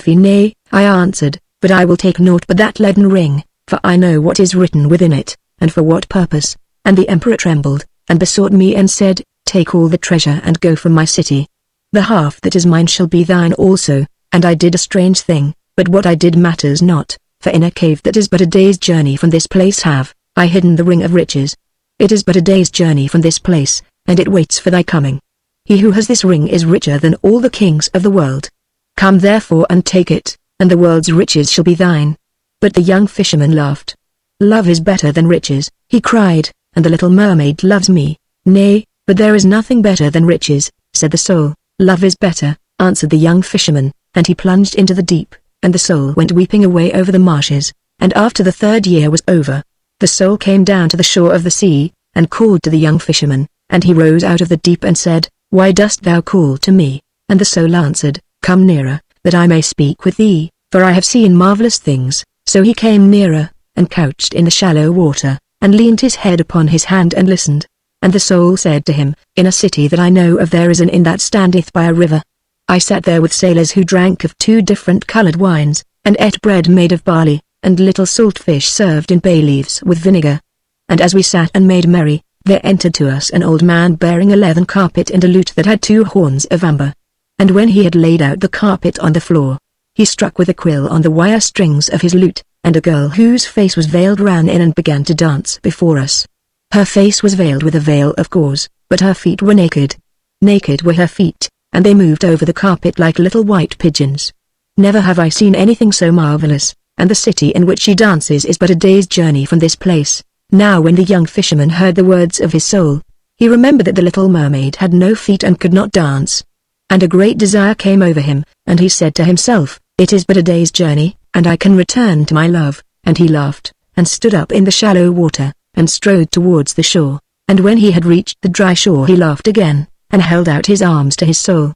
Nay, I answered, "but I will take naught but that leaden ring, for I know what is written within it, and for what purpose." And the emperor trembled, and besought me and said, "Take all the treasure and go from my city. The half that is mine shall be thine also." And I did a strange thing, but what I did matters not, for in a cave that is but a day's journey from this place have I hidden the ring of riches. It is but a day's journey from this place, and it waits for thy coming. He who has this ring is richer than all the kings of the world. Come therefore and take it, and the world's riches shall be thine." But the young fisherman laughed. "Love is better than riches," he cried, "and the little mermaid loves me." "Nay, but there is nothing better than riches," said the soul. "Love is better, answered the young fisherman, and he plunged into the deep, and the soul went weeping away over the marshes. And after the 3rd year was over, the soul came down to the shore of the sea, and called to the young fisherman, and he rose out of the deep and said, "Why dost thou call to me?" And the soul answered, "Come nearer, that I may speak with thee, for I have seen marvelous things." So he came nearer, and couched in the shallow water, and leaned his head upon his hand and listened. And the soul said to him, "In a city that I know of there is an inn that standeth by a river. I sat there with sailors who drank of 2 different colored wines, and ate bread made of barley, and little salt fish served in bay leaves with vinegar. And as we sat and made merry, there entered to us an old man bearing a leathern carpet and a lute that had 2 horns of amber. And when he had laid out the carpet on the floor, he struck with a quill on the wire strings of his lute, and a girl whose face was veiled ran in and began to dance before us. Her face was veiled with a veil of gauze, but her feet were naked. Naked were her feet, and they moved over the carpet like little white pigeons. Never have I seen anything so marvelous, and the city in which she dances is but a day's journey from this place." Now when the young fisherman heard the words of his soul, he remembered that the little mermaid had no feet and could not dance. And a great desire came over him, and he said to himself, "It is but a day's journey, and I can return to my love." And he laughed, and stood up in the shallow water, and strode towards the shore. And when he had reached the dry shore he laughed again, and held out his arms to his soul.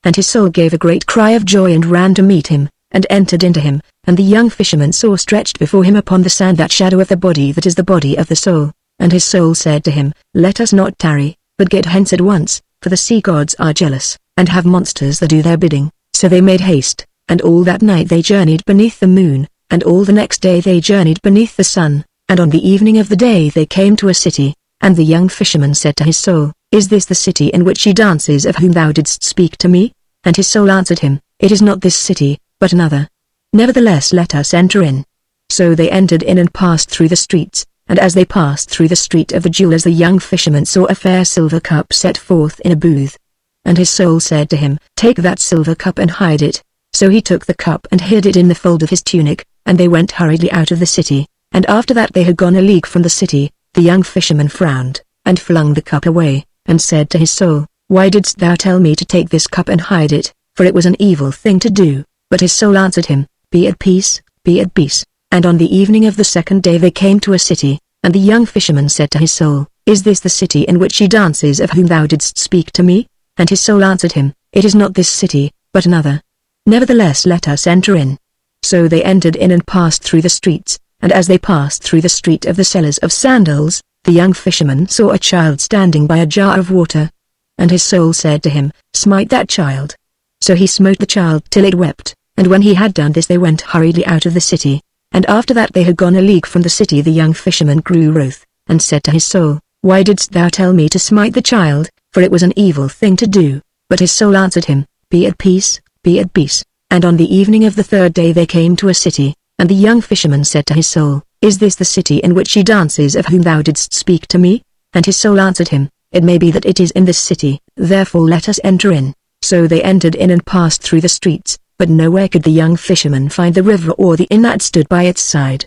And his soul gave a great cry of joy and ran to meet him, and entered into him, and the young fisherman saw stretched before him upon the sand that shadow of the body that is the body of the soul. And his soul said to him, "Let us not tarry, but get hence at once, for the sea gods are jealous, and have monsters that do their bidding." So they made haste, and all that night they journeyed beneath the moon, and all the next day they journeyed beneath the sun, and on the evening of the day they came to a city. And the young fisherman said to his soul, "Is this the city in which she dances of whom thou didst speak to me?" And his soul answered him, "It is not this city, but another. Nevertheless let us enter in." So they entered in and passed through the streets, and as they passed through the street of the jewelers the young fisherman saw a fair silver cup set forth in a booth. And his soul said to him, "Take that silver cup and hide it." So he took the cup and hid it in the fold of his tunic, and they went hurriedly out of the city. And after that they had gone a league from the city, the young fisherman frowned, and flung the cup away, and said to his soul, "Why didst thou tell me to take this cup and hide it, for it was an evil thing to do?" But his soul answered him, "Be at peace, be at peace." And on the evening of the 2nd day they came to a city, and the young fisherman said to his soul, "Is this the city in which she dances of whom thou didst speak to me?" And his soul answered him, "It is not this city, but another. Nevertheless let us enter in." So they entered in and passed through the streets, and as they passed through the street of the sellers of sandals, the young fisherman saw a child standing by a jar of water. And his soul said to him, "Smite that child." So he smote the child till it wept, and when he had done this they went hurriedly out of the city. And after that they had gone a league from the city the young fisherman grew wroth, and said to his soul, "Why didst thou tell me to smite the child, for it was an evil thing to do?" But his soul answered him, "Be at peace, be at peace." And on the evening of the 3rd day they came to a city, and the young fisherman said to his soul, "Is this the city in which she dances of whom thou didst speak to me?" And his soul answered him, "It may be that it is in this city, therefore let us enter in." So they entered in and passed through the streets, but nowhere could the young fisherman find the river or the inn that stood by its side.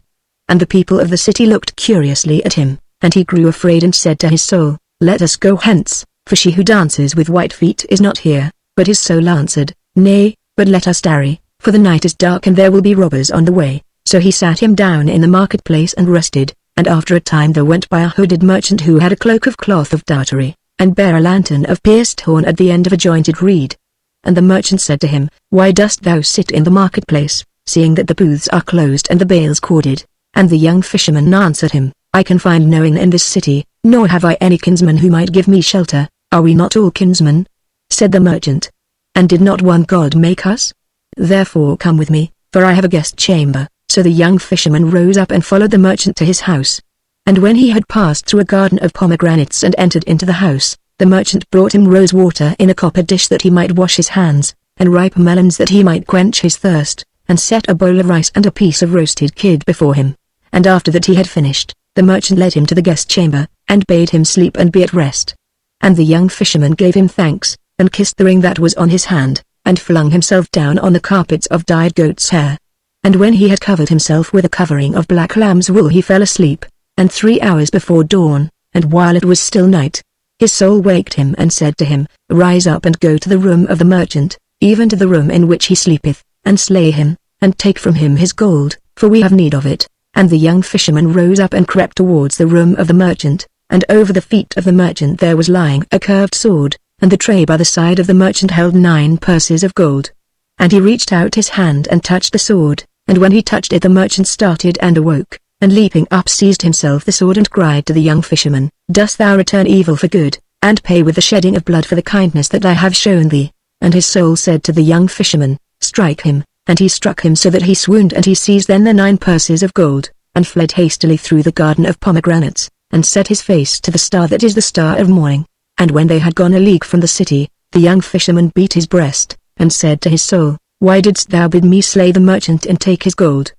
And the people of the city looked curiously at him, and he grew afraid and said to his soul, "Let us go hence, for she who dances with white feet is not here." But his soul answered, "Nay, but let us tarry, for the night is dark and there will be robbers on the way." So he sat him down in the marketplace and rested, and after a time there went by a hooded merchant who had a cloak of cloth of dowtary, and bare a lantern of pierced horn at the end of a jointed reed. And the merchant said to him, "Why dost thou sit in the marketplace, seeing that the booths are closed and the bales corded?" And the young fisherman answered him, "I can find no inn in this city, nor have I any kinsman who might give me shelter." "Are we not all kinsmen?" said the merchant. "And did not one God make us? Therefore come with me, for I have a guest chamber." So the young fisherman rose up and followed the merchant to his house. And when he had passed through a garden of pomegranates and entered into the house, the merchant brought him rose water in a copper dish that he might wash his hands, and ripe melons that he might quench his thirst, and set a bowl of rice and a piece of roasted kid before him. And after that he had finished, the merchant led him to the guest chamber, and bade him sleep and be at rest. And the young fisherman gave him thanks, and kissed the ring that was on his hand, and flung himself down on the carpets of dyed goat's hair. And when he had covered himself with a covering of black lamb's wool he fell asleep, and 3 hours before dawn, and while it was still night, his soul waked him and said to him, "Rise up and go to the room of the merchant, even to the room in which he sleepeth, and slay him, and take from him his gold, for we have need of it." And the young fisherman rose up and crept towards the room of the merchant, and over the feet of the merchant there was lying a curved sword, and the tray by the side of the merchant held 9 purses of gold. And he reached out his hand and touched the sword, and when he touched it the merchant started and awoke, and leaping up seized himself the sword and cried to the young fisherman, "Dost thou return evil for good, and pay with the shedding of blood for the kindness that I have shown thee?" And his soul said to the young fisherman, "Strike him," and he struck him so that he swooned, and he seized then the 9 purses of gold, and fled hastily through the garden of pomegranates, and set his face to the star that is the star of morning. And when they had gone a league from the city, the young fisherman beat his breast, and said to his soul, "Why didst thou bid me slay the merchant and take his gold?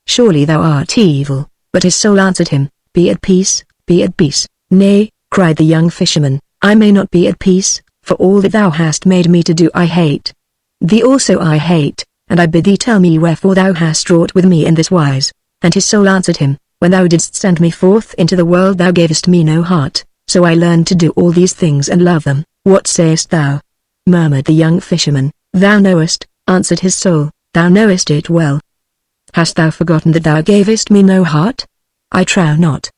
Surely thou art evil." But his soul answered him, "Be at peace, be at peace." "Nay," cried the young fisherman, "I may not be at peace, for all that thou hast made me to do I hate. Thee also I hate, and I bid thee tell me wherefore thou hast wrought with me in this wise." And his soul answered him, "When thou didst send me forth into the world thou gavest me no heart, so I learned to do all these things and love them." "What sayest thou?" murmured the young fisherman. "Thou knowest," answered his soul, "thou knowest it well. Hast thou forgotten that thou gavest me no heart? I trow not.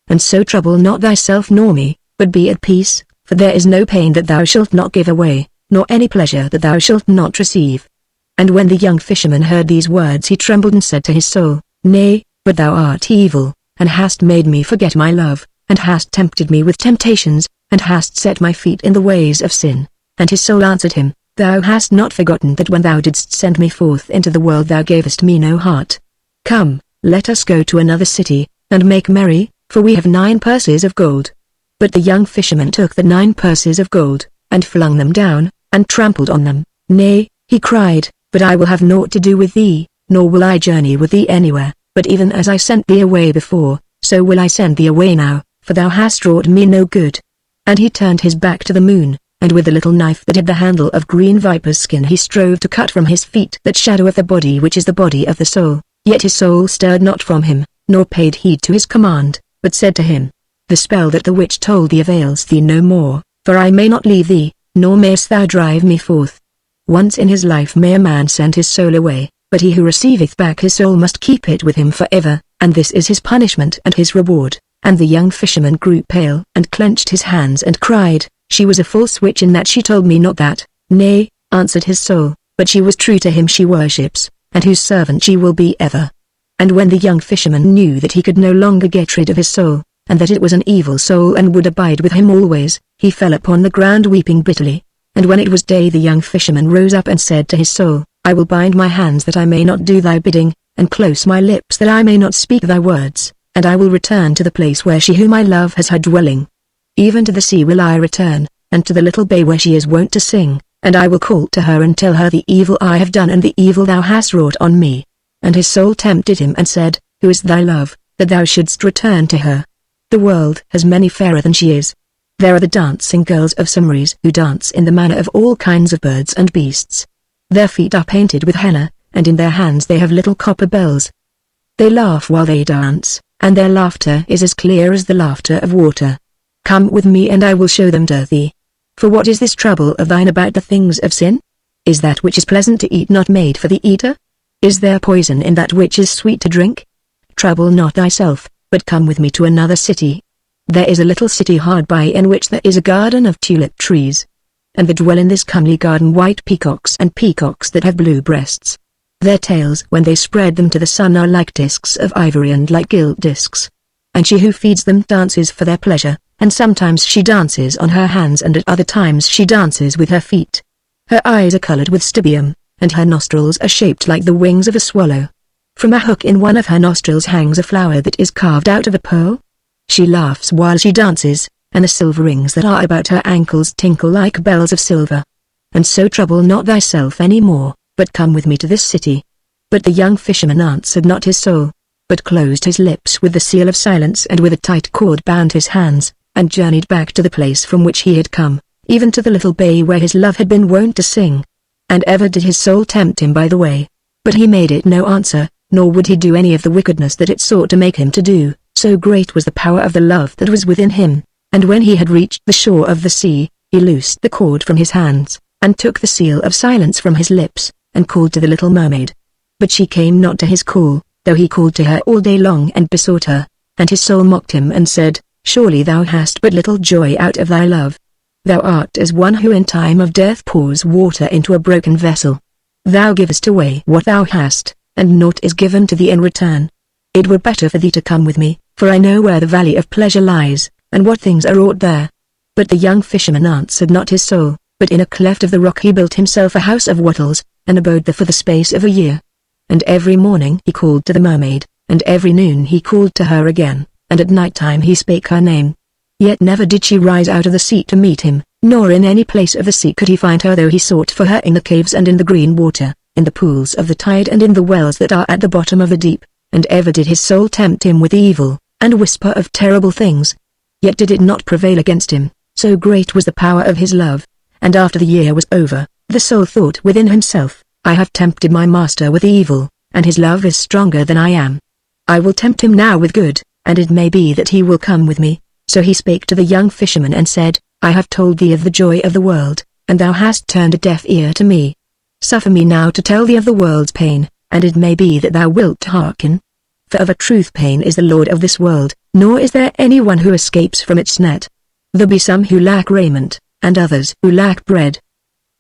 And so trouble not thyself nor me, but be at peace, for there is no pain that thou shalt not give away, nor any pleasure that thou shalt not receive." And when the young fisherman heard these words he trembled and said to his soul, "Nay, but thou art evil, and hast made me forget my love, and hast tempted me with temptations, and hast set my feet in the ways of sin." And his soul answered him, "Thou hast not forgotten that when thou didst send me forth into the world thou gavest me no heart. Come, let us go to another city, and make merry, for we have 9 purses of gold." But the young fisherman took the 9 purses of gold, and flung them down, and trampled on them. "Nay," he cried, "but I will have naught to do with thee, nor will I journey with thee anywhere, but even as I sent thee away before, so will I send thee away now, for thou hast wrought me no good." And he turned his back to the moon, and with a little knife that had the handle of green viper's skin he strove to cut from his feet that shadow of the body which is the body of the soul. Yet his soul stirred not from him, nor paid heed to his command, but said to him, "The spell that the witch told thee avails thee no more, for I may not leave thee, nor mayst thou drive me forth." Once in his life may a man send his soul away, but he who receiveth back his soul must keep it with him forever, and this is his punishment and his reward. And the young fisherman grew pale and clenched his hands and cried, "She was a false witch in that she told me not that." "Nay," answered his soul, "but she was true to him she worships, and whose servant she will be ever." And when the young fisherman knew that he could no longer get rid of his soul, and that it was an evil soul and would abide with him always, he fell upon the ground weeping bitterly. And when it was day the young fisherman rose up and said to his soul, "I will bind my hands that I may not do thy bidding, and close my lips that I may not speak thy words, and I will return to the place where she whom I love has her dwelling. Even to the sea will I return, and to the little bay where she is wont to sing, and I will call to her and tell her the evil I have done and the evil thou hast wrought on me." And his soul tempted him and said, "Who is thy love, that thou shouldst return to her? The world has many fairer than she is. There are the dancing girls of Summaries who dance in the manner of all kinds of birds and beasts. Their feet are painted with henna, and in their hands they have little copper bells. They laugh while they dance, and their laughter is as clear as the laughter of water. Come with me and I will show them to thee. For what is this trouble of thine about the things of sin? Is that which is pleasant to eat not made for the eater? Is there poison in that which is sweet to drink? Trouble not thyself, but come with me to another city. There is a little city hard by in which there is a garden of tulip trees. And there dwell in this comely garden white peacocks and peacocks that have blue breasts. Their tails when they spread them to the sun are like discs of ivory and like gilt discs. And she who feeds them dances for their pleasure, and sometimes she dances on her hands and at other times she dances with her feet. Her eyes are colored with stibium, and her nostrils are shaped like the wings of a swallow. From a hook in one of her nostrils hangs a flower that is carved out of a pearl. She laughs while she dances, and the silver rings that are about her ankles tinkle like bells of silver. And so trouble not thyself any more, but come with me to this city." But the young fisherman answered not his soul, but closed his lips with the seal of silence and with a tight cord bound his hands, and journeyed back to the place from which he had come, even to the little bay where his love had been wont to sing. And ever did his soul tempt him by the way, but he made it no answer, nor would he do any of the wickedness that it sought to make him to do, so great was the power of the love that was within him. And when he had reached the shore of the sea, he loosed the cord from his hands, and took the seal of silence from his lips, and called to the little mermaid. But she came not to his call, though he called to her all day long and besought her, and his soul mocked him and said, "Surely thou hast but little joy out of thy love. Thou art as one who in time of death pours water into a broken vessel. Thou givest away what thou hast, and naught is given to thee in return. It were better for thee to come with me, for I know where the valley of pleasure lies, and what things are wrought there." But the young fisherman answered not his soul, but in a cleft of the rock he built himself a house of wattles, and abode there for the space of a year. And every morning he called to the mermaid, and every noon he called to her again, and at night time he spake her name. Yet never did she rise out of the sea to meet him, nor in any place of the sea could he find her, though he sought for her in the caves and in the green water, in the pools of the tide and in the wells that are at the bottom of the deep, and ever did his soul tempt him with evil, and whisper of terrible things. Yet did it not prevail against him, so great was the power of his love. And after the year was over, the soul thought within himself, "I have tempted my master with evil, and his love is stronger than I am. I will tempt him now with good, and it may be that he will come with me." So he spake to the young fisherman and said, "I have told thee of the joy of the world, and thou hast turned a deaf ear to me. Suffer me now to tell thee of the world's pain, and it may be that thou wilt hearken. For of a truth pain is the lord of this world, nor is there any one who escapes from its net. There be some who lack raiment, and others who lack bread.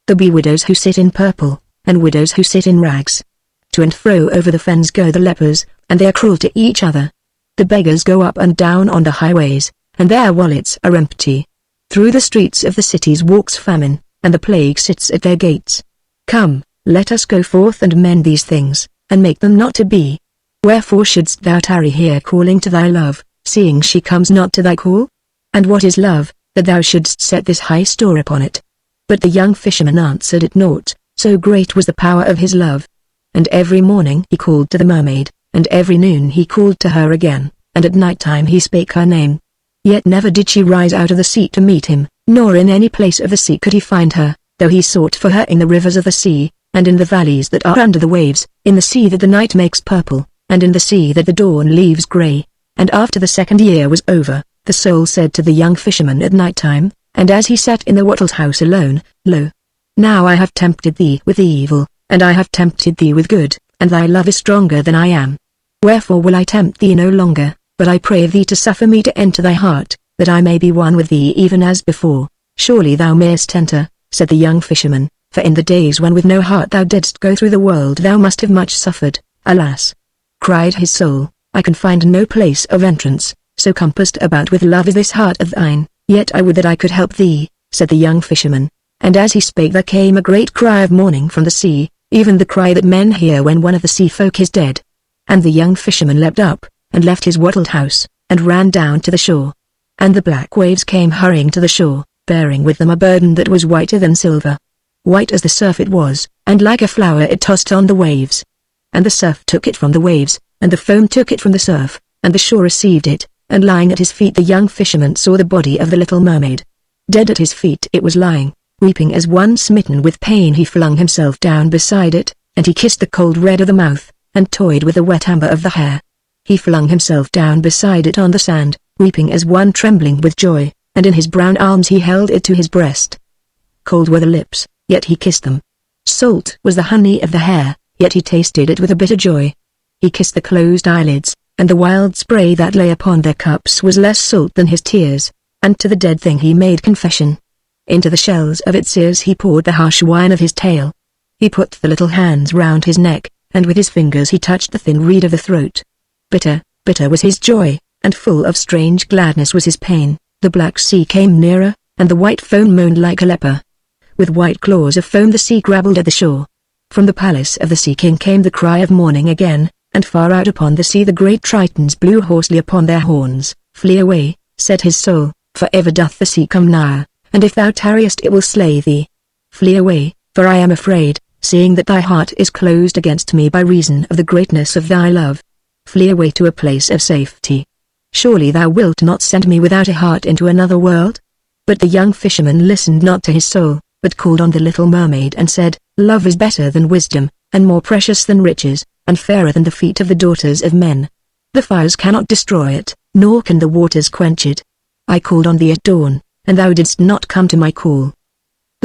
There be widows who sit in purple, and widows who sit in rags. To and fro over the fens go the lepers, and they are cruel to each other. The beggars go up and down on the highways, and their wallets are empty. Through the streets of the cities walks famine, and the plague sits at their gates. Come, let us go forth and mend these things, and make them not to be. Wherefore shouldst thou tarry here calling to thy love, seeing she comes not to thy call? And what is love, that thou shouldst set this high store upon it?" But the young fisherman answered it naught, so great was the power of his love. And every morning he called to the mermaid, and every noon he called to her again, and at night time he spake her name. Yet never did she rise out of the sea to meet him, nor in any place of the sea could he find her, though he sought for her in the rivers of the sea, and in the valleys that are under the waves, in the sea that the night makes purple, and in the sea that the dawn leaves grey. And after the second year was over, the soul said to the young fisherman at night time, and as he sat in the wattled house alone, "Lo, now I have tempted thee with evil, and I have tempted thee with good, and thy love is stronger than I am. Wherefore will I tempt thee no longer, but I pray thee to suffer me to enter thy heart, that I may be one with thee even as before." "Surely thou mayest enter," said the young fisherman, "for in the days when with no heart thou didst go through the world thou must have much suffered." "Alas!" cried his soul, "I can find no place of entrance, so compassed about with love is this heart of thine. Yet I would that I could help thee," said the young fisherman. And as he spake there came a great cry of mourning from the sea, even the cry that men hear when one of the sea folk is dead. And the young fisherman leapt up, and left his wattled house, and ran down to the shore. And the black waves came hurrying to the shore, bearing with them a burden that was whiter than silver. White as the surf it was, and like a flower it tossed on the waves. And the surf took it from the waves, and the foam took it from the surf, and the shore received it, and lying at his feet the young fisherman saw the body of the little mermaid. Dead at his feet it was lying, weeping as one smitten with pain. He flung himself down beside it, and he kissed the cold red of the mouth, and toyed with the wet amber of the hair. He flung himself down beside it on the sand, weeping as one trembling with joy, and in his brown arms he held it to his breast. Cold were the lips, yet he kissed them. Salt was the honey of the hair, yet he tasted it with a bitter joy. He kissed the closed eyelids, and the wild spray that lay upon their cups was less salt than his tears, and to the dead thing he made confession. Into the shells of its ears he poured the harsh wine of his tale. He put the little hands round his neck, and with his fingers he touched the thin reed of the throat. Bitter, bitter was his joy, and full of strange gladness was his pain. The black sea came nearer, and the white foam moaned like a leper. With white claws of foam the sea grabbled at the shore. From the palace of the sea king came the cry of mourning again, and far out upon the sea the great tritons blew hoarsely upon their horns. "Flee away," said his soul, "for ever doth the sea come nigher, and if thou tarriest it will slay thee. Flee away, for I am afraid, seeing that thy heart is closed against me by reason of the greatness of thy love. Flee away to a place of safety. Surely thou wilt not send me without a heart into another world?" But the young fisherman listened not to his soul, but called on the little mermaid and said, "Love is better than wisdom, and more precious than riches, and fairer than the feet of the daughters of men. The fires cannot destroy it, nor can the waters quench it. I called on thee at dawn, and thou didst not come to my call.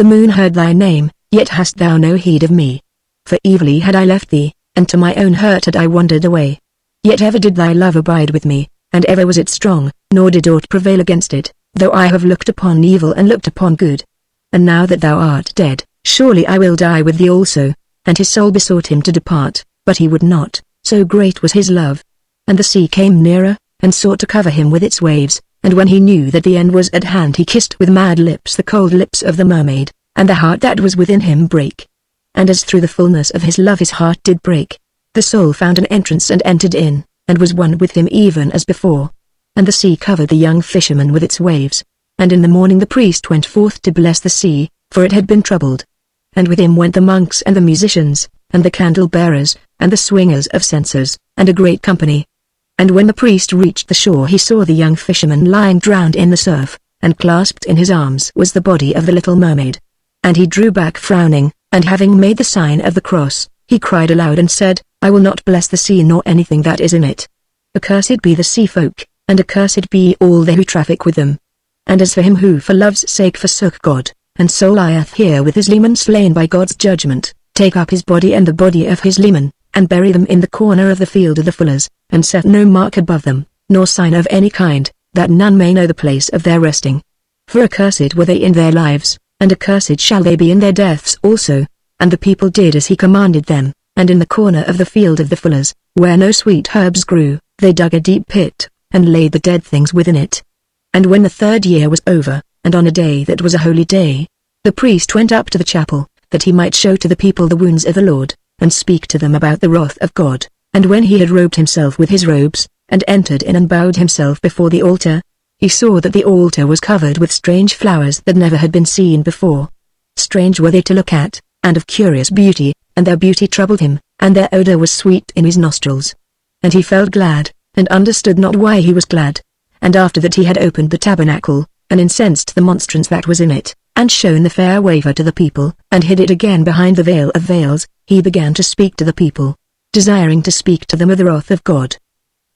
The moon heard thy name, yet hast thou no heed of me. For evilly had I left thee, and to my own hurt had I wandered away. Yet ever did thy love abide with me, and ever was it strong, nor did aught prevail against it, though I have looked upon evil and looked upon good. And now that thou art dead, surely I will die with thee also. And his soul besought him to depart, but he would not, so great was his love. And the sea came nearer, and sought to cover him with its waves, and when he knew that the end was at hand he kissed with mad lips the cold lips of the mermaid, and the heart that was within him brake. And as through the fullness of his love his heart did break, the soul found an entrance and entered in, and was one with him even as before. And the sea covered the young fisherman with its waves. And in the morning the priest went forth to bless the sea, for it had been troubled. And with him went the monks and the musicians, and the candle-bearers, and the swingers of censers, and a great company. And when the priest reached the shore he saw the young fisherman lying drowned in the surf, and clasped in his arms was the body of the little mermaid. And he drew back frowning, and having made the sign of the cross, he cried aloud and said, I will not bless the sea nor anything that is in it. Accursed be the sea folk, and accursed be all they who traffic with them. And as for him who for love's sake forsook God, and so lieth here with his leman slain by God's judgment, take up his body and the body of his leman, and bury them in the corner of the field of the fullers, and set no mark above them, nor sign of any kind, that none may know the place of their resting. For accursed were they in their lives, and accursed shall they be in their deaths also. And the people did as he commanded them, and in the corner of the field of the fullers, where no sweet herbs grew, they dug a deep pit, and laid the dead things within it. And when the 3rd year was over, and on a day that was a holy day, the priest went up to the chapel, that he might show to the people the wounds of the Lord, and speak to them about the wrath of God. And when he had robed himself with his robes, and entered in and bowed himself before the altar, he saw that the altar was covered with strange flowers that never had been seen before. Strange were they to look at, and of curious beauty, and their beauty troubled him, and their odor was sweet in his nostrils. And he felt glad, and understood not why he was glad. And after that he had opened the tabernacle, and incensed the monstrance that was in it, and shown the fair wafer to the people, and hid it again behind the veil of veils, he began to speak to the people, desiring to speak to them of the wrath of God.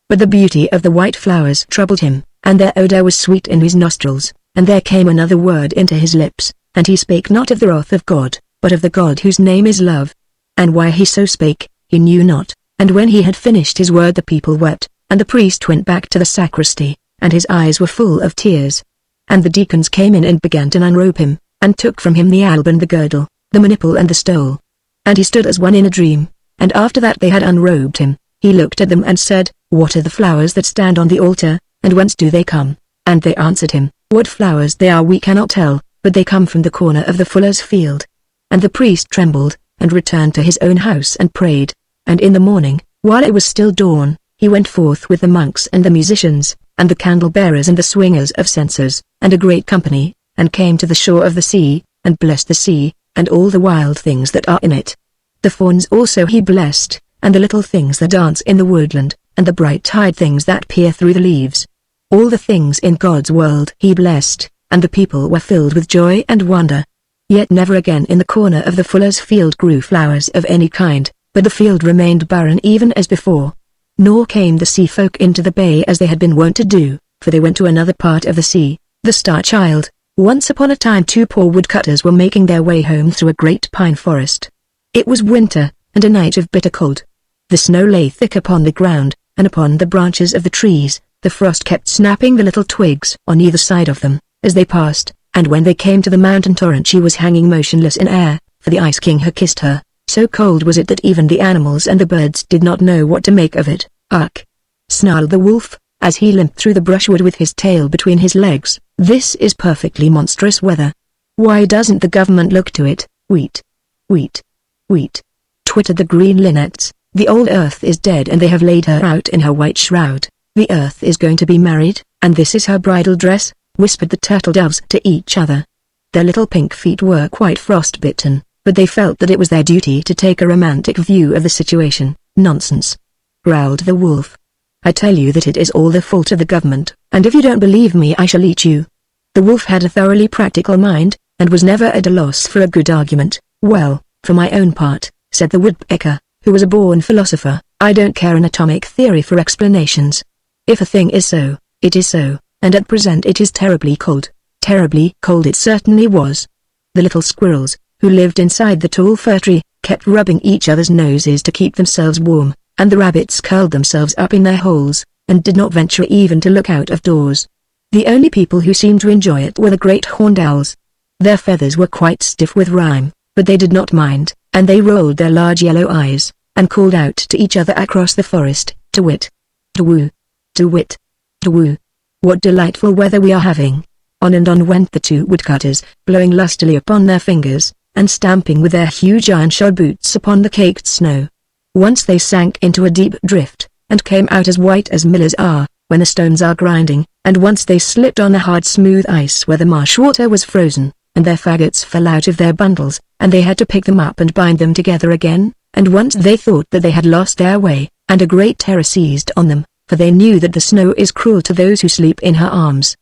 But the beauty of the white flowers troubled him, and their odor was sweet in his nostrils, and there came another word into his lips, and he spake not of the wrath of God, but of the God whose name is love. And why he so spake, he knew not, and when he had finished his word the people wept, and the priest went back to the sacristy, and his eyes were full of tears. And the deacons came in and began to unrobe him, and took from him the alb and the girdle, the maniple and the stole. And he stood as one in a dream, and after that they had unrobed him, he looked at them and said, What are the flowers that stand on the altar, and whence do they come? And they answered him, What flowers they are we cannot tell, but they come from the corner of the fuller's field. And the priest trembled, and returned to his own house and prayed. And in the morning, while it was still dawn, he went forth with the monks and the musicians, and the candle-bearers and the swingers of censers, and a great company, and came to the shore of the sea, and blessed the sea, and all the wild things that are in it. The fawns also he blessed, and the little things that dance in the woodland, and the bright-eyed things that peer through the leaves. All the things in God's world he blessed, and the people were filled with joy and wonder. Yet never again in the corner of the fuller's field grew flowers of any kind, but the field remained barren even as before. Nor came the sea folk into the bay as they had been wont to do, for they went to another part of the sea. The Star Child. Once upon a time 2 poor woodcutters were making their way home through a great pine forest. It was winter, and a night of bitter cold. The snow lay thick upon the ground, and upon the branches of the trees, the frost kept snapping the little twigs on either side of them, as they passed, and when they came to the mountain torrent she was hanging motionless in air, for the Ice King had kissed her. So cold was it that even the animals and the birds did not know what to make of it. "Ugh!" snarled the wolf, as he limped through the brushwood with his tail between his legs. "This is perfectly monstrous weather. Why doesn't the government look to it?" "Wheat, wheat, wheat," twittered the green linnets. "The old earth is dead and they have laid her out in her white shroud. The earth is going to be married, and this is her bridal dress," whispered the turtle doves to each other. Their little pink feet were quite frostbitten, but they felt that it was their duty to take a romantic view of the situation. "Nonsense," growled the wolf. "I tell you that it is all the fault of the government, and if you don't believe me I shall eat you." The wolf had a thoroughly practical mind, and was never at a loss for a good argument. "Well, for my own part," said the woodpecker, who was a born philosopher, "I don't care an atomic theory for explanations. If a thing is so, it is so, and at present it is terribly cold." Terribly cold it certainly was. The little squirrels, who lived inside the tall fir tree, kept rubbing each other's noses to keep themselves warm, and the rabbits curled themselves up in their holes, and did not venture even to look out of doors. The only people who seemed to enjoy it were the great horned owls. Their feathers were quite stiff with rime, but they did not mind, and they rolled their large yellow eyes, and called out to each other across the forest, "To-wit! To-woo! To-wit! To-woo! What delightful weather we are having!" On and on went the two woodcutters, blowing lustily upon their fingers, and stamping with their huge iron-shod boots upon the caked snow. Once they sank into a deep drift, and came out as white as millers are, when the stones are grinding, and once they slipped on the hard smooth ice where the marsh water was frozen, and their faggots fell out of their bundles, and they had to pick them up and bind them together again, and once they thought that they had lost their way, and a great terror seized on them, for they knew that the snow is cruel to those who sleep in her arms.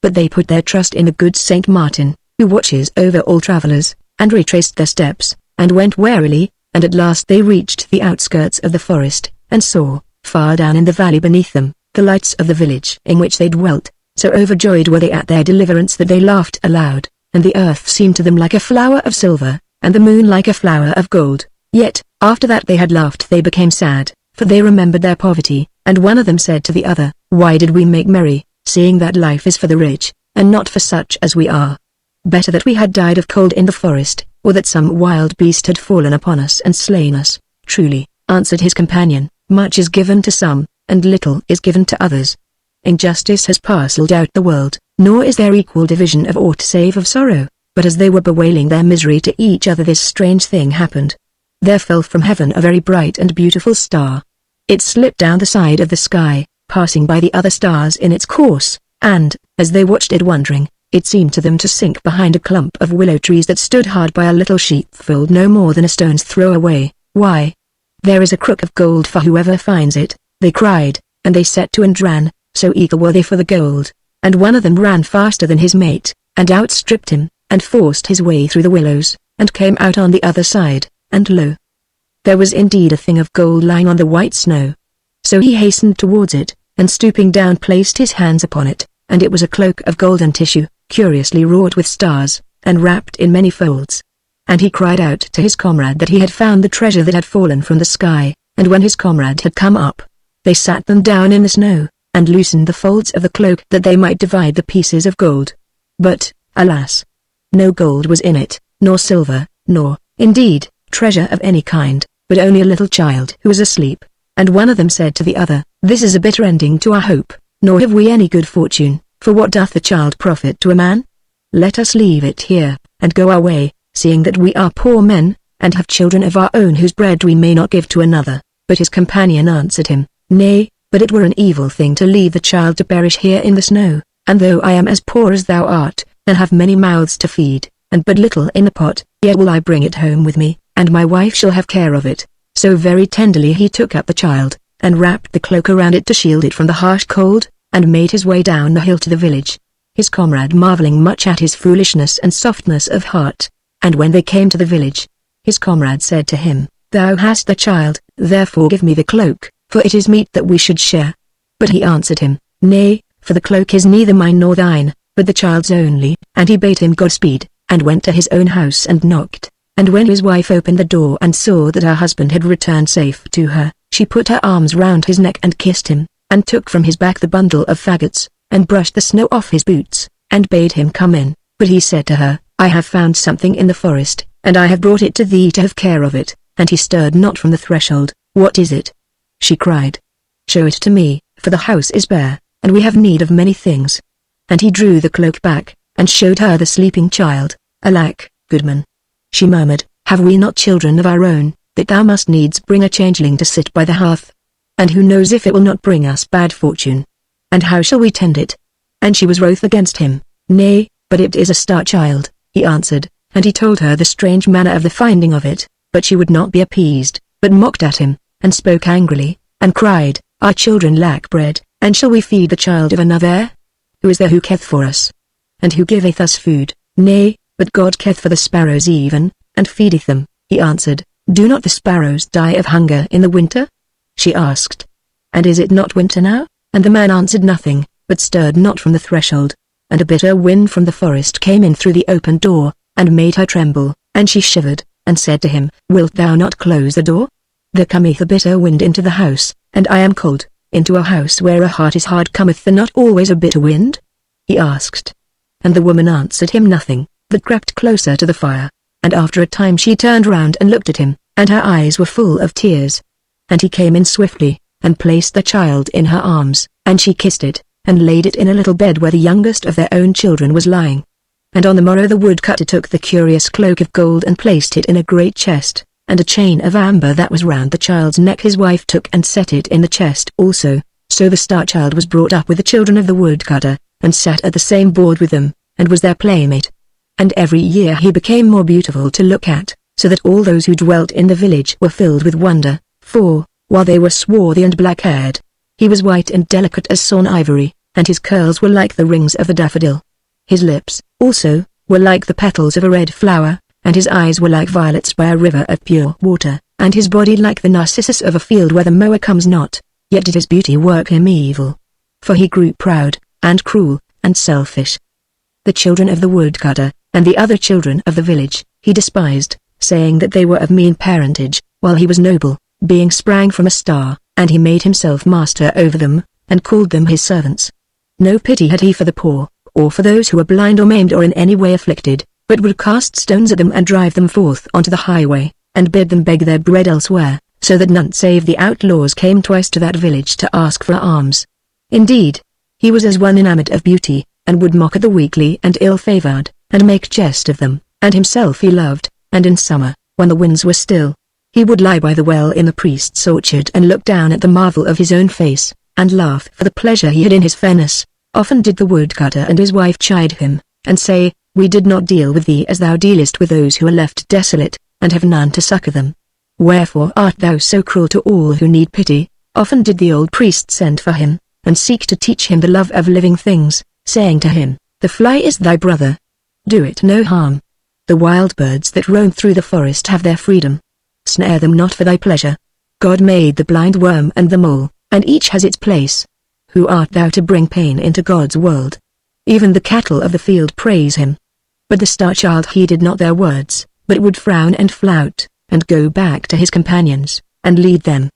But they put their trust in the good Saint Martin, who watches over all travelers, and retraced their steps, and went warily, and at last they reached the outskirts of the forest, and saw, far down in the valley beneath them, the lights of the village in which they dwelt. So overjoyed were they at their deliverance that they laughed aloud, and the earth seemed to them like a flower of silver, and the moon like a flower of gold. Yet, after that they had laughed they became sad, for they remembered their poverty, and one of them said to the other, "Why did we make merry, seeing that life is for the rich, and not for such as we are? Better that we had died of cold in the forest, or that some wild beast had fallen upon us and slain us." "Truly," answered his companion, "much is given to some, and little is given to others. Injustice has parcelled out the world, nor is there equal division of aught save of sorrow." But as they were bewailing their misery to each other, this strange thing happened. There fell from heaven a very bright and beautiful star. It slipped down the side of the sky, passing by the other stars in its course, and, as they watched it wondering, it seemed to them to sink behind a clump of willow trees that stood hard by a little sheepfold no more than a stone's throw away. "Why, there is a crook of gold for whoever finds it," they cried, and they set to and ran, so eager were they for the gold, and one of them ran faster than his mate, and outstripped him, and forced his way through the willows, and came out on the other side, and lo! there was indeed a thing of gold lying on the white snow. So he hastened towards it, and stooping down placed his hands upon it, and it was a cloak of golden tissue, curiously wrought with stars, and wrapped in many folds. And he cried out to his comrade that he had found the treasure that had fallen from the sky, and when his comrade had come up, they sat them down in the snow, and loosened the folds of the cloak that they might divide the pieces of gold. But, alas! no gold was in it, nor silver, nor, indeed, treasure of any kind, but only a little child who was asleep. And one of them said to the other, "This is a bitter ending to our hope, nor have we any good fortune, for what doth the child profit to a man? Let us leave it here, and go our way, seeing that we are poor men, and have children of our own whose bread we may not give to another." But his companion answered him, "Nay, but it were an evil thing to leave the child to perish here in the snow, and though I am as poor as thou art, and have many mouths to feed, and but little in the pot, yet will I bring it home with me, and my wife shall have care of it." So very tenderly he took up the child, and wrapped the cloak around it to shield it from the harsh cold, and made his way down the hill to the village, his comrade marveling much at his foolishness and softness of heart. And when they came to the village, his comrade said to him, "Thou hast the child, therefore give me the cloak, for it is meet that we should share." But he answered him, "Nay, for the cloak is neither mine nor thine, but the child's only." And he bade him Godspeed, and went to his own house and knocked. And when his wife opened the door and saw that her husband had returned safe to her, she put her arms round his neck and kissed him, and took from his back the bundle of faggots, and brushed the snow off his boots, and bade him come in. But he said to her, "I have found something in the forest, and I have brought it to thee to have care of it." And he stirred not from the threshold. "What is it?" she cried. "Show it to me, for the house is bare, and we have need of many things." And he drew the cloak back, and showed her the sleeping child. "Alack, goodman," she murmured, "have we not children of our own, that thou must needs bring a changeling to sit by the hearth? And who knows if it will not bring us bad fortune? And how shall we tend it?" And she was wroth against him. "Nay, but it is a star child," he answered, and he told her the strange manner of the finding of it, but she would not be appeased, but mocked at him, and spoke angrily, and cried, "Our children lack bread, and shall we feed the child of another? Who is there who careth for us? And who giveth us food? Nay, but God careth for the sparrows even, and feedeth them." He answered, "Do not the sparrows die of hunger in the winter?" She asked, "And is it not winter now?" And the man answered nothing, but stirred not from the threshold. And a bitter wind from the forest came in through the open door, and made her tremble, and she shivered, and said to him, "Wilt thou not close the door? There cometh a bitter wind into the house, and I am cold. Into a house where a heart is hard cometh there not always a bitter wind?" he asked. And the woman answered him nothing, but crept closer to the fire. And after a time she turned round and looked at him, and her eyes were full of tears. And he came in swiftly, and placed the child in her arms, and she kissed it, and laid it in a little bed where the youngest of their own children was lying. And on the morrow the woodcutter took the curious cloak of gold and placed it in a great chest, and a chain of amber that was round the child's neck his wife took and set it in the chest also. So the star-child was brought up with the children of the woodcutter, and sat at the same board with them, and was their playmate. And every year he became more beautiful to look at, so that all those who dwelt in the village were filled with wonder, for, while they were swarthy and black-haired, he was white and delicate as sawn ivory, and his curls were like the rings of a daffodil. His lips, also, were like the petals of a red flower, and his eyes were like violets by a river of pure water, and his body like the narcissus of a field where the mower comes not. Yet did his beauty work him evil. For he grew proud, and cruel, and selfish. The children of the woodcutter, and the other children of the village, he despised, saying that they were of mean parentage, while he was noble, being sprang from a star, and he made himself master over them, and called them his servants. No pity had he for the poor, or for those who were blind or maimed or in any way afflicted, but would cast stones at them and drive them forth onto the highway, and bid them beg their bread elsewhere, so that none save the outlaws came twice to that village to ask for alms. Indeed, he was as one enamoured of beauty, and would mock at the weakly and ill-favoured, and make jest of them, and himself he loved, and in summer, when the winds were still, he would lie by the well in the priest's orchard and look down at the marvel of his own face, and laugh for the pleasure he had in his fairness. Often did the woodcutter and his wife chide him, and say, "We did not deal with thee as thou dealest with those who are left desolate, and have none to succour them. Wherefore art thou so cruel to all who need pity?" Often did the old priest send for him, and seek to teach him the love of living things, saying to him, "The fly is thy brother. Do it no harm. The wild birds that roam through the forest have their freedom. Snare them not for thy pleasure. God made the blind worm and the mole, and each has its place. Who art thou to bring pain into God's world? Even the cattle of the field praise him." But the star-child heeded not their words, but would frown and flout, and go back to his companions, and lead them.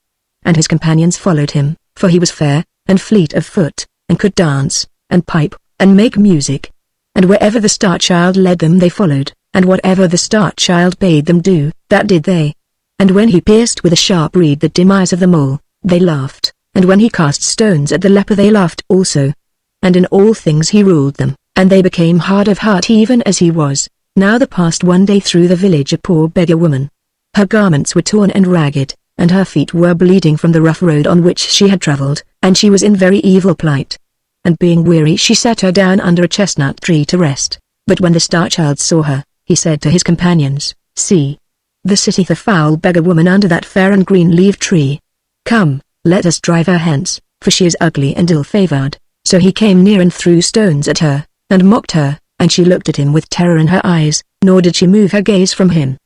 And his companions followed him, for he was fair, and fleet of foot, and could dance, and pipe, and make music. And wherever the star-child led them they followed, and whatever the star-child bade them do, that did they. And when he pierced with a sharp reed the dim eyes of the mole, they laughed, and when he cast stones at the leper they laughed also. And in all things he ruled them, and they became hard of heart even as he was. Now there passed one day through the village a poor beggar woman. Her garments were torn and ragged, and her feet were bleeding from the rough road on which she had travelled, and she was in very evil plight. And being weary she sat her down under a chestnut tree to rest. But when the star-child saw her, he said to his companions, "See, there sitteth a foul beggar woman under that fair and green-leaved tree. Come, let us drive her hence, for she is ugly and ill-favoured." So he came near and threw stones at her, and mocked her, and she looked at him with terror in her eyes, nor did she move her gaze from him.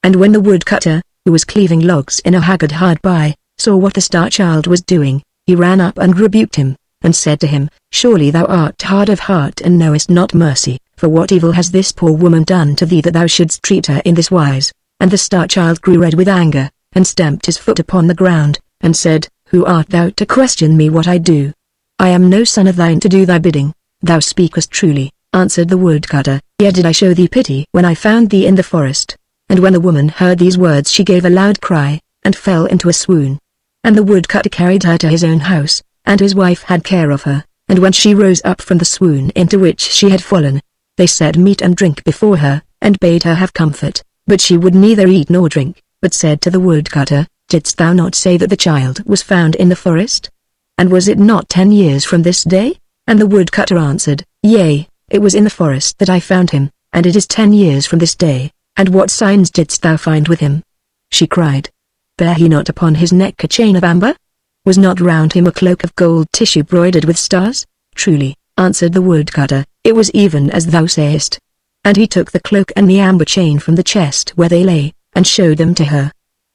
And when the woodcutter, who was cleaving logs in a haggard hard by, saw what the star-child was doing, he ran up and rebuked him, and said to him, "Surely thou art hard of heart and knowest not mercy, for what evil has this poor woman done to thee that thou shouldst treat her in this wise?" And the star-child grew red with anger, and stamped his foot upon the ground, and said, "Who art thou to question me what I do? I am no son of thine to do thy bidding." "Thou speakest truly," answered the woodcutter, "yet did I show thee pity when I found thee in the forest." And when the woman heard these words she gave a loud cry, and fell into a swoon. And the woodcutter carried her to his own house, and his wife had care of her, and when she rose up from the swoon into which she had fallen, they set meat and drink before her, and bade her have comfort, but she would neither eat nor drink, but said to the woodcutter, "Didst thou not say that the child was found in the forest? And was it not 10 years from this day?" And the woodcutter answered, "Yea, it was in the forest that I found him, and it is 10 years from this day. And what signs didst thou find with him?" She cried, "Bare he not upon his neck a chain of amber? Was not round him a cloak of gold tissue broidered with stars?" "Truly," answered the woodcutter, "it was even as thou sayest." And he took the cloak and the amber chain from the chest where they lay, and showed them to her.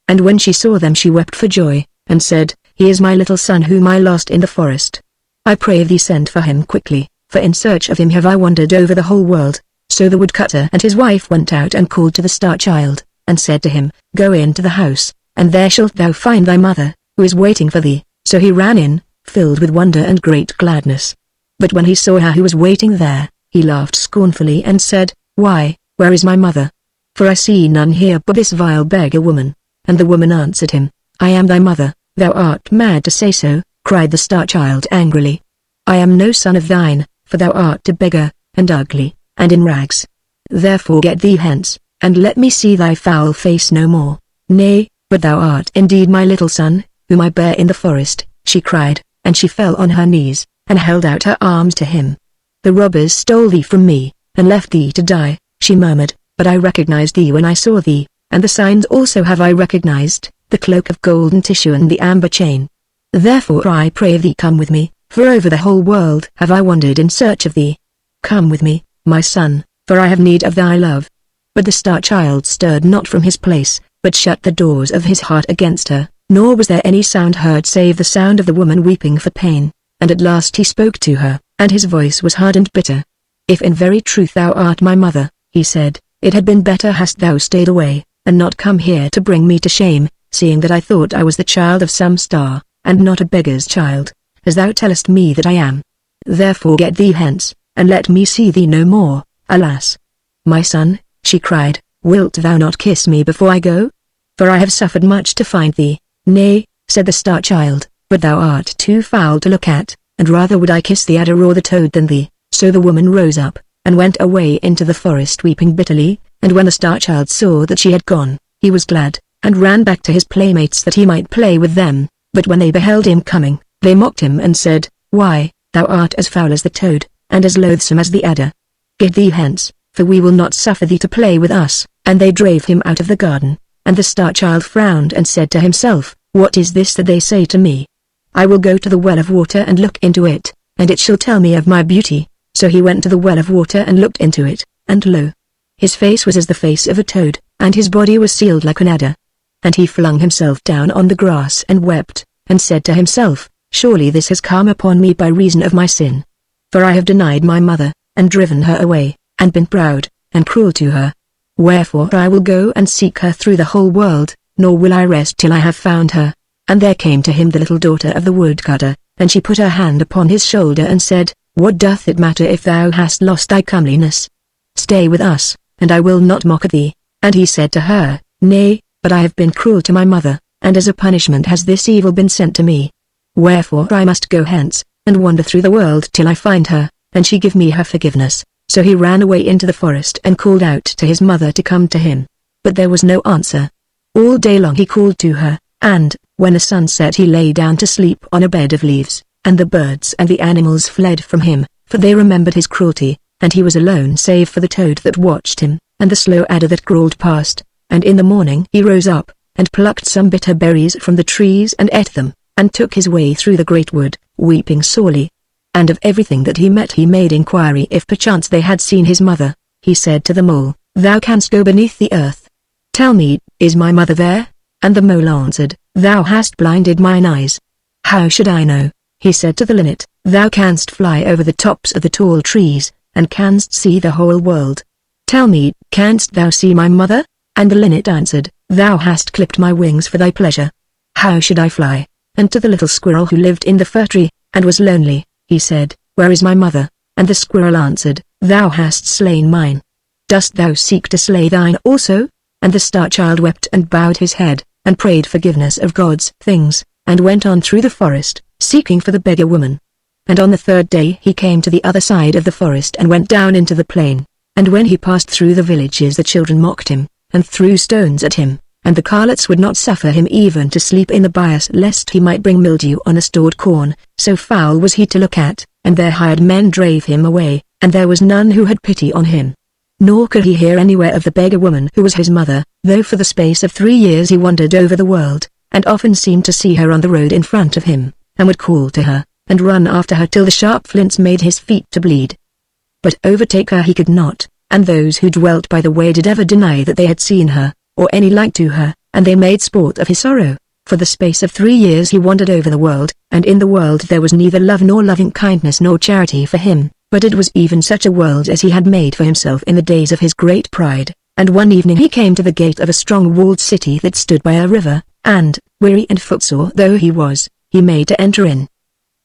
And when she saw them she wept for joy, and said, "He is my little son whom I lost in the forest. I pray thee send for him quickly, for in search of him have I wandered over the whole world." So the woodcutter and his wife went out and called to the Star-Child, and said to him, "Go into the house, and there shalt thou find thy mother, who is waiting for thee." So he ran in, filled with wonder and great gladness. But when he saw her who was waiting there, he laughed scornfully and said, "Why, where is my mother? For I see none here but this vile beggar woman." And the woman answered him, "I am thy mother." "Thou art mad to say so," cried the Star-Child angrily. "I am no son of thine, for thou art a beggar, and ugly, and in rags. Therefore get thee hence, and let me see thy foul face no more." "Nay, but thou art indeed my little son, whom I bare in the forest," she cried, and she fell on her knees, and held out her arms to him. "The robbers stole thee from me, and left thee to die," she murmured, "but I recognized thee when I saw thee, and the signs also have I recognized, the cloak of golden tissue and the amber chain. Therefore I pray thee come with me, for over the whole world have I wandered in search of thee. Come with me, my son, for I have need of thy love." But the Star-Child stirred not from his place, but shut the doors of his heart against her, nor was there any sound heard save the sound of the woman weeping for pain. And at last he spoke to her, and his voice was hard and bitter. "If in very truth thou art my mother," he said, "it had been better hadst thou stayed away, and not come here to bring me to shame, seeing that I thought I was the child of some star, and not a beggar's child, as thou tellest me that I am. Therefore get thee hence, and let me see thee no more." "Alas! My son," she cried, "wilt thou not kiss me before I go? For I have suffered much to find thee." "Nay," said the Star-Child, "but thou art too foul to look at, and rather would I kiss the adder or the toad than thee." So the woman rose up, and went away into the forest weeping bitterly, and when the Star-Child saw that she had gone, he was glad, and ran back to his playmates that he might play with them, but when they beheld him coming, they mocked him and said, "Why, thou art as foul as the toad, and as loathsome as the adder. Get thee hence, for we will not suffer thee to play with us." And they drave him out of the garden, and the Star-Child frowned and said to himself, "What is this that they say to me? I will go to the well of water and look into it, and it shall tell me of my beauty." So he went to the well of water and looked into it, and lo! His face was as the face of a toad, and his body was sealed like an adder. And he flung himself down on the grass and wept, and said to himself, "Surely this has come upon me by reason of my sin. For I have denied my mother, and driven her away, and been proud, and cruel to her. Wherefore I will go and seek her through the whole world, nor will I rest till I have found her." And there came to him the little daughter of the woodcutter, and she put her hand upon his shoulder and said, "What doth it matter if thou hast lost thy comeliness? Stay with us, and I will not mock at thee." And he said to her, "Nay, but I have been cruel to my mother, and as a punishment has this evil been sent to me. Wherefore I must go hence, and wander through the world till I find her, and she give me her forgiveness." So he ran away into the forest and called out to his mother to come to him. But there was no answer. All day long he called to her, and, when the sun set, he lay down to sleep on a bed of leaves, and the birds and the animals fled from him, for they remembered his cruelty, and he was alone save for the toad that watched him, and the slow adder that crawled past. And in the morning he rose up, and plucked some bitter berries from the trees and ate them, and took his way through the great wood, weeping sorely. And of everything that he met he made inquiry if perchance they had seen his mother. He said to the mole, "Thou canst go beneath the earth. Tell me, is my mother there?" And the mole answered, "Thou hast blinded mine eyes." "How should I know?" He said to the linnet, "Thou canst fly over the tops of the tall trees, and canst see the whole world. Tell me, canst thou see my mother?" And the linnet answered, "Thou hast clipped my wings for thy pleasure. How should I fly?" And to the little squirrel who lived in the fir tree, and was lonely, he said, "Where is my mother?" And the squirrel answered, "Thou hast slain mine. Dost thou seek to slay thine also?" And the Star-Child wept and bowed his head, and prayed forgiveness of God's things, and went on through the forest, seeking for the beggar woman. And on the third day he came to the other side of the forest and went down into the plain. And when he passed through the villages the children mocked him, and threw stones at him, and the carlots would not suffer him even to sleep in the byres lest he might bring mildew on the stored corn, so foul was he to look at, and their hired men drave him away, and there was none who had pity on him. Nor could he hear anywhere of the beggar woman who was his mother, though for the space of 3 years he wandered over the world, and often seemed to see her on the road in front of him, and would call to her, and run after her till the sharp flints made his feet to bleed. But overtake her he could not, and those who dwelt by the way did ever deny that they had seen her, or any like to her, and they made sport of his sorrow. For the space of 3 years he wandered over the world, and in the world there was neither love nor loving kindness nor charity for him, But it was even such a world as he had made for himself in the days of his great pride, and one evening he came to the gate of a strong walled city that stood by a river, and, weary and footsore though he was, he made to enter in.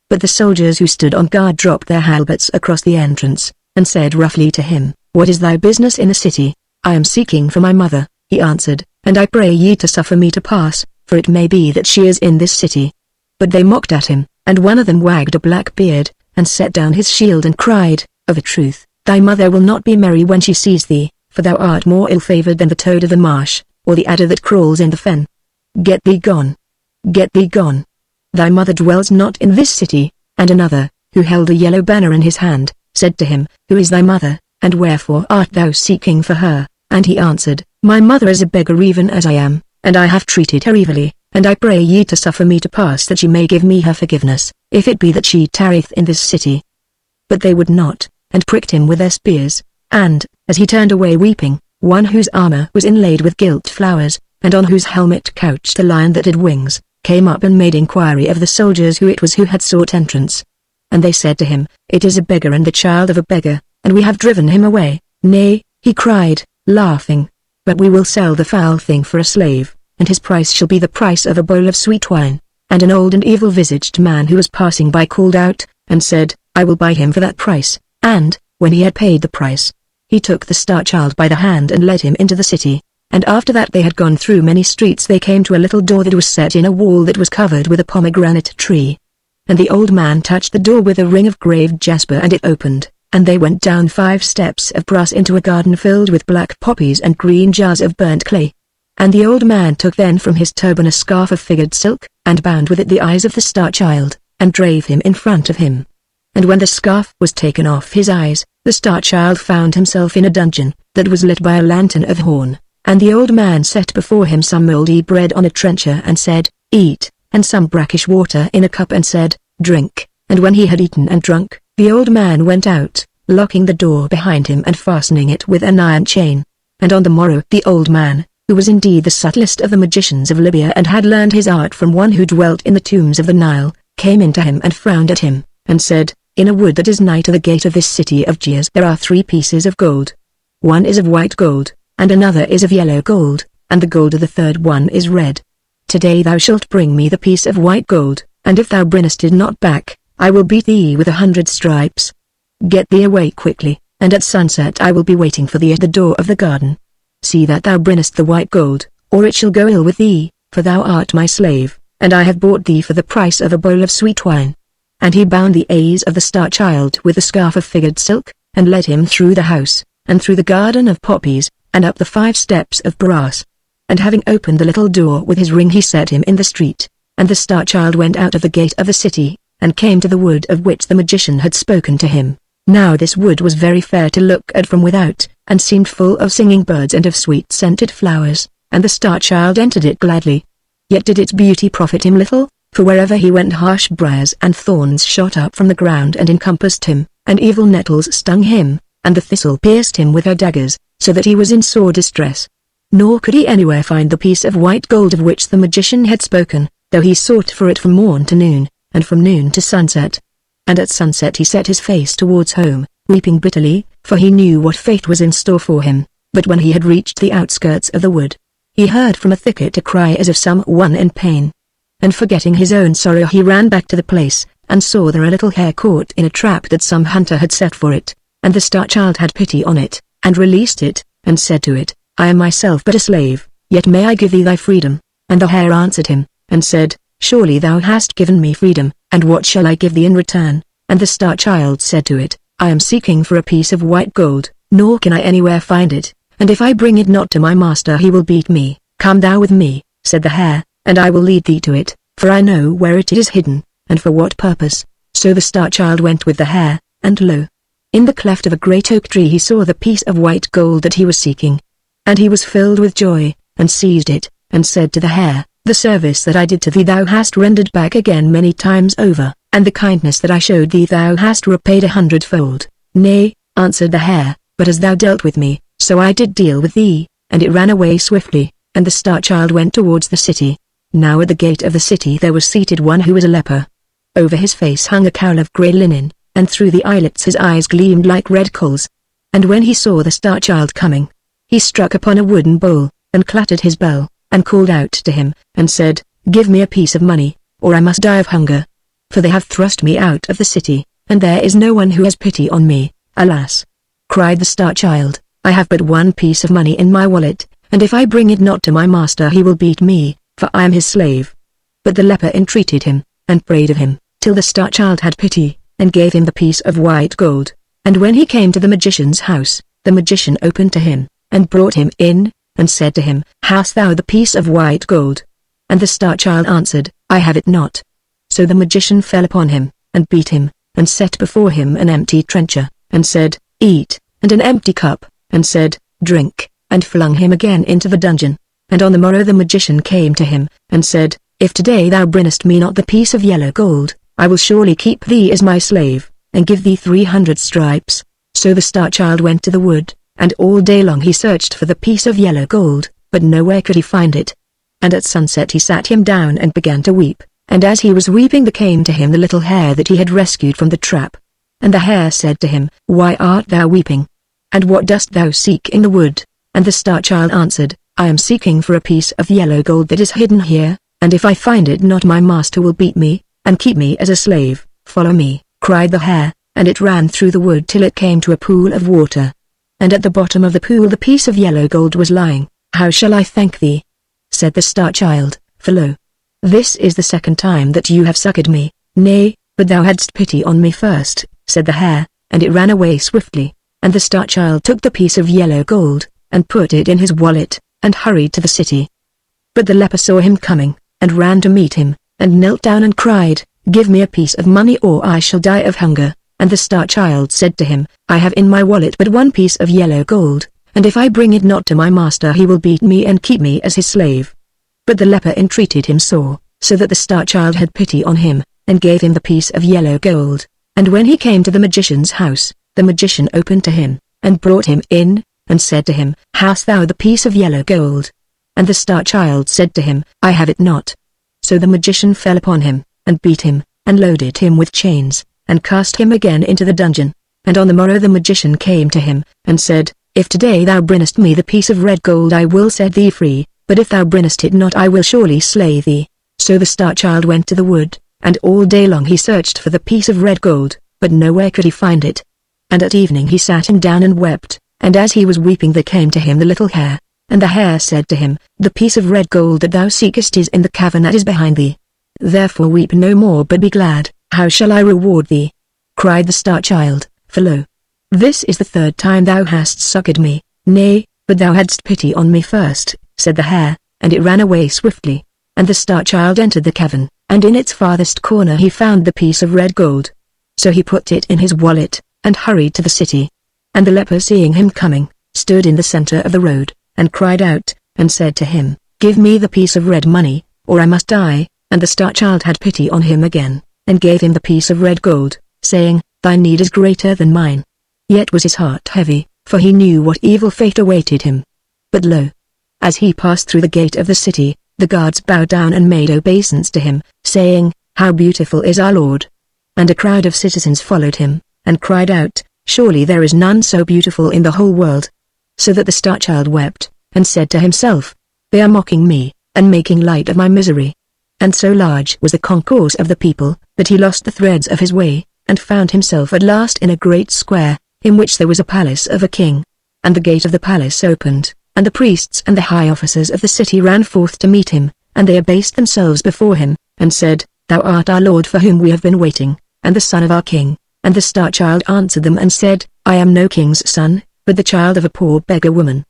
But the soldiers who stood on guard dropped their halberts across the entrance, and said roughly to him, "What is thy business in the city?" "I am seeking for my mother," he answered, "and I pray ye to suffer me to pass, for it may be that she is in this city." But they mocked at him, and one of them wagged a black beard, and set down his shield and cried, "Of a truth, thy mother will not be merry when she sees thee, for thou art more ill-favored than the toad of the marsh, or the adder that crawls in the fen. Get thee gone! Get thee gone! Thy mother dwells not in this city." And another, who held a yellow banner in his hand, said to him, "Who is thy mother, and wherefore art thou seeking for her?" And he answered, "My mother is a beggar even as I am, and I have treated her evilly, and I pray ye to suffer me to pass that she may give me her forgiveness, if it be that she tarrieth in this city." But they would not, and pricked him with their spears, and, as he turned away weeping, one whose armor was inlaid with gilt flowers, and on whose helmet couched a lion that had wings, came up and made inquiry of the soldiers who it was who had sought entrance. And they said to him, "It is a beggar and the child of a beggar, and we have driven him away." "Nay," he cried, laughing, "but we will sell the foul thing for a slave, and his price shall be the price of a bowl of sweet wine." And an old and evil-visaged man who was passing by called out, and said, "I will buy him for that price." And, when he had paid the price, he took the star-child by the hand and led him into the city. And after that they had gone through many streets they came to a little door that was set in a wall that was covered with a pomegranate tree. And the old man touched the door with a ring of graved jasper and it opened, and they went down 5 steps of brass into a garden filled with black poppies and green jars of burnt clay. And the old man took then from his turban a scarf of figured silk, and bound with it the eyes of the star-child, and drave him in front of him. And when the scarf was taken off his eyes, the star-child found himself in a dungeon, that was lit by a lantern of horn. And the old man set before him some mouldy bread on a trencher and said, "Eat," and some brackish water in a cup and said, "Drink." And when he had eaten and drunk, the old man went out, locking the door behind him and fastening it with an iron chain. And on the morrow the old man, who was indeed the subtlest of the magicians of Libya and had learned his art from one who dwelt in the tombs of the Nile, came in to him and frowned at him, and said, "In a wood that is nigh to the gate of this city of Gears there are 3 pieces of gold. One is of white gold, and another is of yellow gold, and the gold of the third one is red. Today thou shalt bring me the piece of white gold, and if thou bringest it not back, I will beat thee with 100 stripes. Get thee away quickly, and at sunset I will be waiting for thee at the door of the garden. See that thou bringest the white gold, or it shall go ill with thee, for thou art my slave, and I have bought thee for the price of a bowl of sweet wine." And he bound the eyes of the star-child with a scarf of figured silk, and led him through the house, and through the garden of poppies, and up the 5 steps of brass. And having opened the little door with his ring he set him in the street, and the star-child went out of the gate of the city, and came to the wood of which the magician had spoken to him. Now this wood was very fair to look at from without, and seemed full of singing birds and of sweet-scented flowers, and the star-child entered it gladly. Yet did its beauty profit him little, for wherever he went harsh briars and thorns shot up from the ground and encompassed him, and evil nettles stung him, and the thistle pierced him with her daggers, so that he was in sore distress. Nor could he anywhere find the piece of white gold of which the magician had spoken, though he sought for it from morn to noon, and from noon to sunset. And at sunset he set his face towards home, weeping bitterly, for he knew what fate was in store for him. But when he had reached the outskirts of the wood, he heard from a thicket a cry as of some one in pain. And forgetting his own sorrow he ran back to the place, and saw there a little hare caught in a trap that some hunter had set for it. And the star-child had pity on it, and released it, and said to it, "I am myself but a slave, yet may I give thee thy freedom." And the hare answered him, and said, "Surely thou hast given me freedom, and what shall I give thee in return?" And the star-child said to it, "I am seeking for a piece of white gold, nor can I anywhere find it, and if I bring it not to my master he will beat me." "Come thou with me," said the hare, "and I will lead thee to it, for I know where it is hidden, and for what purpose." So the star-child went with the hare, and lo! in the cleft of a great oak tree he saw the piece of white gold that he was seeking. And he was filled with joy, and seized it, and said to the hare, "The service that I did to thee thou hast rendered back again many times over, and the kindness that I showed thee thou hast repaid 100-fold. "Nay," answered the hare, "but as thou dealt with me, so I did deal with thee." And it ran away swiftly, and the star-child went towards the city. Now at the gate of the city there was seated one who was a leper. Over his face hung a cowl of grey linen, and through the eyelets his eyes gleamed like red coals. And when he saw the Star Child coming, he struck upon a wooden bowl, and clattered his bell, and called out to him, and said, "Give me a piece of money, or I must die of hunger. For they have thrust me out of the city, and there is no one who has pity on me." "Alas!" cried the Star Child, "I have but one piece of money in my wallet, and if I bring it not to my master he will beat me, for I am his slave." But the leper entreated him, and prayed of him, till the Star Child had pity, and gave him the piece of white gold. And when he came to the magician's house, the magician opened to him, and brought him in, and said to him, "Hast thou the piece of white gold?" And the Star Child answered, "I have it not." So the magician fell upon him, and beat him, and set before him an empty trencher, and said, "Eat," and an empty cup, and said, "Drink," and flung him again into the dungeon. And on the morrow the magician came to him, and said, "If today thou bringest me not the piece of yellow gold, I will surely keep thee as my slave, and give thee 300 stripes." So the Star Child went to the wood, and all day long he searched for the piece of yellow gold, but nowhere could he find it. And at sunset he sat him down and began to weep, and as he was weeping there came to him the little hare that he had rescued from the trap. And the hare said to him, "Why art thou weeping? And what dost thou seek in the wood?" And the Star Child answered, "I am seeking for a piece of yellow gold that is hidden here, and if I find it not my master will beat me, and keep me as a slave." "Follow me," cried the hare, and it ran through the wood till it came to a pool of water. And at the bottom of the pool the piece of yellow gold was lying. "How shall I thank thee?" said the Star Child, "for lo, this is the second time that you have succored me." "Nay, but thou hadst pity on me first," said the hare, and it ran away swiftly. And the Star Child took the piece of yellow gold, and put it in his wallet, and hurried to the city. But the leper saw him coming, and ran to meet him, and knelt down and cried, "Give me a piece of money or I shall die of hunger." And the Star Child said to him, "I have in my wallet but one piece of yellow gold, and if I bring it not to my master he will beat me and keep me as his slave." But the leper entreated him sore, so that the Star Child had pity on him, and gave him the piece of yellow gold. And when he came to the magician's house, the magician opened to him, and brought him in, and said to him, "Hast thou the piece of yellow gold?" And the Star Child said to him, "I have it not." So the magician fell upon him, and beat him, and loaded him with chains, and cast him again into the dungeon. And on the morrow the magician came to him, and said, "If today thou bringest me the piece of red gold I will set thee free, but if thou bringest it not I will surely slay thee." So the Star Child went to the wood, and all day long he searched for the piece of red gold, but nowhere could he find it. And at evening he sat him down and wept, and as he was weeping there came to him the little hare. And the hare said to him, "The piece of red gold that thou seekest is in the cavern that is behind thee. Therefore weep no more but be glad." "How shall I reward thee?" cried the Star Child, "for lo, this is the third time thou hast succored me." "Nay, but thou hadst pity on me first," said the hare, and it ran away swiftly. And the Star Child entered the cavern, and in its farthest corner he found the piece of red gold. So he put it in his wallet, and hurried to the city. And the leper seeing him coming, stood in the center of the road, and cried out, and said to him, "Give me the piece of red money, or I must die." And the Star Child had pity on him again, and gave him the piece of red gold, saying, "Thy need is greater than mine." Yet was his heart heavy, for he knew what evil fate awaited him. But lo, as he passed through the gate of the city, the guards bowed down and made obeisance to him, saying, "How beautiful is our Lord!" And a crowd of citizens followed him, and cried out, "Surely there is none so beautiful in the whole world." So that the Star Child wept, and said to himself, "They are mocking me, and making light of my misery." And so large was the concourse of the people, that he lost the threads of his way, and found himself at last in a great square, in which there was a palace of a king. And the gate of the palace opened, and the priests and the high officers of the city ran forth to meet him, and they abased themselves before him, and said, "Thou art our Lord for whom we have been waiting, and the son of our king." And the Star Child answered them and said, "I am no king's son, but the child of a poor beggar woman.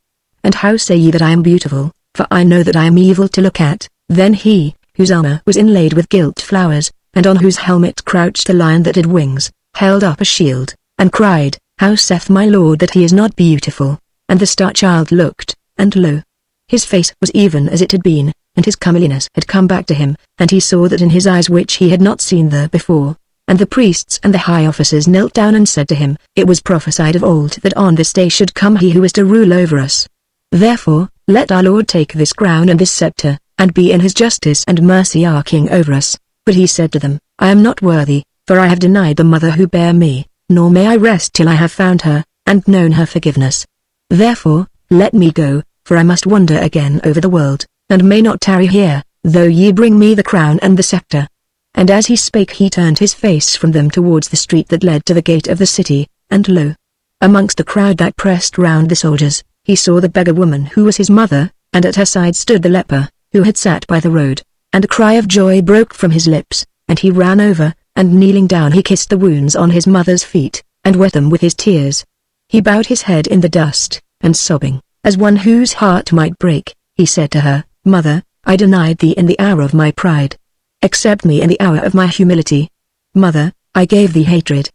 And how say ye that I am beautiful, for I know that I am evil to look at?" Then he, whose armor was inlaid with gilt flowers, and on whose helmet crouched a lion that had wings, held up a shield, and cried, "How saith my lord that he is not beautiful?" And the Star Child looked, and lo, his face was even as it had been, and his comeliness had come back to him, and he saw that in his eyes which he had not seen there before. And the priests and the high officers knelt down and said to him, "It was prophesied of old that on this day should come he who is to rule over us. Therefore, let our Lord take this crown and this scepter, and be in his justice and mercy our king over us." But he said to them, "I am not worthy, for I have denied the mother who bare me, nor may I rest till I have found her, and known her forgiveness. Therefore, let me go, for I must wander again over the world, and may not tarry here, though ye bring me the crown and the scepter." And as he spake he turned his face from them towards the street that led to the gate of the city, and lo! amongst the crowd that pressed round the soldiers, he saw the beggar woman who was his mother, and at her side stood the leper, who had sat by the road, and a cry of joy broke from his lips, and he ran over, and kneeling down he kissed the wounds on his mother's feet, and wet them with his tears. He bowed his head in the dust, and sobbing, as one whose heart might break, he said to her, "Mother, I denied thee in the hour of my pride. Accept me in the hour of my humility. Mother, I gave thee hatred.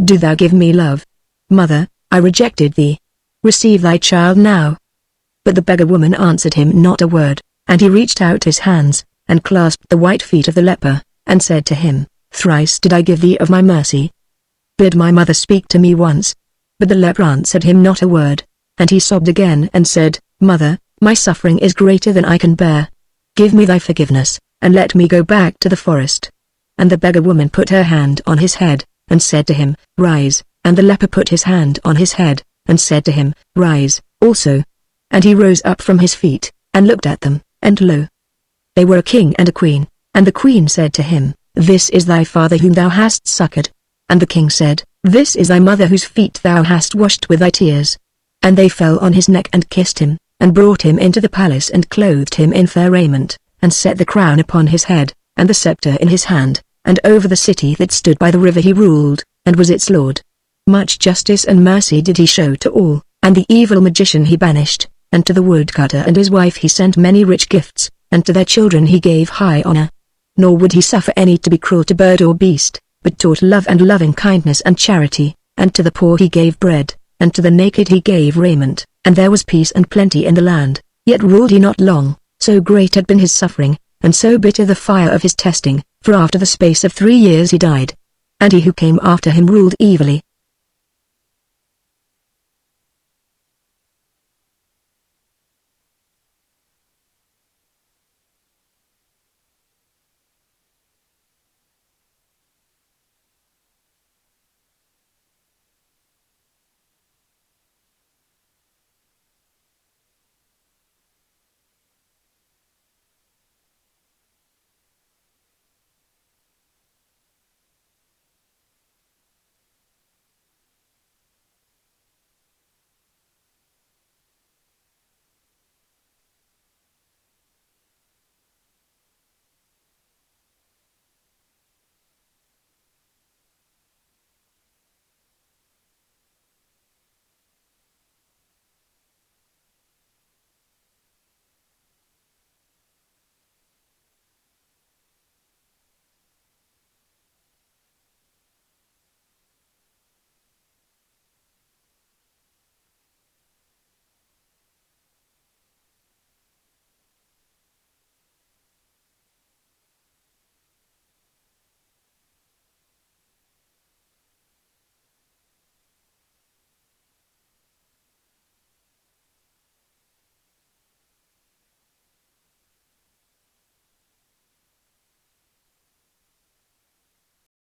Do thou give me love. Mother, I rejected thee. Receive thy child now." But the beggar woman answered him not a word, and he reached out his hands, and clasped the white feet of the leper, and said to him, "Thrice did I give thee of my mercy. Bid my mother speak to me once." But the leper answered him not a word, and he sobbed again and said, "Mother, my suffering is greater than I can bear. Give me thy forgiveness, and let me go back to the forest." And the beggar woman put her hand on his head, and said to him, "Rise," and the leper put his hand on his head, and said to him, "Rise, also." And he rose up from his feet, and looked at them, and lo! they were a king and a queen, and the queen said to him, "This is thy father whom thou hast succored." And the king said, "This is thy mother whose feet thou hast washed with thy tears." And they fell on his neck and kissed him, and brought him into the palace and clothed him in fair raiment, and set the crown upon his head, and the scepter in his hand, and over the city that stood by the river he ruled, and was its lord. Much justice and mercy did he show to all, and the evil magician he banished, and to the woodcutter and his wife he sent many rich gifts, and to their children he gave high honor. Nor would he suffer any to be cruel to bird or beast, but taught love and loving kindness and charity, and to the poor he gave bread, and to the naked he gave raiment, and there was peace and plenty in the land. Yet ruled he not long, so great had been his suffering, and so bitter the fire of his testing, for after the space of 3 years he died. And he who came after him ruled evilly,